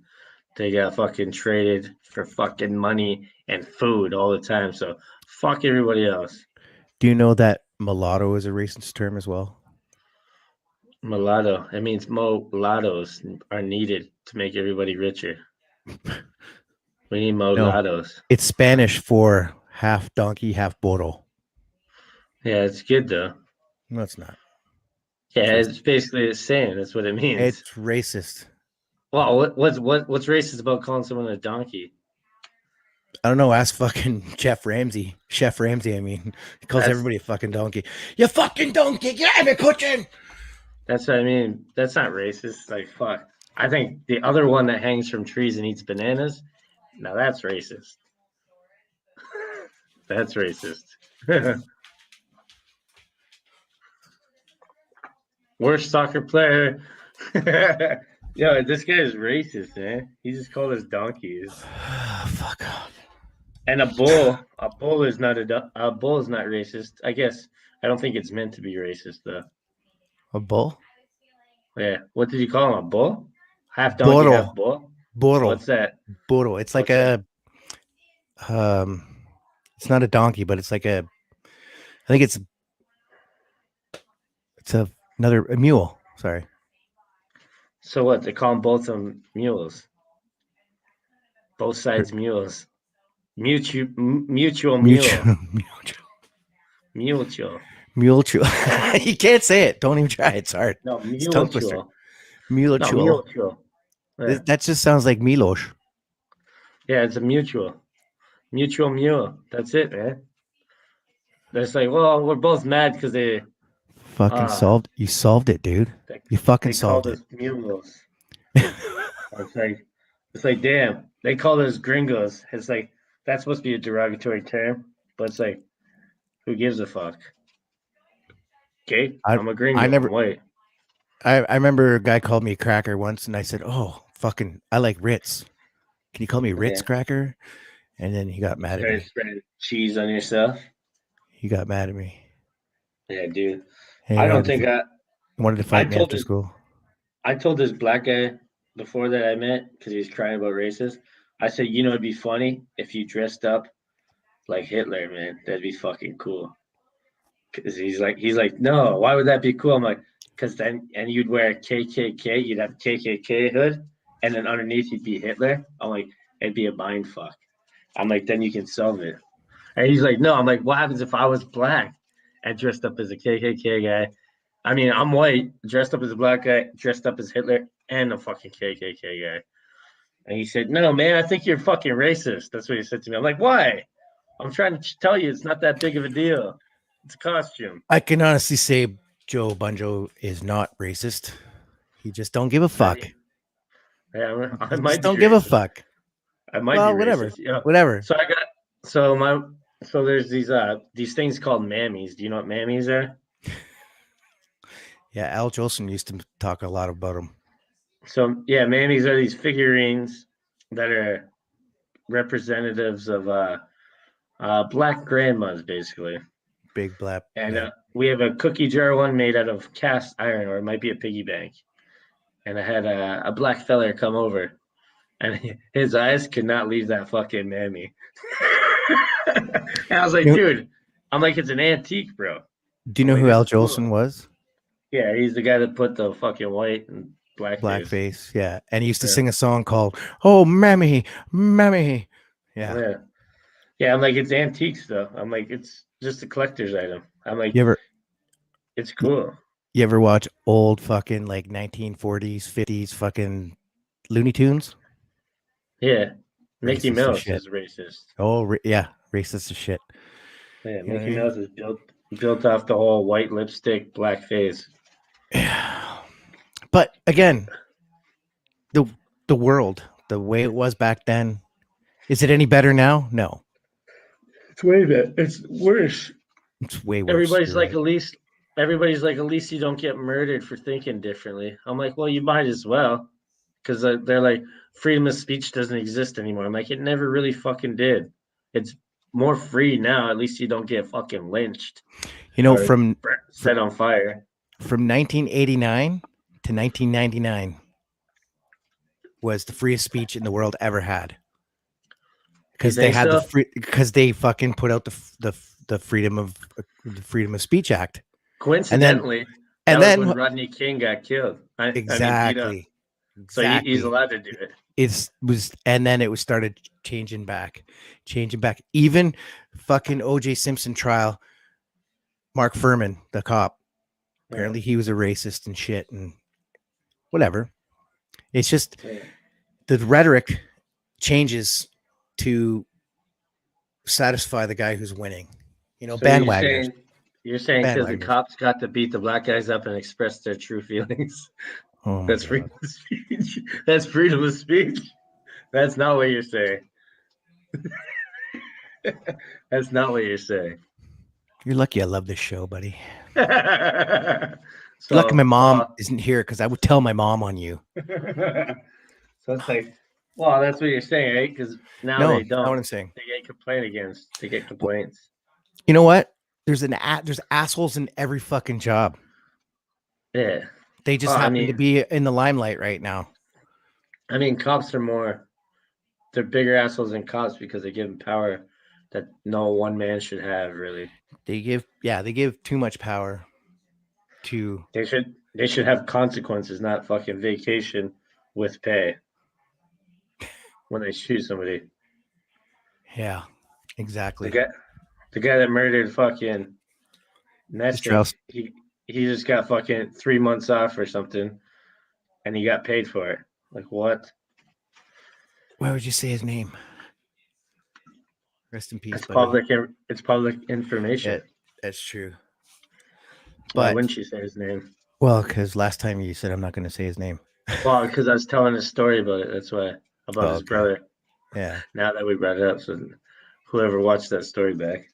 they got fucking traded for fucking money and food all the time. So fuck everybody else. Do you know that mulatto is a racist term as well? Mulatto. It means mulattoes are needed to make everybody richer. We need mulattoes. No, it's Spanish for half donkey, half burro. Yeah, it's good though. No, it's not. Yeah, it's basically the same. That's what it means. It's racist. Well, what's racist about calling someone a donkey? I don't know. Ask fucking Chef Ramsay. I mean, he calls everybody a fucking donkey. You fucking donkey! Get out of the kitchen! That's what I mean. That's not racist. Like fuck. I think the other one that hangs from trees and eats bananas. Now that's racist. That's racist. Worst soccer player. Yo, this guy is racist, man. He just called us donkeys. Fuck off. And a bull is not racist. I guess I don't think it's meant to be racist though. A bull? Yeah. What did you call him? A bull? Half donkey, half bull? Burro. What's that? Burro. It's like it's not a donkey, but it's like I think it's a mule. Sorry. So what? They call them both mules. Both sides mules. Mutual mule. Mutual. You can't say it. Don't even try. It's hard. No, it's tongue twister. Mutual. No, mutual. Yeah. That just sounds like Milosh. Yeah, it's a mutual. Mutual mule. That's it, man. It's like, well, we're both mad because they fucking solved. You solved it, dude. You fucking solved it. Mules. It's like, damn. They call us gringos. It's like that's supposed to be a derogatory term, but it's like, who gives a fuck? Okay, I'm a gringo. I'm white. I remember a guy called me a cracker once, and I said, "Oh, fucking, I like Ritz. Can you call me Ritz cracker?" And then he got mad at me. Spread cheese on yourself. He got mad at me. Yeah, dude. He wanted to fight me after school. I told this black guy before that I met, because he was crying about races. I said, you know, it'd be funny if you dressed up like Hitler, man. That'd be fucking cool. Because he's like, no, why would that be cool? I'm like, because then, and you'd wear a KKK, you'd have KKK hood, and then underneath you'd be Hitler. I'm like, it'd be a mind fuck. I'm like, then you can solve it. And he's like, no. I'm like, what happens if I was black and dressed up as a KKK guy? I mean, I'm white, dressed up as a black guy, dressed up as Hitler, and a fucking KKK guy. And he said, no, man, I think you're fucking racist. That's what he said to me. I'm like, why? I'm trying to tell you it's not that big of a deal. It's a costume. I can honestly say Joe Bunjo is not racist. He just don't give a fuck. Yeah, I might don't give a fuck. I might be whatever. Racist. Yeah. Whatever. So there's these things called mammies. Do you know what mammies are? Yeah, Al Jolson used to talk a lot about them. So yeah, mammies are these figurines that are representatives of black grandmas, basically. Big black. And we have a cookie jar one made out of cast iron, or it might be a piggy bank. And I had a black fella come over, and his eyes could not leave that fucking mammy. And I was like, dude, I'm like, it's an antique, bro. Do you know who Al Jolson was? Yeah, he's the guy that put the fucking white and black face. Yeah, and he used to sing a song called "Oh Mammy, Mammy." Yeah. I'm like, it's antique stuff. I'm like, it's just a collector's item. I'm like, it's cool. You ever watch old fucking like 1940s, 50s fucking Looney Tunes. Yeah, Mickey Racist as Mouse shit. is racist. Oh, yeah, racist as shit. Yeah, You know what I Mickey mean? Mouse is built off the whole white lipstick, black face. Yeah. But again, the the world, the way it was back then, is it any better now? No, It's way better. It's worse. it's way worse. Everybody's You're like, right. at least everybody's like, at least you don't get murdered for thinking differently. I'm like, well, you might as well, because they're like, freedom of speech doesn't exist anymore. I'm like, it never really fucking did. It's more free now. At least you don't get fucking lynched You know, or from set on fire. from 1989 to 1999 was the freest speech in the world ever had. You Because they think had so? because they fucking put out the freedom of speech act, Coincidentally, that and was then when Rodney King got killed. I mean, beat up. exactly So he's exactly allowed to do it. and then it was started changing back. Even fucking OJ Simpson trial, Mark Furman, the cop, apparently he was a racist and shit and whatever. It's just Yeah. the rhetoric changes to satisfy the guy who's winning. You know, So bandwagoners. you're saying because the Bandwagoners. cops got to beat the black guys up and express their true feelings. Oh my That's god. freedom of speech. That's freedom of speech. That's not what you're saying. That's not what you're saying. You're lucky I love this show, buddy. So, You're lucky my mom well, isn't here because I would tell my mom on you. so it's like, well, that's what you're saying, right? Because now No, they that's not don't. what I'm saying. They get complained against. They get complaints. You know what? There's assholes in every fucking job. Yeah. They just Well, happen to be in the limelight right now. I mean, cops are more. They're bigger assholes than cops because they give them power that no one man should have. Really, They give too much power to they should have consequences, not fucking vacation with pay when they shoot somebody. yeah, The exactly. guy that murdered fucking Nesting, he just got fucking 3 months off or something, and he got paid for it. Like what? Why would you say his name? Rest in peace, It's buddy. public information. Yeah, that's true. Why But wouldn't you say his name? well, because last time you said I'm not going to say his name. Well, because I was telling a story about it. That's why about his brother. Yeah. Now that we brought it up, so whoever watched that story back.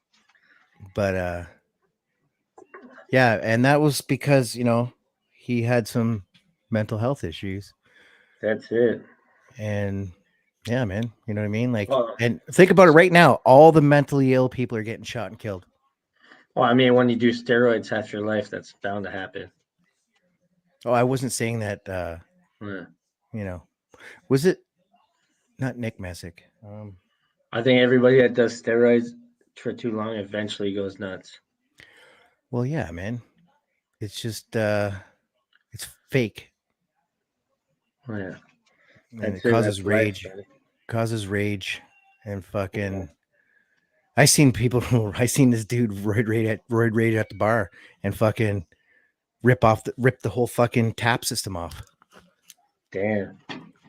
But yeah, and that was because, he had some mental health issues. That's it. And yeah, man, you know what I mean? Like, Well, and think about it right now, all the mentally ill people are getting shot and killed. I mean, when you do steroids half your life, that's bound to happen. Oh, I wasn't saying that, Yeah. Was it not Nick Messick? I think everybody that does steroids for too long eventually goes nuts. Well, yeah, man. It's just, it's fake. Yeah. And it causes rage. Causes rage and fucking. I seen this dude roid rage at the bar and fucking rip the whole fucking tap system off. Damn.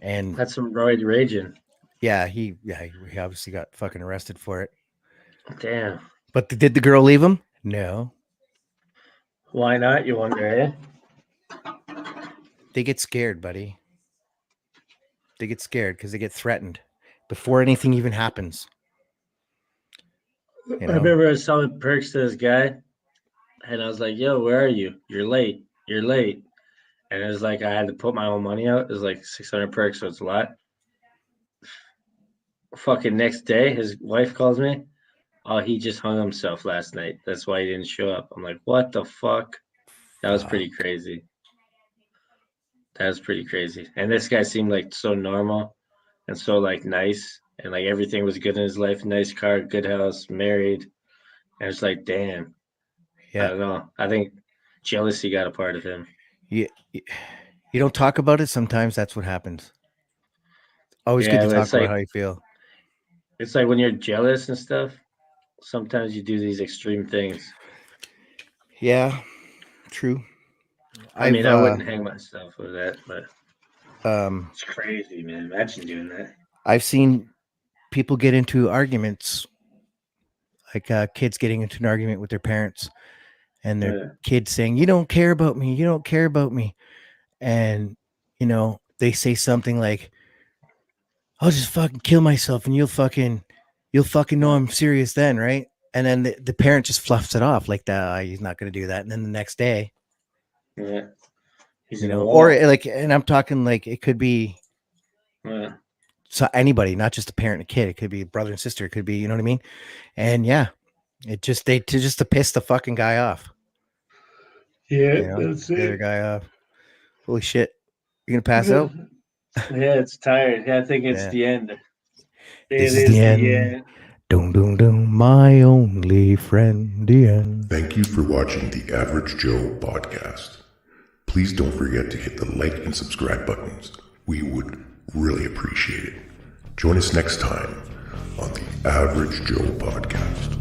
And that's some roid raging. Yeah, he obviously got fucking arrested for it. Damn. But did the girl leave him? No. Why not? You wonder, eh? They get scared, buddy. They get scared because they get threatened before anything even happens. I remember I was selling perks to this guy, and I was like, "Yo, where are you? You're late. You're late." And it was like I had to put my own money out. It was like 600 perks, so it's a lot. Fucking next day, his wife calls me. Oh, he just hung himself last night. That's why he didn't show up. I'm like, what the fuck? That was pretty crazy. That was pretty crazy. And this guy seemed like so normal and so like nice, and like everything was good in his life. Nice car, good house, married. And it's like, damn. Yeah. I don't know. I think jealousy got a part of him. You don't talk about it. Sometimes that's what happens. Always good to talk about how you feel. It's like when you're jealous and stuff, sometimes you do these extreme things. Yeah, true. I mean, I wouldn't hang myself with that, but It's crazy, man. Imagine doing that. I've seen people get into arguments, like kids getting into an argument with their parents, and their kids saying, "You don't care about me. You don't care about me," and they say something like, "I'll just fucking kill myself, and you'll fucking know I'm serious then, right?" And then the parent just fluffs it off like that. He's not going to do that. And then the next day, he's or like, and I'm talking like it could be so anybody, not just a parent and a kid. It could be a brother and sister. It could be, you know what I mean? And it just to piss the fucking guy off. Yeah, that's it. The other guy off. Holy shit! You gonna pass out? Yeah, it's tired. Yeah, I think it's the end. This is the end. Dum dum dum, my only friend, the end. Thank you for watching the Average Joe podcast. Please don't forget to hit the like and subscribe buttons. We would really appreciate it. Join us next time on the Average Joe podcast.